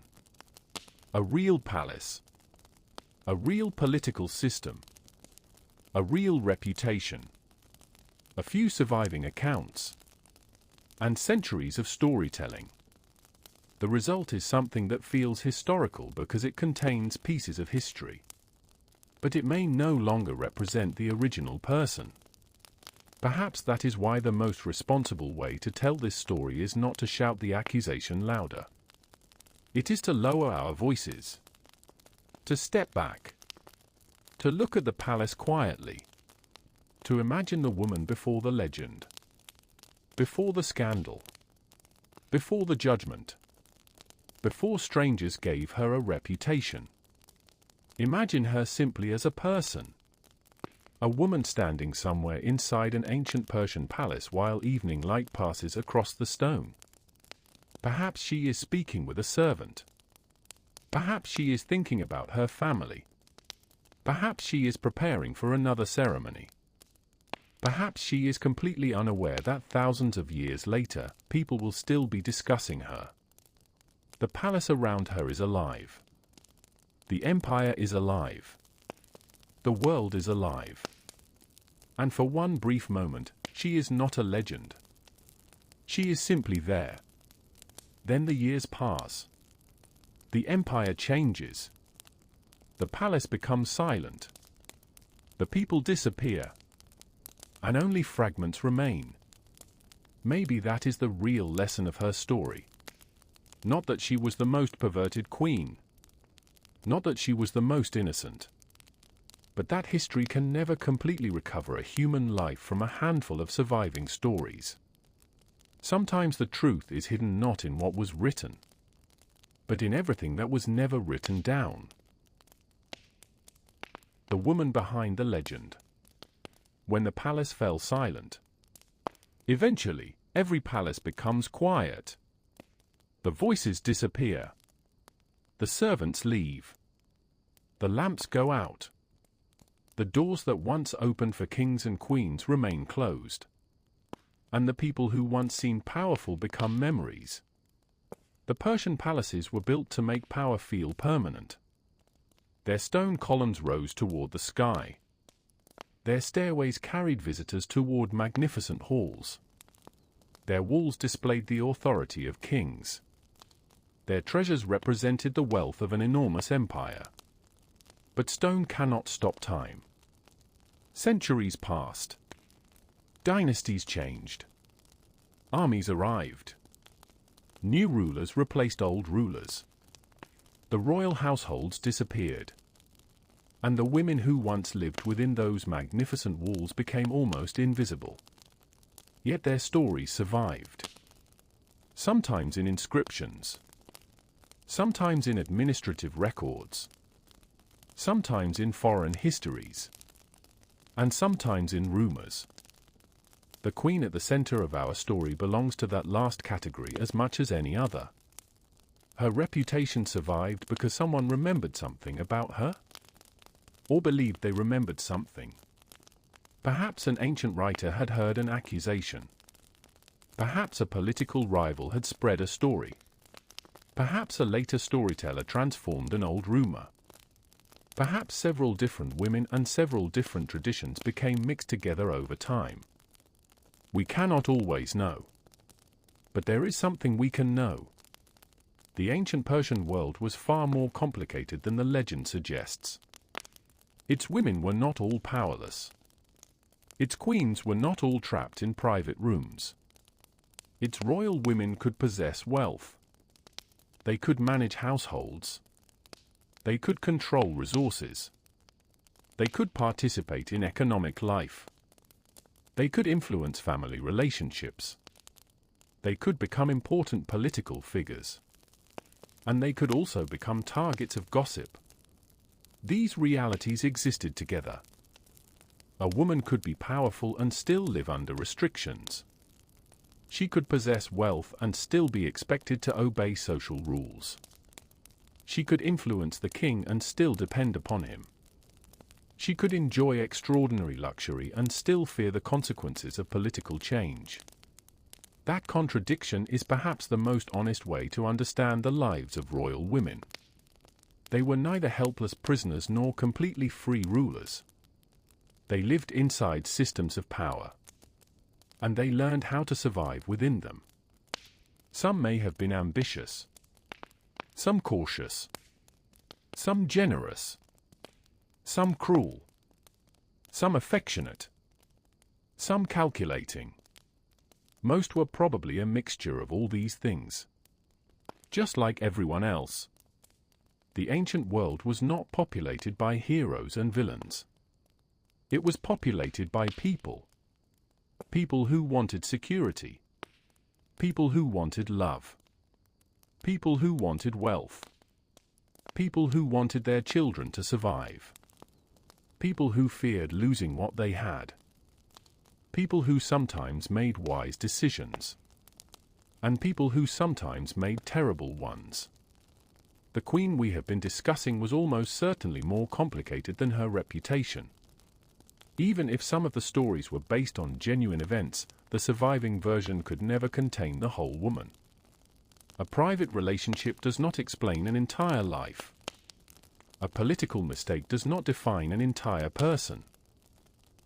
A real palace. A real political system. A real reputation. A few surviving accounts. And centuries of storytelling. The result is something that feels historical because it contains pieces of history. But it may no longer represent the original person. Perhaps that is why the most responsible way to tell this story is not to shout the accusation louder. It is to lower our voices. To step back. To look at the palace quietly. To imagine the woman before the legend. Before the scandal. Before the judgment. Before strangers gave her a reputation. Imagine her simply as a person. A woman standing somewhere inside an ancient Persian palace while evening light passes across the stone. Perhaps she is speaking with a servant. Perhaps she is thinking about her family. Perhaps she is preparing for another ceremony. Perhaps she is completely unaware that thousands of years later, people will still be discussing her. The palace around her is alive. The empire is alive. The world is alive. And for one brief moment, she is not a legend. She is simply there. Then the years pass. The empire changes. The palace becomes silent. The people disappear. And only fragments remain. Maybe that is the real lesson of her story. Not that she was the most perverted queen. Not that she was the most innocent. But that history can never completely recover a human life from a handful of surviving stories. Sometimes the truth is hidden not in what was written, but in everything that was never written down. The woman behind the legend. When the palace fell silent. Eventually, every palace becomes quiet. The voices disappear. The servants leave. The lamps go out. The doors that once opened for kings and queens remain closed. And the people who once seemed powerful become memories. The Persian palaces were built to make power feel permanent. Their stone columns rose toward the sky. Their stairways carried visitors toward magnificent halls. Their walls displayed the authority of kings. Their treasures represented the wealth of an enormous empire. But stone cannot stop time. Centuries passed. Dynasties changed. Armies arrived. New rulers replaced old rulers. The royal households disappeared. And the women who once lived within those magnificent walls became almost invisible. Yet their stories survived. Sometimes in inscriptions. Sometimes in administrative records. Sometimes in foreign histories. And sometimes in rumors. The queen at the center of our story belongs to that last category as much as any other. Her reputation survived because someone remembered something about her? Or believed they remembered something. Perhaps an ancient writer had heard an accusation. Perhaps a political rival had spread a story. Perhaps a later storyteller transformed an old rumor. Perhaps several different women and several different traditions became mixed together over time. We cannot always know. But there is something we can know. The ancient Persian world was far more complicated than the legend suggests. Its women were not all powerless. Its queens were not all trapped in private rooms. Its royal women could possess wealth. They could manage households. They could control resources. They could participate in economic life. They could influence family relationships. They could become important political figures. And they could also become targets of gossip. These realities existed together. A woman could be powerful and still live under restrictions. She could possess wealth and still be expected to obey social rules. She could influence the king and still depend upon him. She could enjoy extraordinary luxury and still fear the consequences of political change. That contradiction is perhaps the most honest way to understand the lives of royal women. They were neither helpless prisoners nor completely free rulers. They lived inside systems of power. And they learned how to survive within them. Some may have been ambitious. Some cautious. Some generous. Some cruel. Some affectionate. Some calculating. Most were probably a mixture of all these things. Just like everyone else, the ancient world was not populated by heroes and villains. It was populated by people. People who wanted security. People who wanted love. People who wanted wealth. People who wanted their children to survive. People who feared losing what they had. People who sometimes made wise decisions. And people who sometimes made terrible ones. The queen we have been discussing was almost certainly more complicated than her reputation. Even if some of the stories were based on genuine events, the surviving version could never contain the whole woman. A private relationship does not explain an entire life. A political mistake does not define an entire person.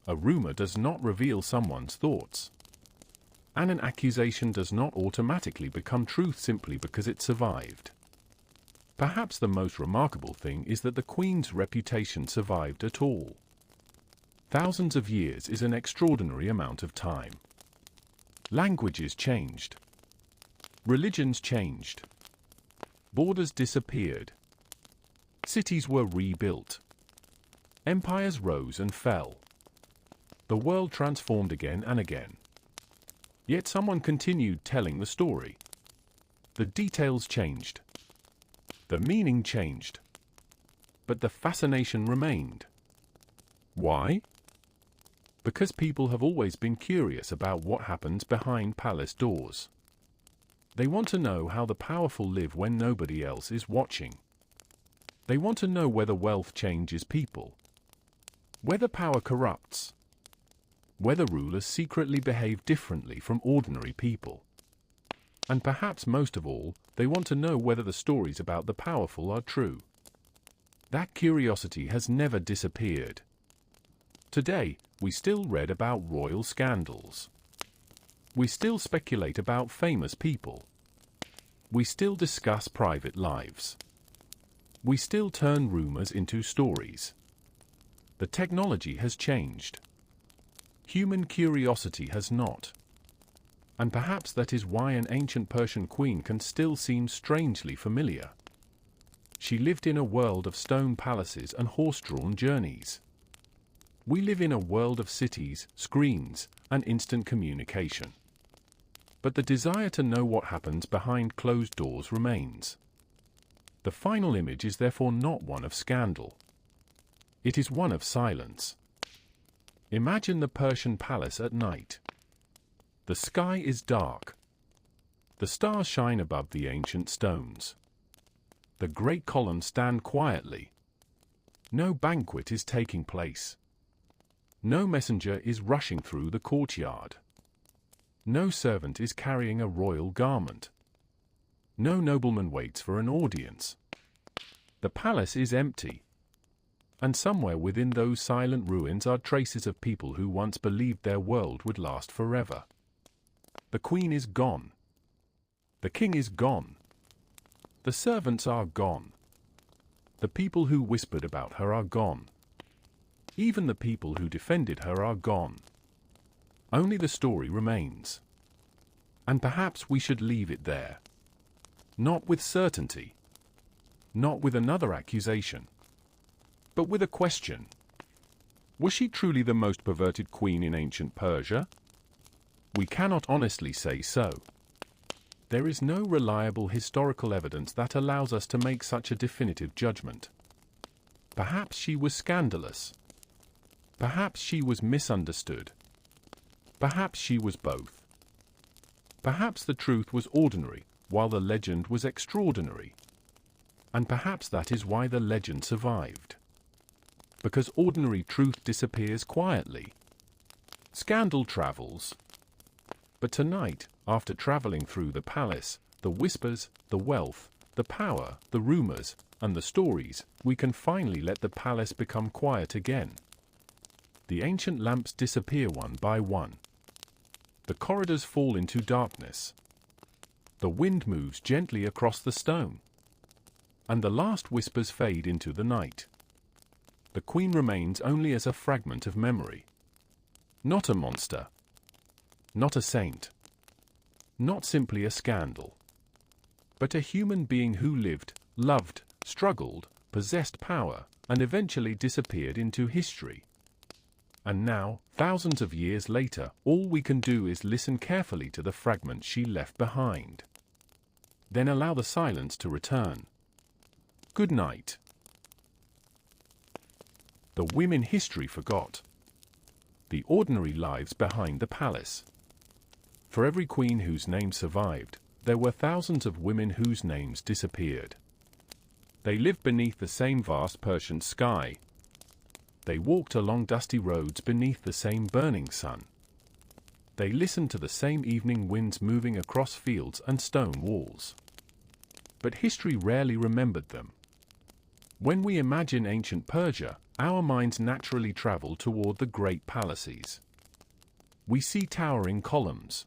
A rumor does not reveal someone's thoughts. And an accusation does not automatically become truth simply because it survived. Perhaps the most remarkable thing is that the queen's reputation survived at all. Thousands of years is an extraordinary amount of time. Languages changed. Religions changed. Borders disappeared. Cities were rebuilt. Empires rose and fell. The world transformed again and again. Yet someone continued telling the story. The details changed. The meaning changed. But the fascination remained. Why? Because people have always been curious about what happens behind palace doors. They want to know how the powerful live when nobody else is watching. They want to know whether wealth changes people. Whether power corrupts. Whether rulers secretly behave differently from ordinary people. And perhaps most of all, they want to know whether the stories about the powerful are true. That curiosity has never disappeared. Today, we still read about royal scandals. We still speculate about famous people. We still discuss private lives. We still turn rumors into stories. The technology has changed. Human curiosity has not. And perhaps that is why an ancient Persian queen can still seem strangely familiar. She lived in a world of stone palaces and horse-drawn journeys. We live in a world of cities, screens, and instant communication. But the desire to know what happens behind closed doors remains. The final image is therefore not one of scandal. It is one of silence. Imagine the Persian palace at night. The sky is dark. The stars shine above the ancient stones. The great columns stand quietly. No banquet is taking place. No messenger is rushing through the courtyard. No servant is carrying a royal garment. No nobleman waits for an audience. The palace is empty. And somewhere within those silent ruins are traces of people who once believed their world would last forever. The queen is gone. The king is gone. The servants are gone. The people who whispered about her are gone. Even the people who defended her are gone. Only the story remains. And perhaps we should leave it there. Not with certainty. Not with another accusation. But with a question. Was she truly the most perverted queen in ancient Persia? We cannot honestly say so. There is no reliable historical evidence that allows us to make such a definitive judgment. Perhaps she was scandalous. Perhaps she was misunderstood. Perhaps she was both. Perhaps the truth was ordinary, while the legend was extraordinary. And perhaps that is why the legend survived. Because ordinary truth disappears quietly. Scandal travels. But tonight, after traveling through the palace, the whispers, the wealth, the power, the rumors, and the stories, we can finally let the palace become quiet again. The ancient lamps disappear one by one. The corridors fall into darkness. The wind moves gently across the stone. And the last whispers fade into the night. The queen remains only as a fragment of memory. Not a monster. Not a saint. Not simply a scandal. But a human being who lived, loved, struggled, possessed power, and eventually disappeared into history. And now, thousands of years later, all we can do is listen carefully to the fragments she left behind. Then allow the silence to return. Good night. The women history forgot. The ordinary lives behind the palace. For every queen whose name survived, there were thousands of women whose names disappeared. They lived beneath the same vast Persian sky. They walked along dusty roads beneath the same burning sun. They listened to the same evening winds moving across fields and stone walls. But history rarely remembered them. When we imagine ancient Persia, our minds naturally travel toward the great palaces. We see towering columns,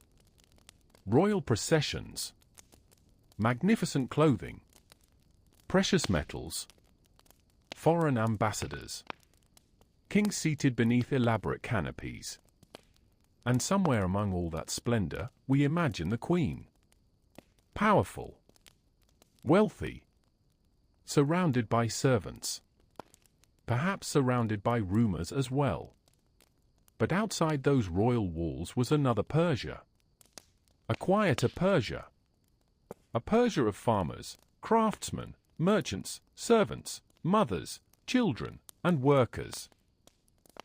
royal processions, magnificent clothing, precious metals, foreign ambassadors, kings seated beneath elaborate canopies. And somewhere among all that splendor, we imagine the queen. Powerful, wealthy, surrounded by servants, perhaps surrounded by rumors as well. But outside those royal walls was another Persia. A quieter Persia. A Persia of farmers, craftsmen, merchants, servants, mothers, children, and workers.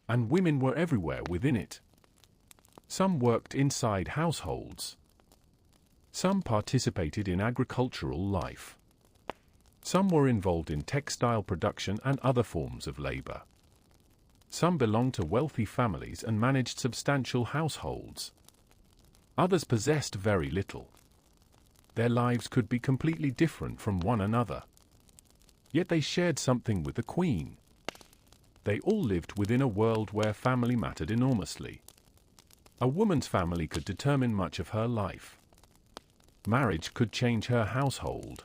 And women were everywhere within it. Some worked inside households. Some participated in agricultural life. Some were involved in textile production and other forms of labor. Some belonged to wealthy families and managed substantial households. Others possessed very little. Their lives could be completely different from one another. Yet they shared something with the queen. They all lived within a world where family mattered enormously. A woman's family could determine much of her life. Marriage could change her household.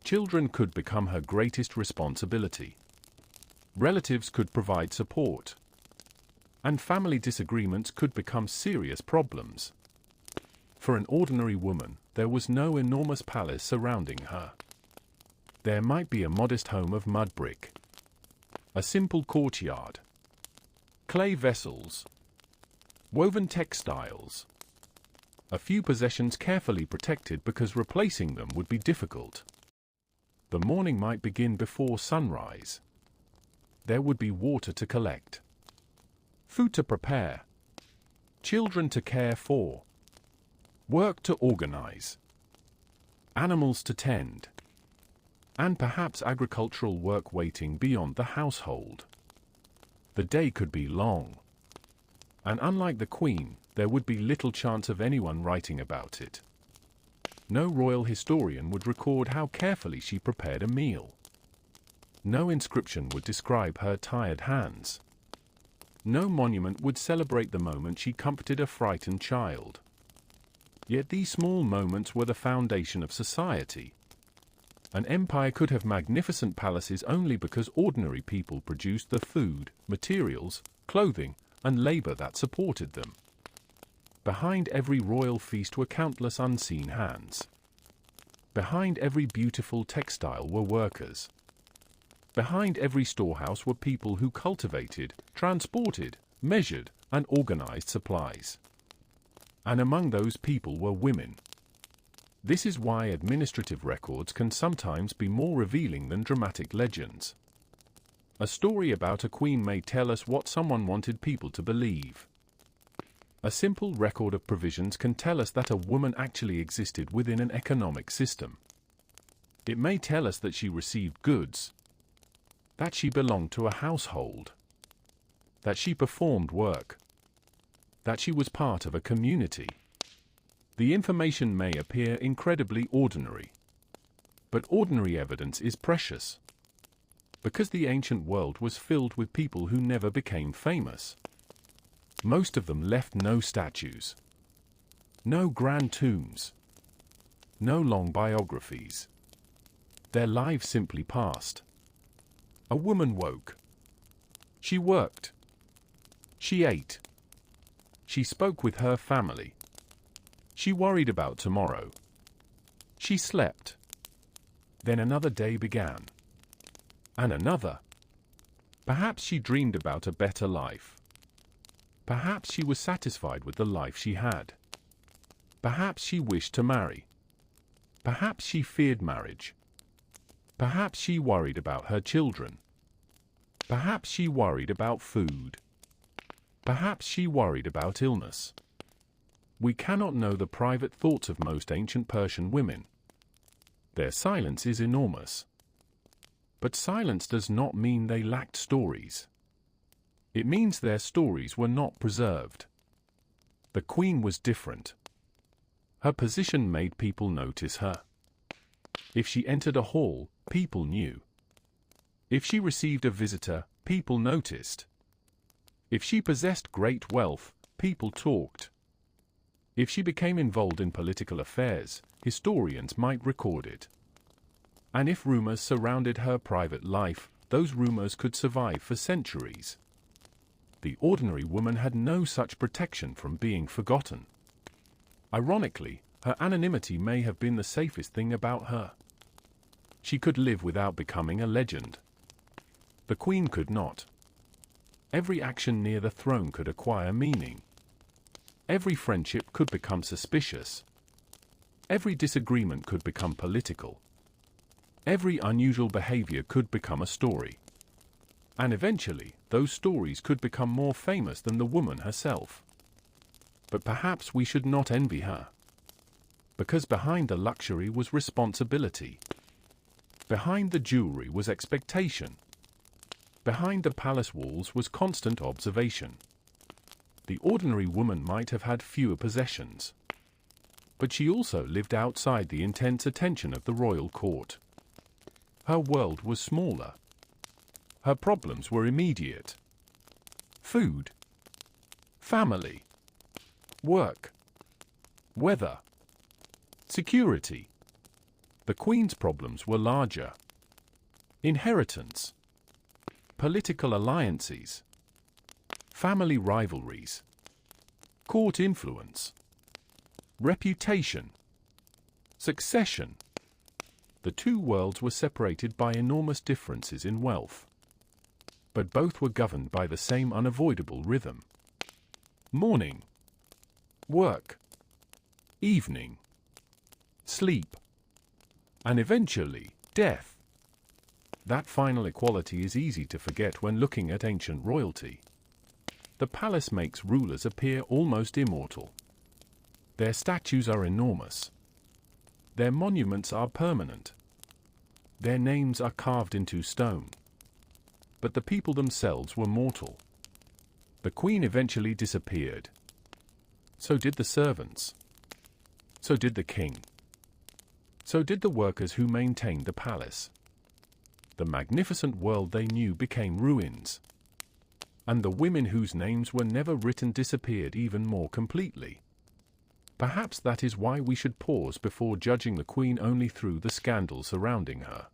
Children could become her greatest responsibility. Relatives could provide support. And family disagreements could become serious problems. For an ordinary woman, there was no enormous palace surrounding her. There might be a modest home of mud brick. A simple courtyard. Clay vessels. Woven textiles. A few possessions carefully protected because replacing them would be difficult. The morning might begin before sunrise. There would be water to collect. Food to prepare. Children to care for. Work to organize. Animals to tend. And perhaps agricultural work waiting beyond the household. The day could be long. And unlike the queen, there would be little chance of anyone writing about it. No royal historian would record how carefully she prepared a meal. No inscription would describe her tired hands. No monument would celebrate the moment she comforted a frightened child. Yet these small moments were the foundation of society. An empire could have magnificent palaces only because ordinary people produced the food, materials, clothing, and labor that supported them. Behind every royal feast were countless unseen hands. Behind every beautiful textile were workers. Behind every storehouse were people who cultivated, transported, measured, and organized supplies. And among those people were women. This is why administrative records can sometimes be more revealing than dramatic legends. A story about a queen may tell us what someone wanted people to believe. A simple record of provisions can tell us that a woman actually existed within an economic system. It may tell us that she received goods, that she belonged to a household, that she performed work, that she was part of a community. The information may appear incredibly ordinary, but ordinary evidence is precious. Because the ancient world was filled with people who never became famous. Most of them left no statues, no grand tombs, no long biographies. Their lives simply passed. A woman woke. She worked. She ate. She spoke with her family. She worried about tomorrow. She slept. Then another day began. And another. Perhaps she dreamed about a better life. Perhaps she was satisfied with the life she had. Perhaps she wished to marry. Perhaps she feared marriage. Perhaps she worried about her children. Perhaps she worried about food. Perhaps she worried about illness. We cannot know the private thoughts of most ancient Persian women. Their silence is enormous. But silence does not mean they lacked stories. It means their stories were not preserved. The queen was different. Her position made people notice her. If she entered a hall, people knew. If she received a visitor, people noticed. If she possessed great wealth, people talked. If she became involved in political affairs, historians might record it. And if rumors surrounded her private life, those rumors could survive for centuries. The ordinary woman had no such protection from being forgotten. Ironically, her anonymity may have been the safest thing about her. She could live without becoming a legend. The queen could not. Every action near the throne could acquire meaning. Every friendship could become suspicious. Every disagreement could become political. Every unusual behavior could become a story. And eventually, those stories could become more famous than the woman herself. But perhaps we should not envy her. Because behind the luxury was responsibility. Behind the jewelry was expectation. Behind the palace walls was constant observation. The ordinary woman might have had fewer possessions. But she also lived outside the intense attention of the royal court. Her world was smaller. Her problems were immediate. Food. Family. Work. Weather. Security. The queen's problems were larger. Inheritance. Political alliances. Family rivalries. Court influence. Reputation. Succession. The two worlds were separated by enormous differences in wealth. But both were governed by the same unavoidable rhythm. Morning. Work. Evening. Sleep. And eventually, death. That final equality is easy to forget when looking at ancient royalty. The palace makes rulers appear almost immortal. Their statues are enormous. Their monuments are permanent. Their names are carved into stone. But the people themselves were mortal. The queen eventually disappeared. So did the servants. So did the king. So did the workers who maintained the palace. The magnificent world they knew became ruins. And the women whose names were never written disappeared even more completely. Perhaps that is why we should pause before judging the queen only through the scandal surrounding her.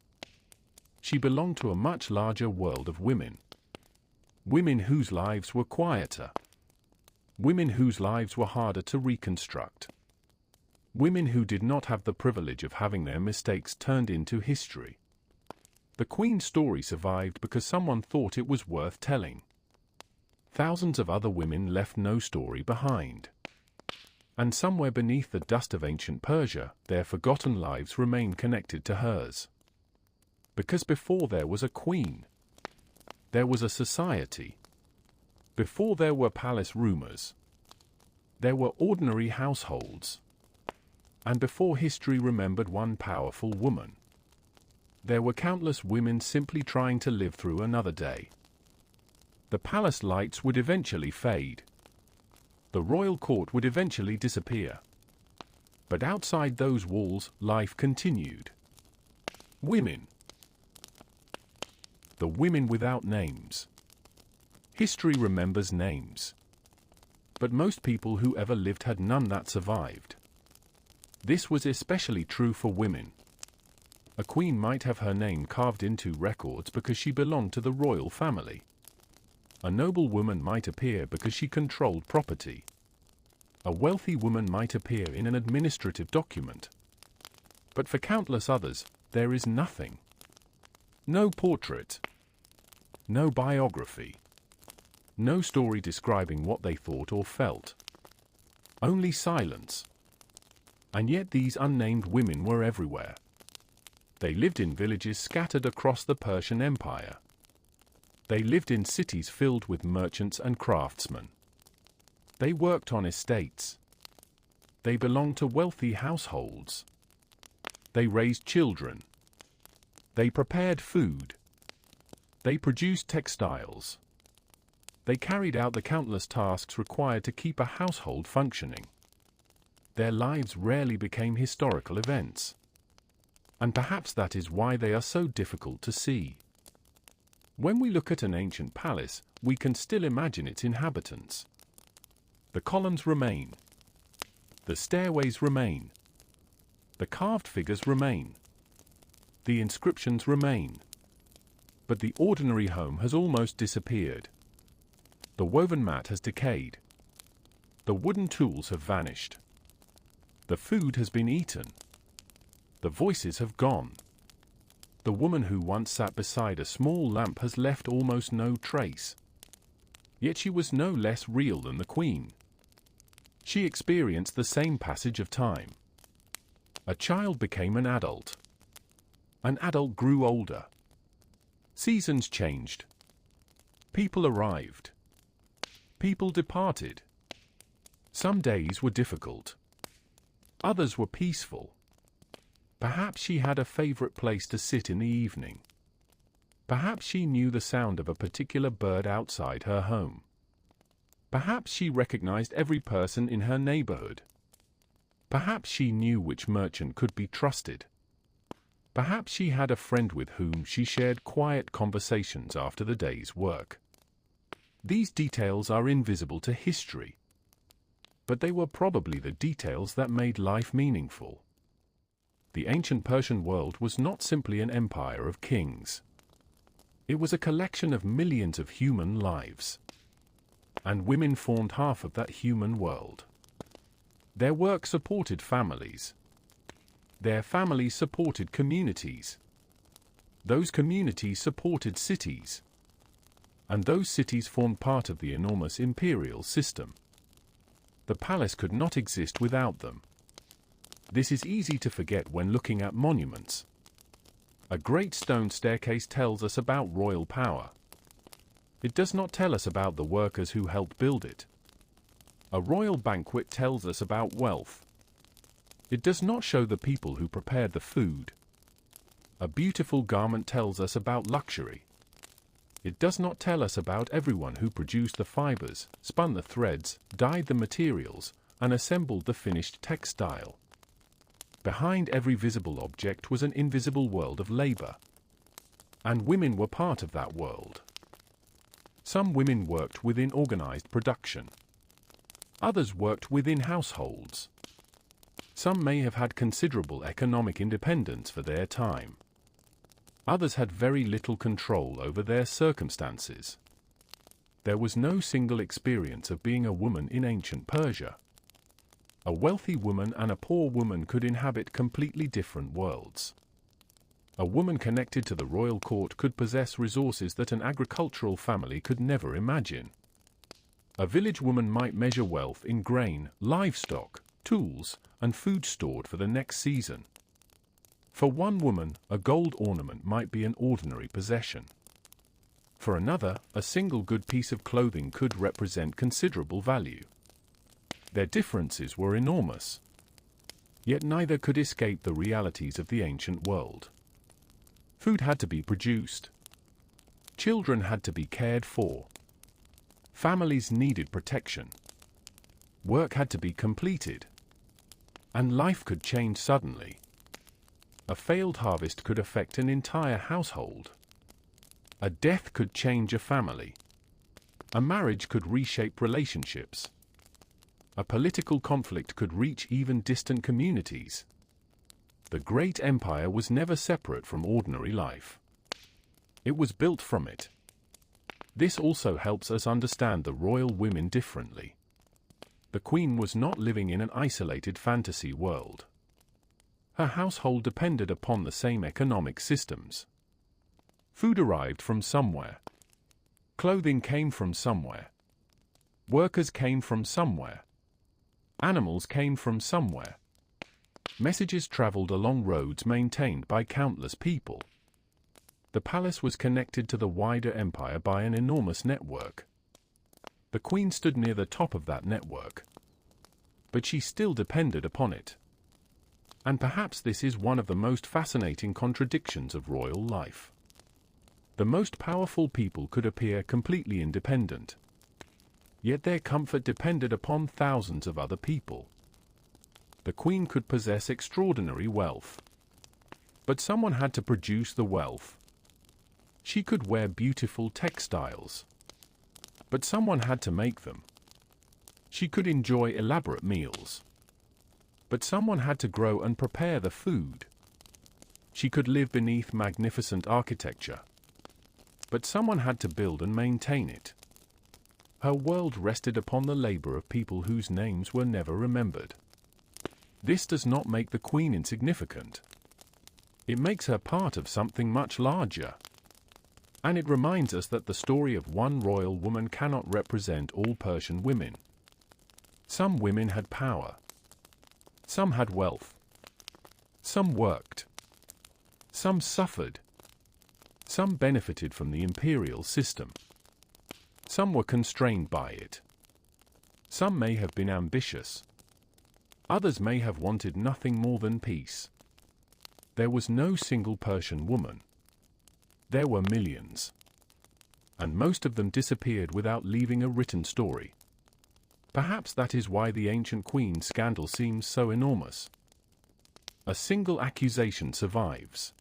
She belonged to a much larger world of women. Women whose lives were quieter. Women whose lives were harder to reconstruct. Women who did not have the privilege of having their mistakes turned into history. The Queen's story survived because someone thought it was worth telling. Thousands of other women left no story behind. And somewhere beneath the dust of ancient Persia, their forgotten lives remain connected to hers. Because before there was a queen, there was a society. Before there were palace rumors, there were ordinary households. And before history remembered one powerful woman, there were countless women simply trying to live through another day. The palace lights would eventually fade. The royal court would eventually disappear. But outside those walls, life continued. Women. The women without names. History remembers names. But most people who ever lived had none that survived. This was especially true for women. A queen might have her name carved into records because she belonged to the royal family. A noble woman might appear because she controlled property. A wealthy woman might appear in an administrative document. But for countless others, there is nothing. No portrait. No biography. No story describing what they thought or felt. Only silence. And yet these unnamed women were everywhere. They lived in villages scattered across the Persian Empire. They lived in cities filled with merchants and craftsmen. They worked on estates. They belonged to wealthy households. They raised children. They prepared food. They produced textiles. They carried out the countless tasks required to keep a household functioning. Their lives rarely became historical events. And perhaps that is why they are so difficult to see. When we look at an ancient palace, we can still imagine its inhabitants. The columns remain. The stairways remain. The carved figures remain. The inscriptions remain. But the ordinary home has almost disappeared. The woven mat has decayed. The wooden tools have vanished. The food has been eaten. The voices have gone. The woman who once sat beside a small lamp has left almost no trace. Yet she was no less real than the queen. She experienced the same passage of time. A child became an adult. An adult grew older. Seasons changed. People arrived. People departed. Some days were difficult. Others were peaceful. Perhaps she had a favorite place to sit in the evening. Perhaps she knew the sound of a particular bird outside her home. Perhaps she recognized every person in her neighborhood. Perhaps she knew which merchant could be trusted. Perhaps she had a friend with whom she shared quiet conversations after the day's work. These details are invisible to history. But they were probably the details that made life meaningful. The ancient Persian world was not simply an empire of kings. It was a collection of millions of human lives. And women formed half of that human world. Their work supported families. Their families supported communities. Those communities supported cities. And those cities formed part of the enormous imperial system. The palace could not exist without them. This is easy to forget when looking at monuments. A great stone staircase tells us about royal power. It does not tell us about the workers who helped build it. A royal banquet tells us about wealth. It does not show the people who prepared the food. A beautiful garment tells us about luxury. It does not tell us about everyone who produced the fibers, spun the threads, dyed the materials, and assembled the finished textile. Behind every visible object was an invisible world of labor. And women were part of that world. Some women worked within organized production. Others worked within households. Some may have had considerable economic independence for their time. Others had very little control over their circumstances. There was no single experience of being a woman in ancient Persia. A wealthy woman and a poor woman could inhabit completely different worlds. A woman connected to the royal court could possess resources that an agricultural family could never imagine. A village woman might measure wealth in grain, livestock, tools, and food stored for the next season. For one woman, a gold ornament might be an ordinary possession. For another, a single good piece of clothing could represent considerable value. Their differences were enormous. Yet neither could escape the realities of the ancient world. Food had to be produced. Children had to be cared for. Families needed protection. Work had to be completed. And life could change suddenly. A failed harvest could affect an entire household. A death could change a family. A marriage could reshape relationships. A political conflict could reach even distant communities. The great empire was never separate from ordinary life. It was built from it. This also helps us understand the royal women differently. The queen was not living in an isolated fantasy world. Her household depended upon the same economic systems. Food arrived from somewhere. Clothing came from somewhere. Workers came from somewhere. Animals came from somewhere. Messages traveled along roads maintained by countless people. The palace was connected to the wider empire by an enormous network. The queen stood near the top of that network. But she still depended upon it. And perhaps this is one of the most fascinating contradictions of royal life. The most powerful people could appear completely independent. Yet their comfort depended upon thousands of other people. The queen could possess extraordinary wealth. But someone had to produce the wealth. She could wear beautiful textiles. But someone had to make them. She could enjoy elaborate meals. But someone had to grow and prepare the food. She could live beneath magnificent architecture. But someone had to build and maintain it. Her world rested upon the labor of people whose names were never remembered. This does not make the queen insignificant. It makes her part of something much larger. And it reminds us that the story of one royal woman cannot represent all Persian women. Some women had power. Some had wealth. Some worked. Some suffered. Some benefited from the imperial system. Some were constrained by it. Some may have been ambitious. Others may have wanted nothing more than peace. There was no single Persian woman. There were millions. And most of them disappeared without leaving a written story. Perhaps that is why the ancient queen's scandal seems so enormous. A single accusation survives.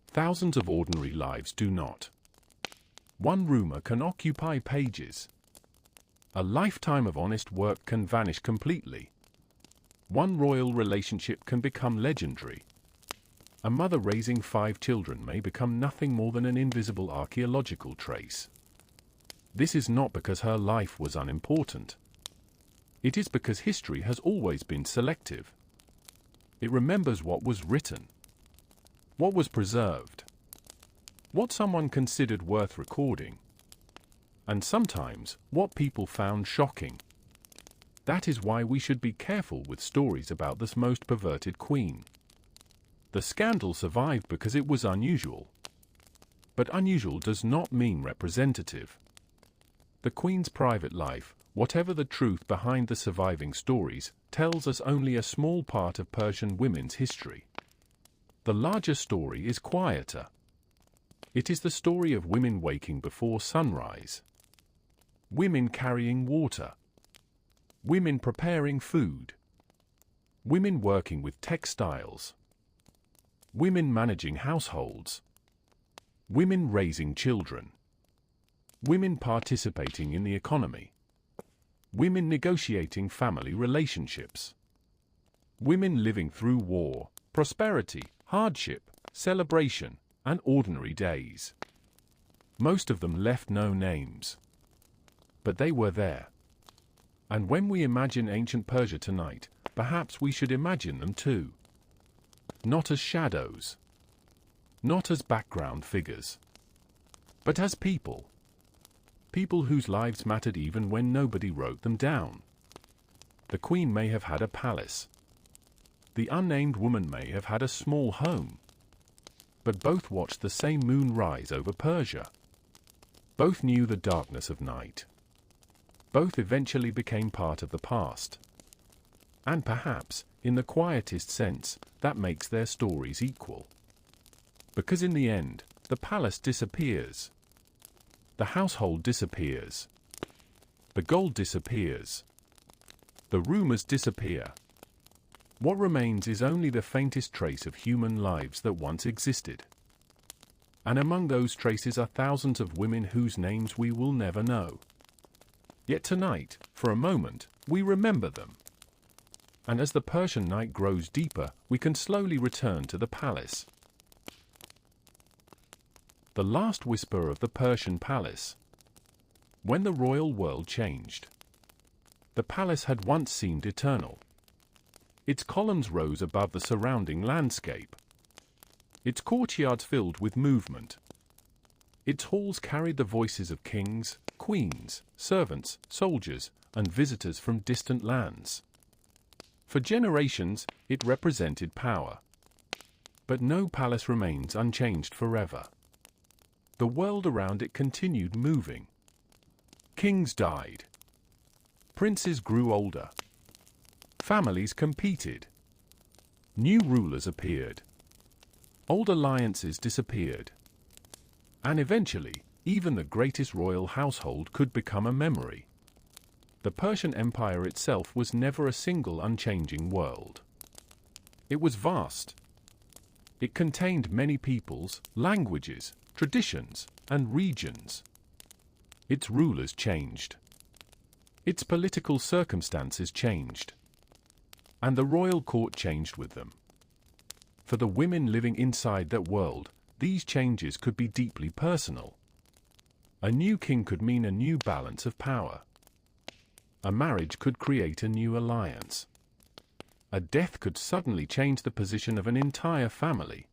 Thousands of ordinary lives do not. One rumor can occupy pages. A lifetime of honest work can vanish completely. One royal relationship can become legendary. A mother raising 5 children may become nothing more than an invisible archaeological trace. This is not because her life was unimportant. It is because history has always been selective. It remembers what was written, what was preserved, what someone considered worth recording, and sometimes what people found shocking. That is why we should be careful with stories about this most perverted queen. The scandal survived because it was unusual. But unusual does not mean representative. The queen's private life, whatever the truth behind the surviving stories, tells us only a small part of Persian women's history. The larger story is quieter. It is the story of women waking before sunrise. Women carrying water. Women preparing food. Women working with textiles. Women managing households. Women raising children. Women participating in the economy. Women negotiating family relationships. Women living through war, prosperity, hardship, celebration, and ordinary days. Most of them left no names. but they were there. And when we imagine ancient Persia tonight, perhaps we should imagine them too. Not as shadows, not as background figures, but as people. People whose lives mattered even when nobody wrote them down. The queen may have had a palace. The unnamed woman may have had a small home. But both watched the same moon rise over Persia. Both knew the darkness of night. Both eventually became part of the past. And perhaps, in the quietest sense, that makes their stories equal. Because in the end, the palace disappears. The household disappears. The gold disappears. The rumors disappear. What remains is only the faintest trace of human lives that once existed. And among those traces are thousands of women whose names we will never know. Yet tonight, for a moment, we remember them. And as the Persian night grows deeper, we can slowly return to the palace. The last whisper of the Persian palace. When the royal world changed. The palace had once seemed eternal. Its columns rose above the surrounding landscape. Its courtyards filled with movement. Its halls carried the voices of kings, queens, servants, soldiers, and visitors from distant lands. For generations, it represented power. But no palace remains unchanged forever. The world around it continued moving. Kings died. Princes grew older. Families competed. New rulers appeared. Old alliances disappeared. And eventually, even the greatest royal household could become a memory. The Persian Empire itself was never a single unchanging world. It was vast. It contained many peoples, languages, traditions, and regions. Its rulers changed. Its political circumstances changed. And the royal court changed with them. For the women living inside that world, these changes could be deeply personal. A new king could mean a new balance of power. A marriage could create a new alliance. A death could suddenly change the position of an entire family.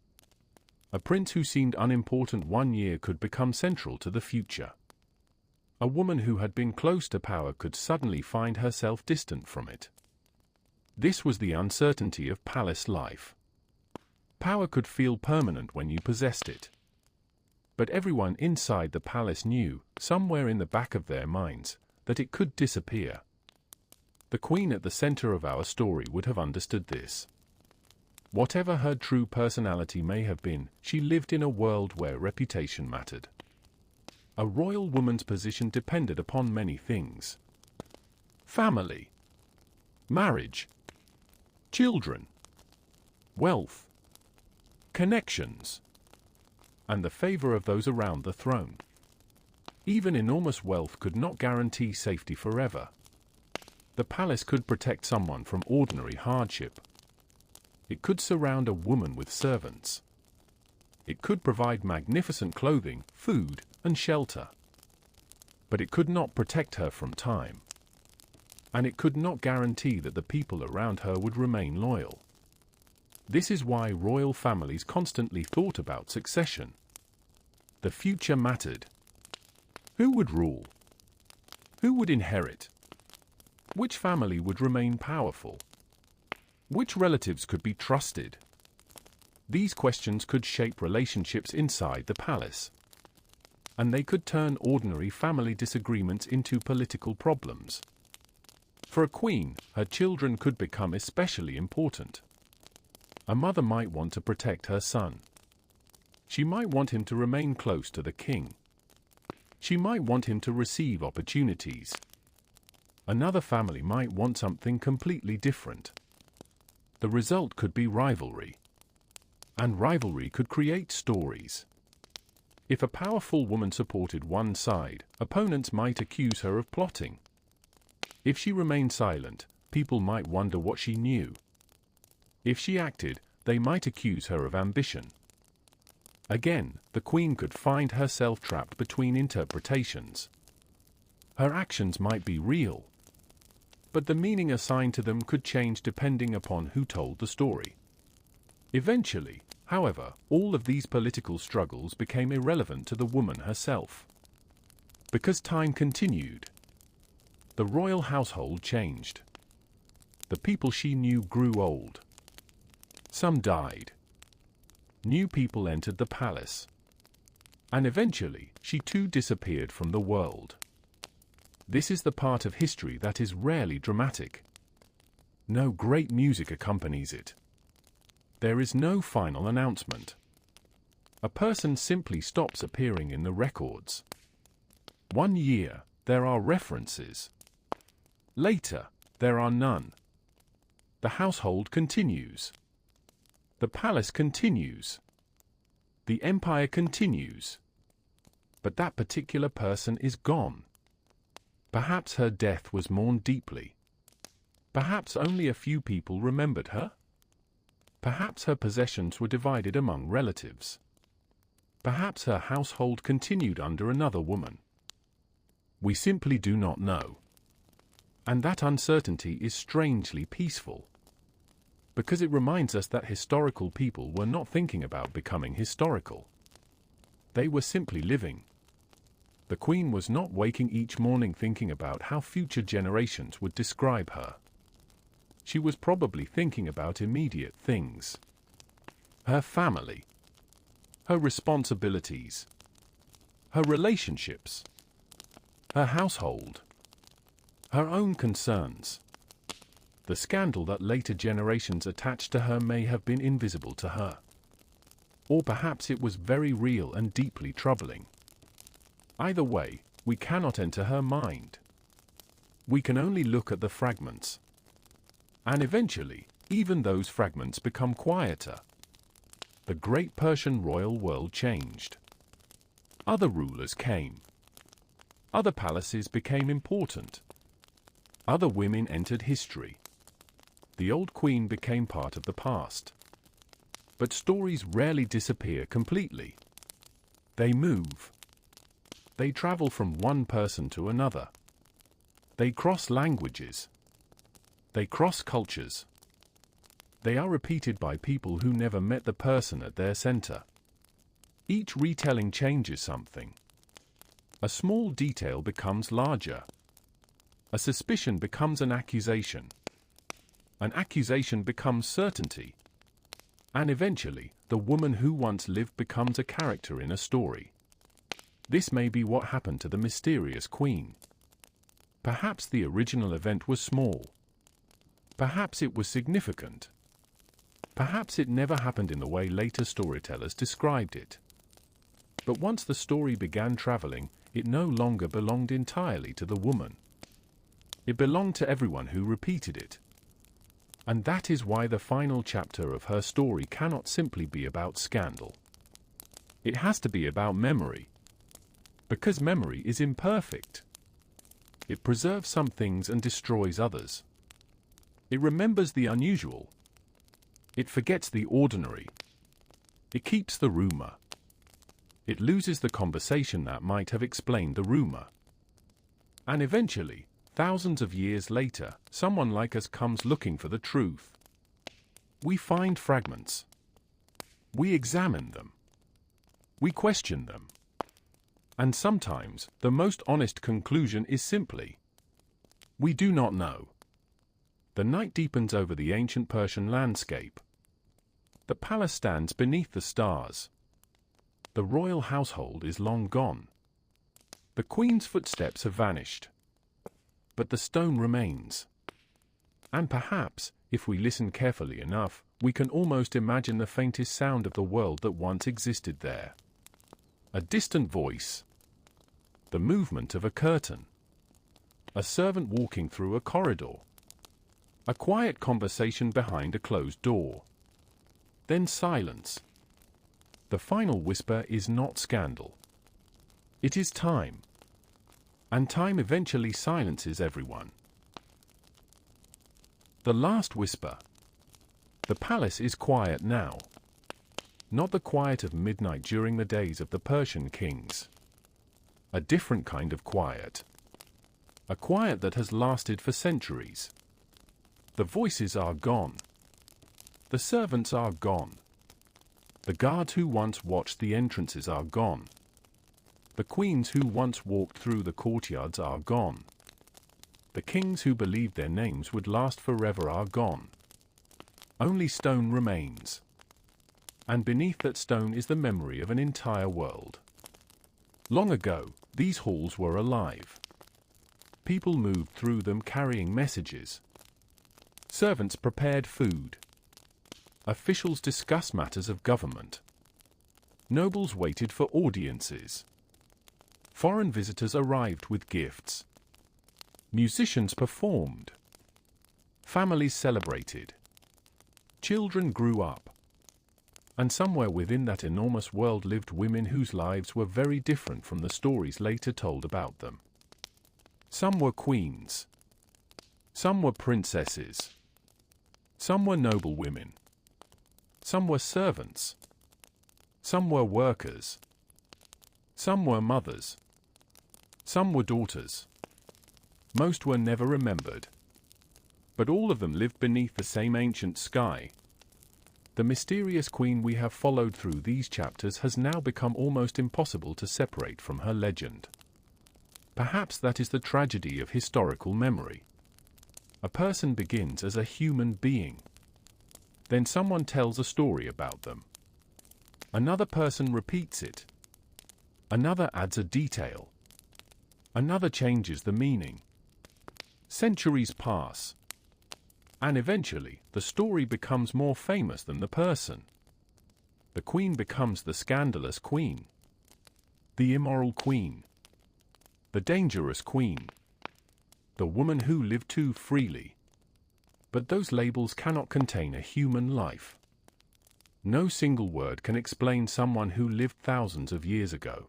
A prince who seemed unimportant one year could become central to the future. A woman who had been close to power could suddenly find herself distant from it. This was the uncertainty of palace life. Power could feel permanent when you possessed it. But everyone inside the palace knew, somewhere in the back of their minds, that it could disappear. The queen at the center of our story would have understood this. Whatever her true personality may have been, she lived in a world where reputation mattered. A royal woman's position depended upon many things. Family, marriage, children, wealth, connections, and the favor of those around the throne. Even enormous wealth could not guarantee safety forever. The palace could protect someone from ordinary hardship. It could surround a woman with servants. It could provide magnificent clothing, food, and shelter. But it could not protect her from time. And it could not guarantee that the people around her would remain loyal. This is why royal families constantly thought about succession. The future mattered. Who would rule? Who would inherit? Which family would remain powerful? Which relatives could be trusted? These questions could shape relationships inside the palace. And they could turn ordinary family disagreements into political problems. For a queen, her children could become especially important. A mother might want to protect her son. She might want him to remain close to the king. She might want him to receive opportunities. Another family might want something completely different. The result could be rivalry. And rivalry could create stories. If a powerful woman supported one side, opponents might accuse her of plotting. If she remained silent, people might wonder what she knew. If she acted, they might accuse her of ambition. Again, the queen could find herself trapped between interpretations. Her actions might be real, but the meaning assigned to them could change depending upon who told the story. Eventually, however, all of these political struggles became irrelevant to the woman herself. Because time continued, the royal household changed. The people she knew grew old. Some died. New people entered the palace. And eventually, she too disappeared from the world. This is the part of history that is rarely dramatic. No great music accompanies it. There is no final announcement. A person simply stops appearing in the records. 1 year, there are references. Later, there are none. The household continues. The palace continues. The empire continues. But that particular person is gone. Perhaps her death was mourned deeply. Perhaps only a few people remembered her. Perhaps her possessions were divided among relatives. Perhaps her household continued under another woman. We simply do not know. And that uncertainty is strangely peaceful, because it reminds us that historical people were not thinking about becoming historical. They were simply living. The queen was not waking each morning thinking about how future generations would describe her. She was probably thinking about immediate things. Her family. Her responsibilities. Her relationships. Her household. Her own concerns. The scandal that later generations attached to her may have been invisible to her. Or perhaps it was very real and deeply troubling. Either way, we cannot enter her mind. We can only look at the fragments. And eventually, even those fragments become quieter. The great Persian royal world changed. Other rulers came. Other palaces became important. Other women entered history. The old queen became part of the past. But stories rarely disappear completely. They move. They travel from one person to another. They cross languages. They cross cultures. They are repeated by people who never met the person at their center. Each retelling changes something. A small detail becomes larger. A suspicion becomes an accusation. An accusation becomes certainty. And eventually, the woman who once lived becomes a character in a story. This may be what happened to the mysterious queen. Perhaps the original event was small. Perhaps it was significant. Perhaps it never happened in the way later storytellers described it. But once the story began traveling, it no longer belonged entirely to the woman. It belonged to everyone who repeated it. And that is why the final chapter of her story cannot simply be about scandal. It has to be about memory. Because memory is imperfect. It preserves some things and destroys others. It remembers the unusual. It forgets the ordinary. It keeps the rumor. It loses the conversation that might have explained the rumor. And eventually, thousands of years later, someone like us comes looking for the truth. We find fragments. We examine them. We question them. And sometimes, the most honest conclusion is simply, we do not know. The night deepens over the ancient Persian landscape. The palace stands beneath the stars. The royal household is long gone. The queen's footsteps have vanished. But the stone remains. And perhaps, if we listen carefully enough, we can almost imagine the faintest sound of the world that once existed there. A distant voice. The movement of a curtain. A servant walking through a corridor. A quiet conversation behind a closed door. Then silence. The final whisper is not scandal. It is time. And time eventually silences everyone. The last whisper. The palace is quiet now. Not the quiet of midnight during the days of the Persian kings. A different kind of quiet. A quiet that has lasted for centuries. The voices are gone. The servants are gone. The guards who once watched the entrances are gone. The queens who once walked through the courtyards are gone. The kings who believed their names would last forever are gone. Only stone remains. And beneath that stone is the memory of an entire world. Long ago, these halls were alive. People moved through them carrying messages. Servants prepared food. Officials discussed matters of government. Nobles waited for audiences. Foreign visitors arrived with gifts. Musicians performed. Families celebrated. Children grew up. And somewhere within that enormous world lived women whose lives were very different from the stories later told about them. Some were queens. Some were princesses. Some were noble women. Some were servants. Some were workers. Some were mothers. Some were daughters. Most were never remembered. But all of them lived beneath the same ancient sky. The mysterious queen we have followed through these chapters has now become almost impossible to separate from her legend. Perhaps that is the tragedy of historical memory. A person begins as a human being. Then someone tells a story about them. Another person repeats it. Another adds a detail. Another changes the meaning. Centuries pass. And eventually, the story becomes more famous than the person. The queen becomes the scandalous queen. The immoral queen. The dangerous queen. The woman who lived too freely. But those labels cannot contain a human life. No single word can explain someone who lived thousands of years ago.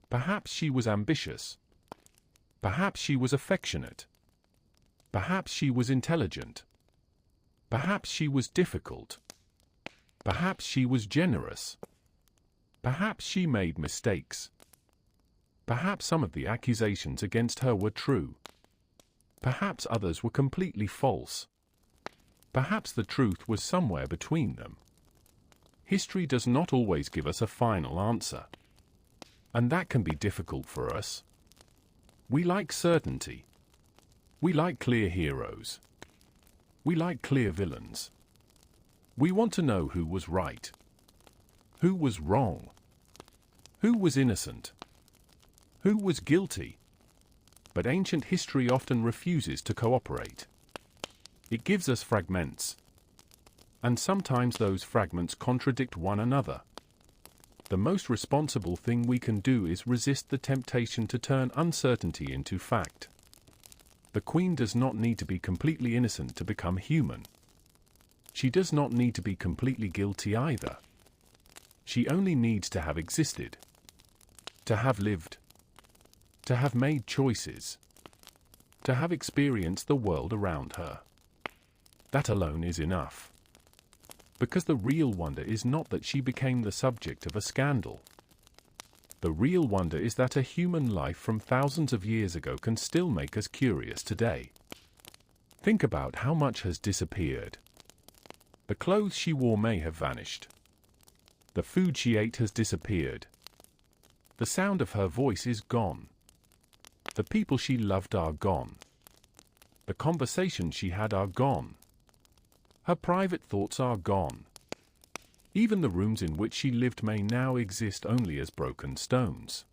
Perhaps she was ambitious. Perhaps she was affectionate. Perhaps she was intelligent. Perhaps she was difficult. Perhaps she was generous. Perhaps she made mistakes. Perhaps some of the accusations against her were true. Perhaps others were completely false. Perhaps the truth was somewhere between them. History does not always give us a final answer. And that can be difficult for us. We like certainty. We like clear heroes. We like clear villains. We want to know who was right. Who was wrong. Who was innocent. Who was guilty. But ancient history often refuses to cooperate. It gives us fragments. And sometimes those fragments contradict one another. The most responsible thing we can do is resist the temptation to turn uncertainty into fact. The queen does not need to be completely innocent to become human. She does not need to be completely guilty either. She only needs to have existed. To have lived. To have made choices. To have experienced the world around her. That alone is enough. Because the real wonder is not that she became the subject of a scandal. The real wonder is that a human life from thousands of years ago can still make us curious today. Think about how much has disappeared. The clothes she wore may have vanished. The food she ate has disappeared. The sound of her voice is gone. The people she loved are gone. The conversations she had are gone. Her private thoughts are gone. Even the rooms in which she lived may now exist only as broken stones.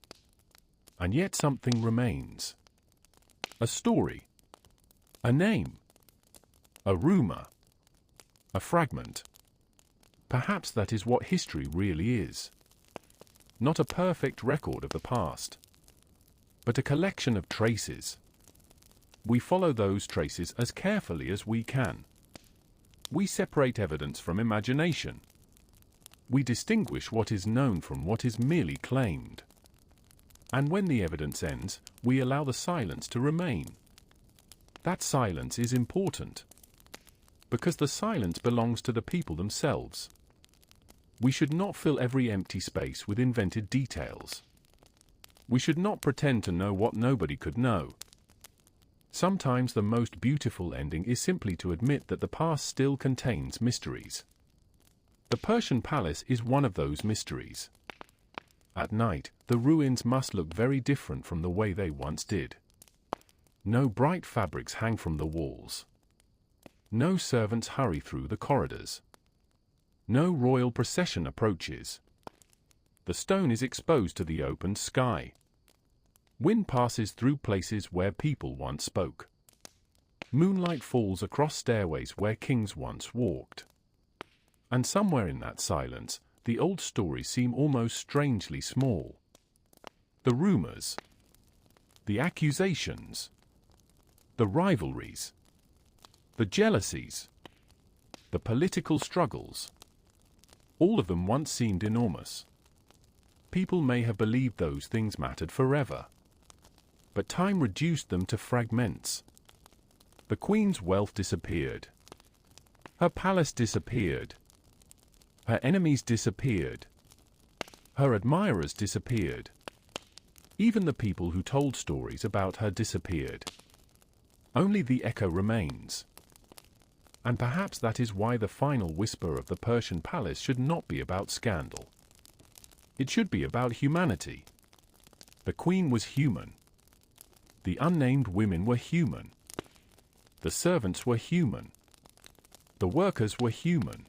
And yet something remains. A story. A name. A rumor. A fragment. Perhaps that is what history really is. Not a perfect record of the past, but a collection of traces. We follow those traces as carefully as we can. We separate evidence from imagination. We distinguish what is known from what is merely claimed. And when the evidence ends, we allow the silence to remain. That silence is important, because the silence belongs to the people themselves. We should not fill every empty space with invented details. We should not pretend to know what nobody could know. Sometimes the most beautiful ending is simply to admit that the past still contains mysteries. The Persian palace is one of those mysteries. At night, the ruins must look very different from the way they once did. No bright fabrics hang from the walls. No servants hurry through the corridors. No royal procession approaches. The stone is exposed to the open sky. Wind passes through places where people once spoke. Moonlight falls across stairways where kings once walked. And somewhere in that silence, the old stories seem almost strangely small. The rumors, the accusations, the rivalries, the jealousies, the political struggles, all of them once seemed enormous. People may have believed those things mattered forever. But time reduced them to fragments. The queen's wealth disappeared. Her palace disappeared. Her enemies disappeared. Her admirers disappeared. Even the people who told stories about her disappeared. Only the echo remains. And perhaps that is why the final whisper of the Persian palace should not be about scandal. It should be about humanity. The queen was human. The unnamed women were human. The servants were human. The workers were human.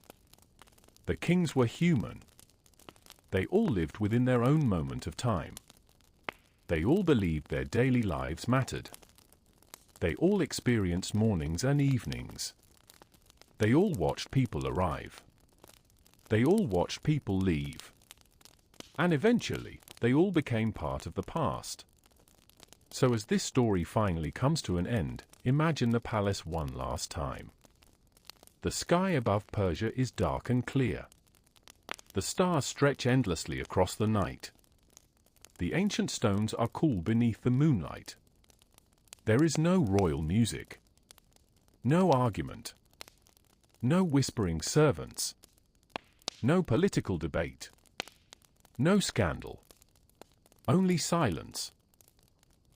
The kings were human. They all lived within their own moment of time. They all believed their daily lives mattered. They all experienced mornings and evenings. They all watched people arrive. They all watched people leave. And eventually, they all became part of the past. So as this story finally comes to an end, imagine the palace one last time. The sky above Persia is dark and clear. The stars stretch endlessly across the night. The ancient stones are cool beneath the moonlight. There is no royal music. No argument. No whispering servants. No political debate. No scandal. Only silence.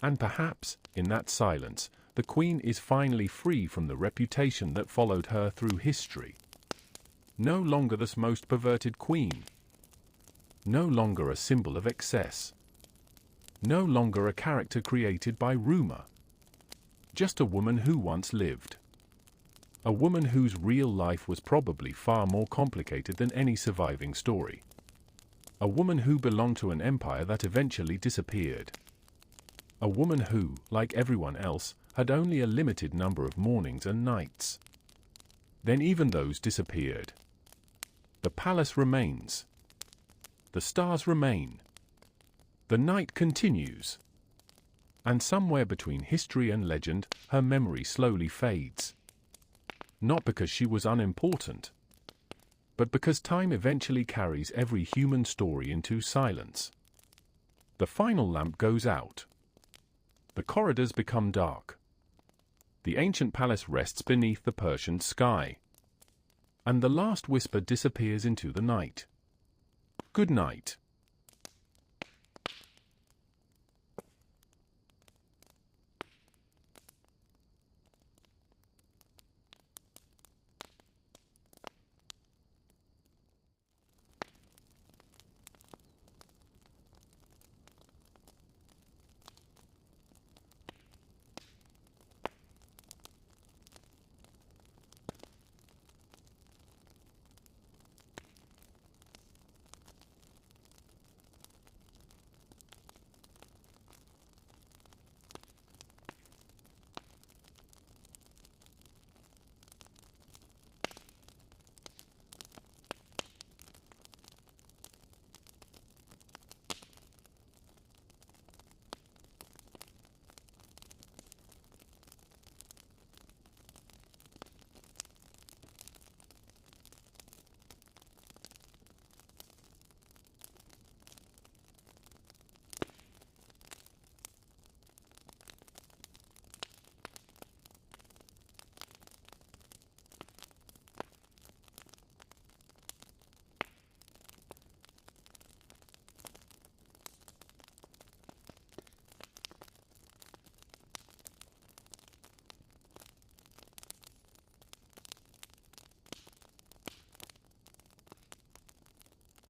And perhaps, in that silence, the queen is finally free from the reputation that followed her through history. No longer the most perverted queen. No longer a symbol of excess. No longer a character created by rumor. Just a woman who once lived. A woman whose real life was probably far more complicated than any surviving story. A woman who belonged to an empire that eventually disappeared. A woman who, like everyone else, had only a limited number of mornings and nights. Then even those disappeared. The palace remains. The stars remain. The night continues. And somewhere between history and legend, her memory slowly fades. Not because she was unimportant, but because time eventually carries every human story into silence. The final lamp goes out. The corridors become dark. The ancient palace rests beneath the Persian sky. And the last whisper disappears into the night. Good night.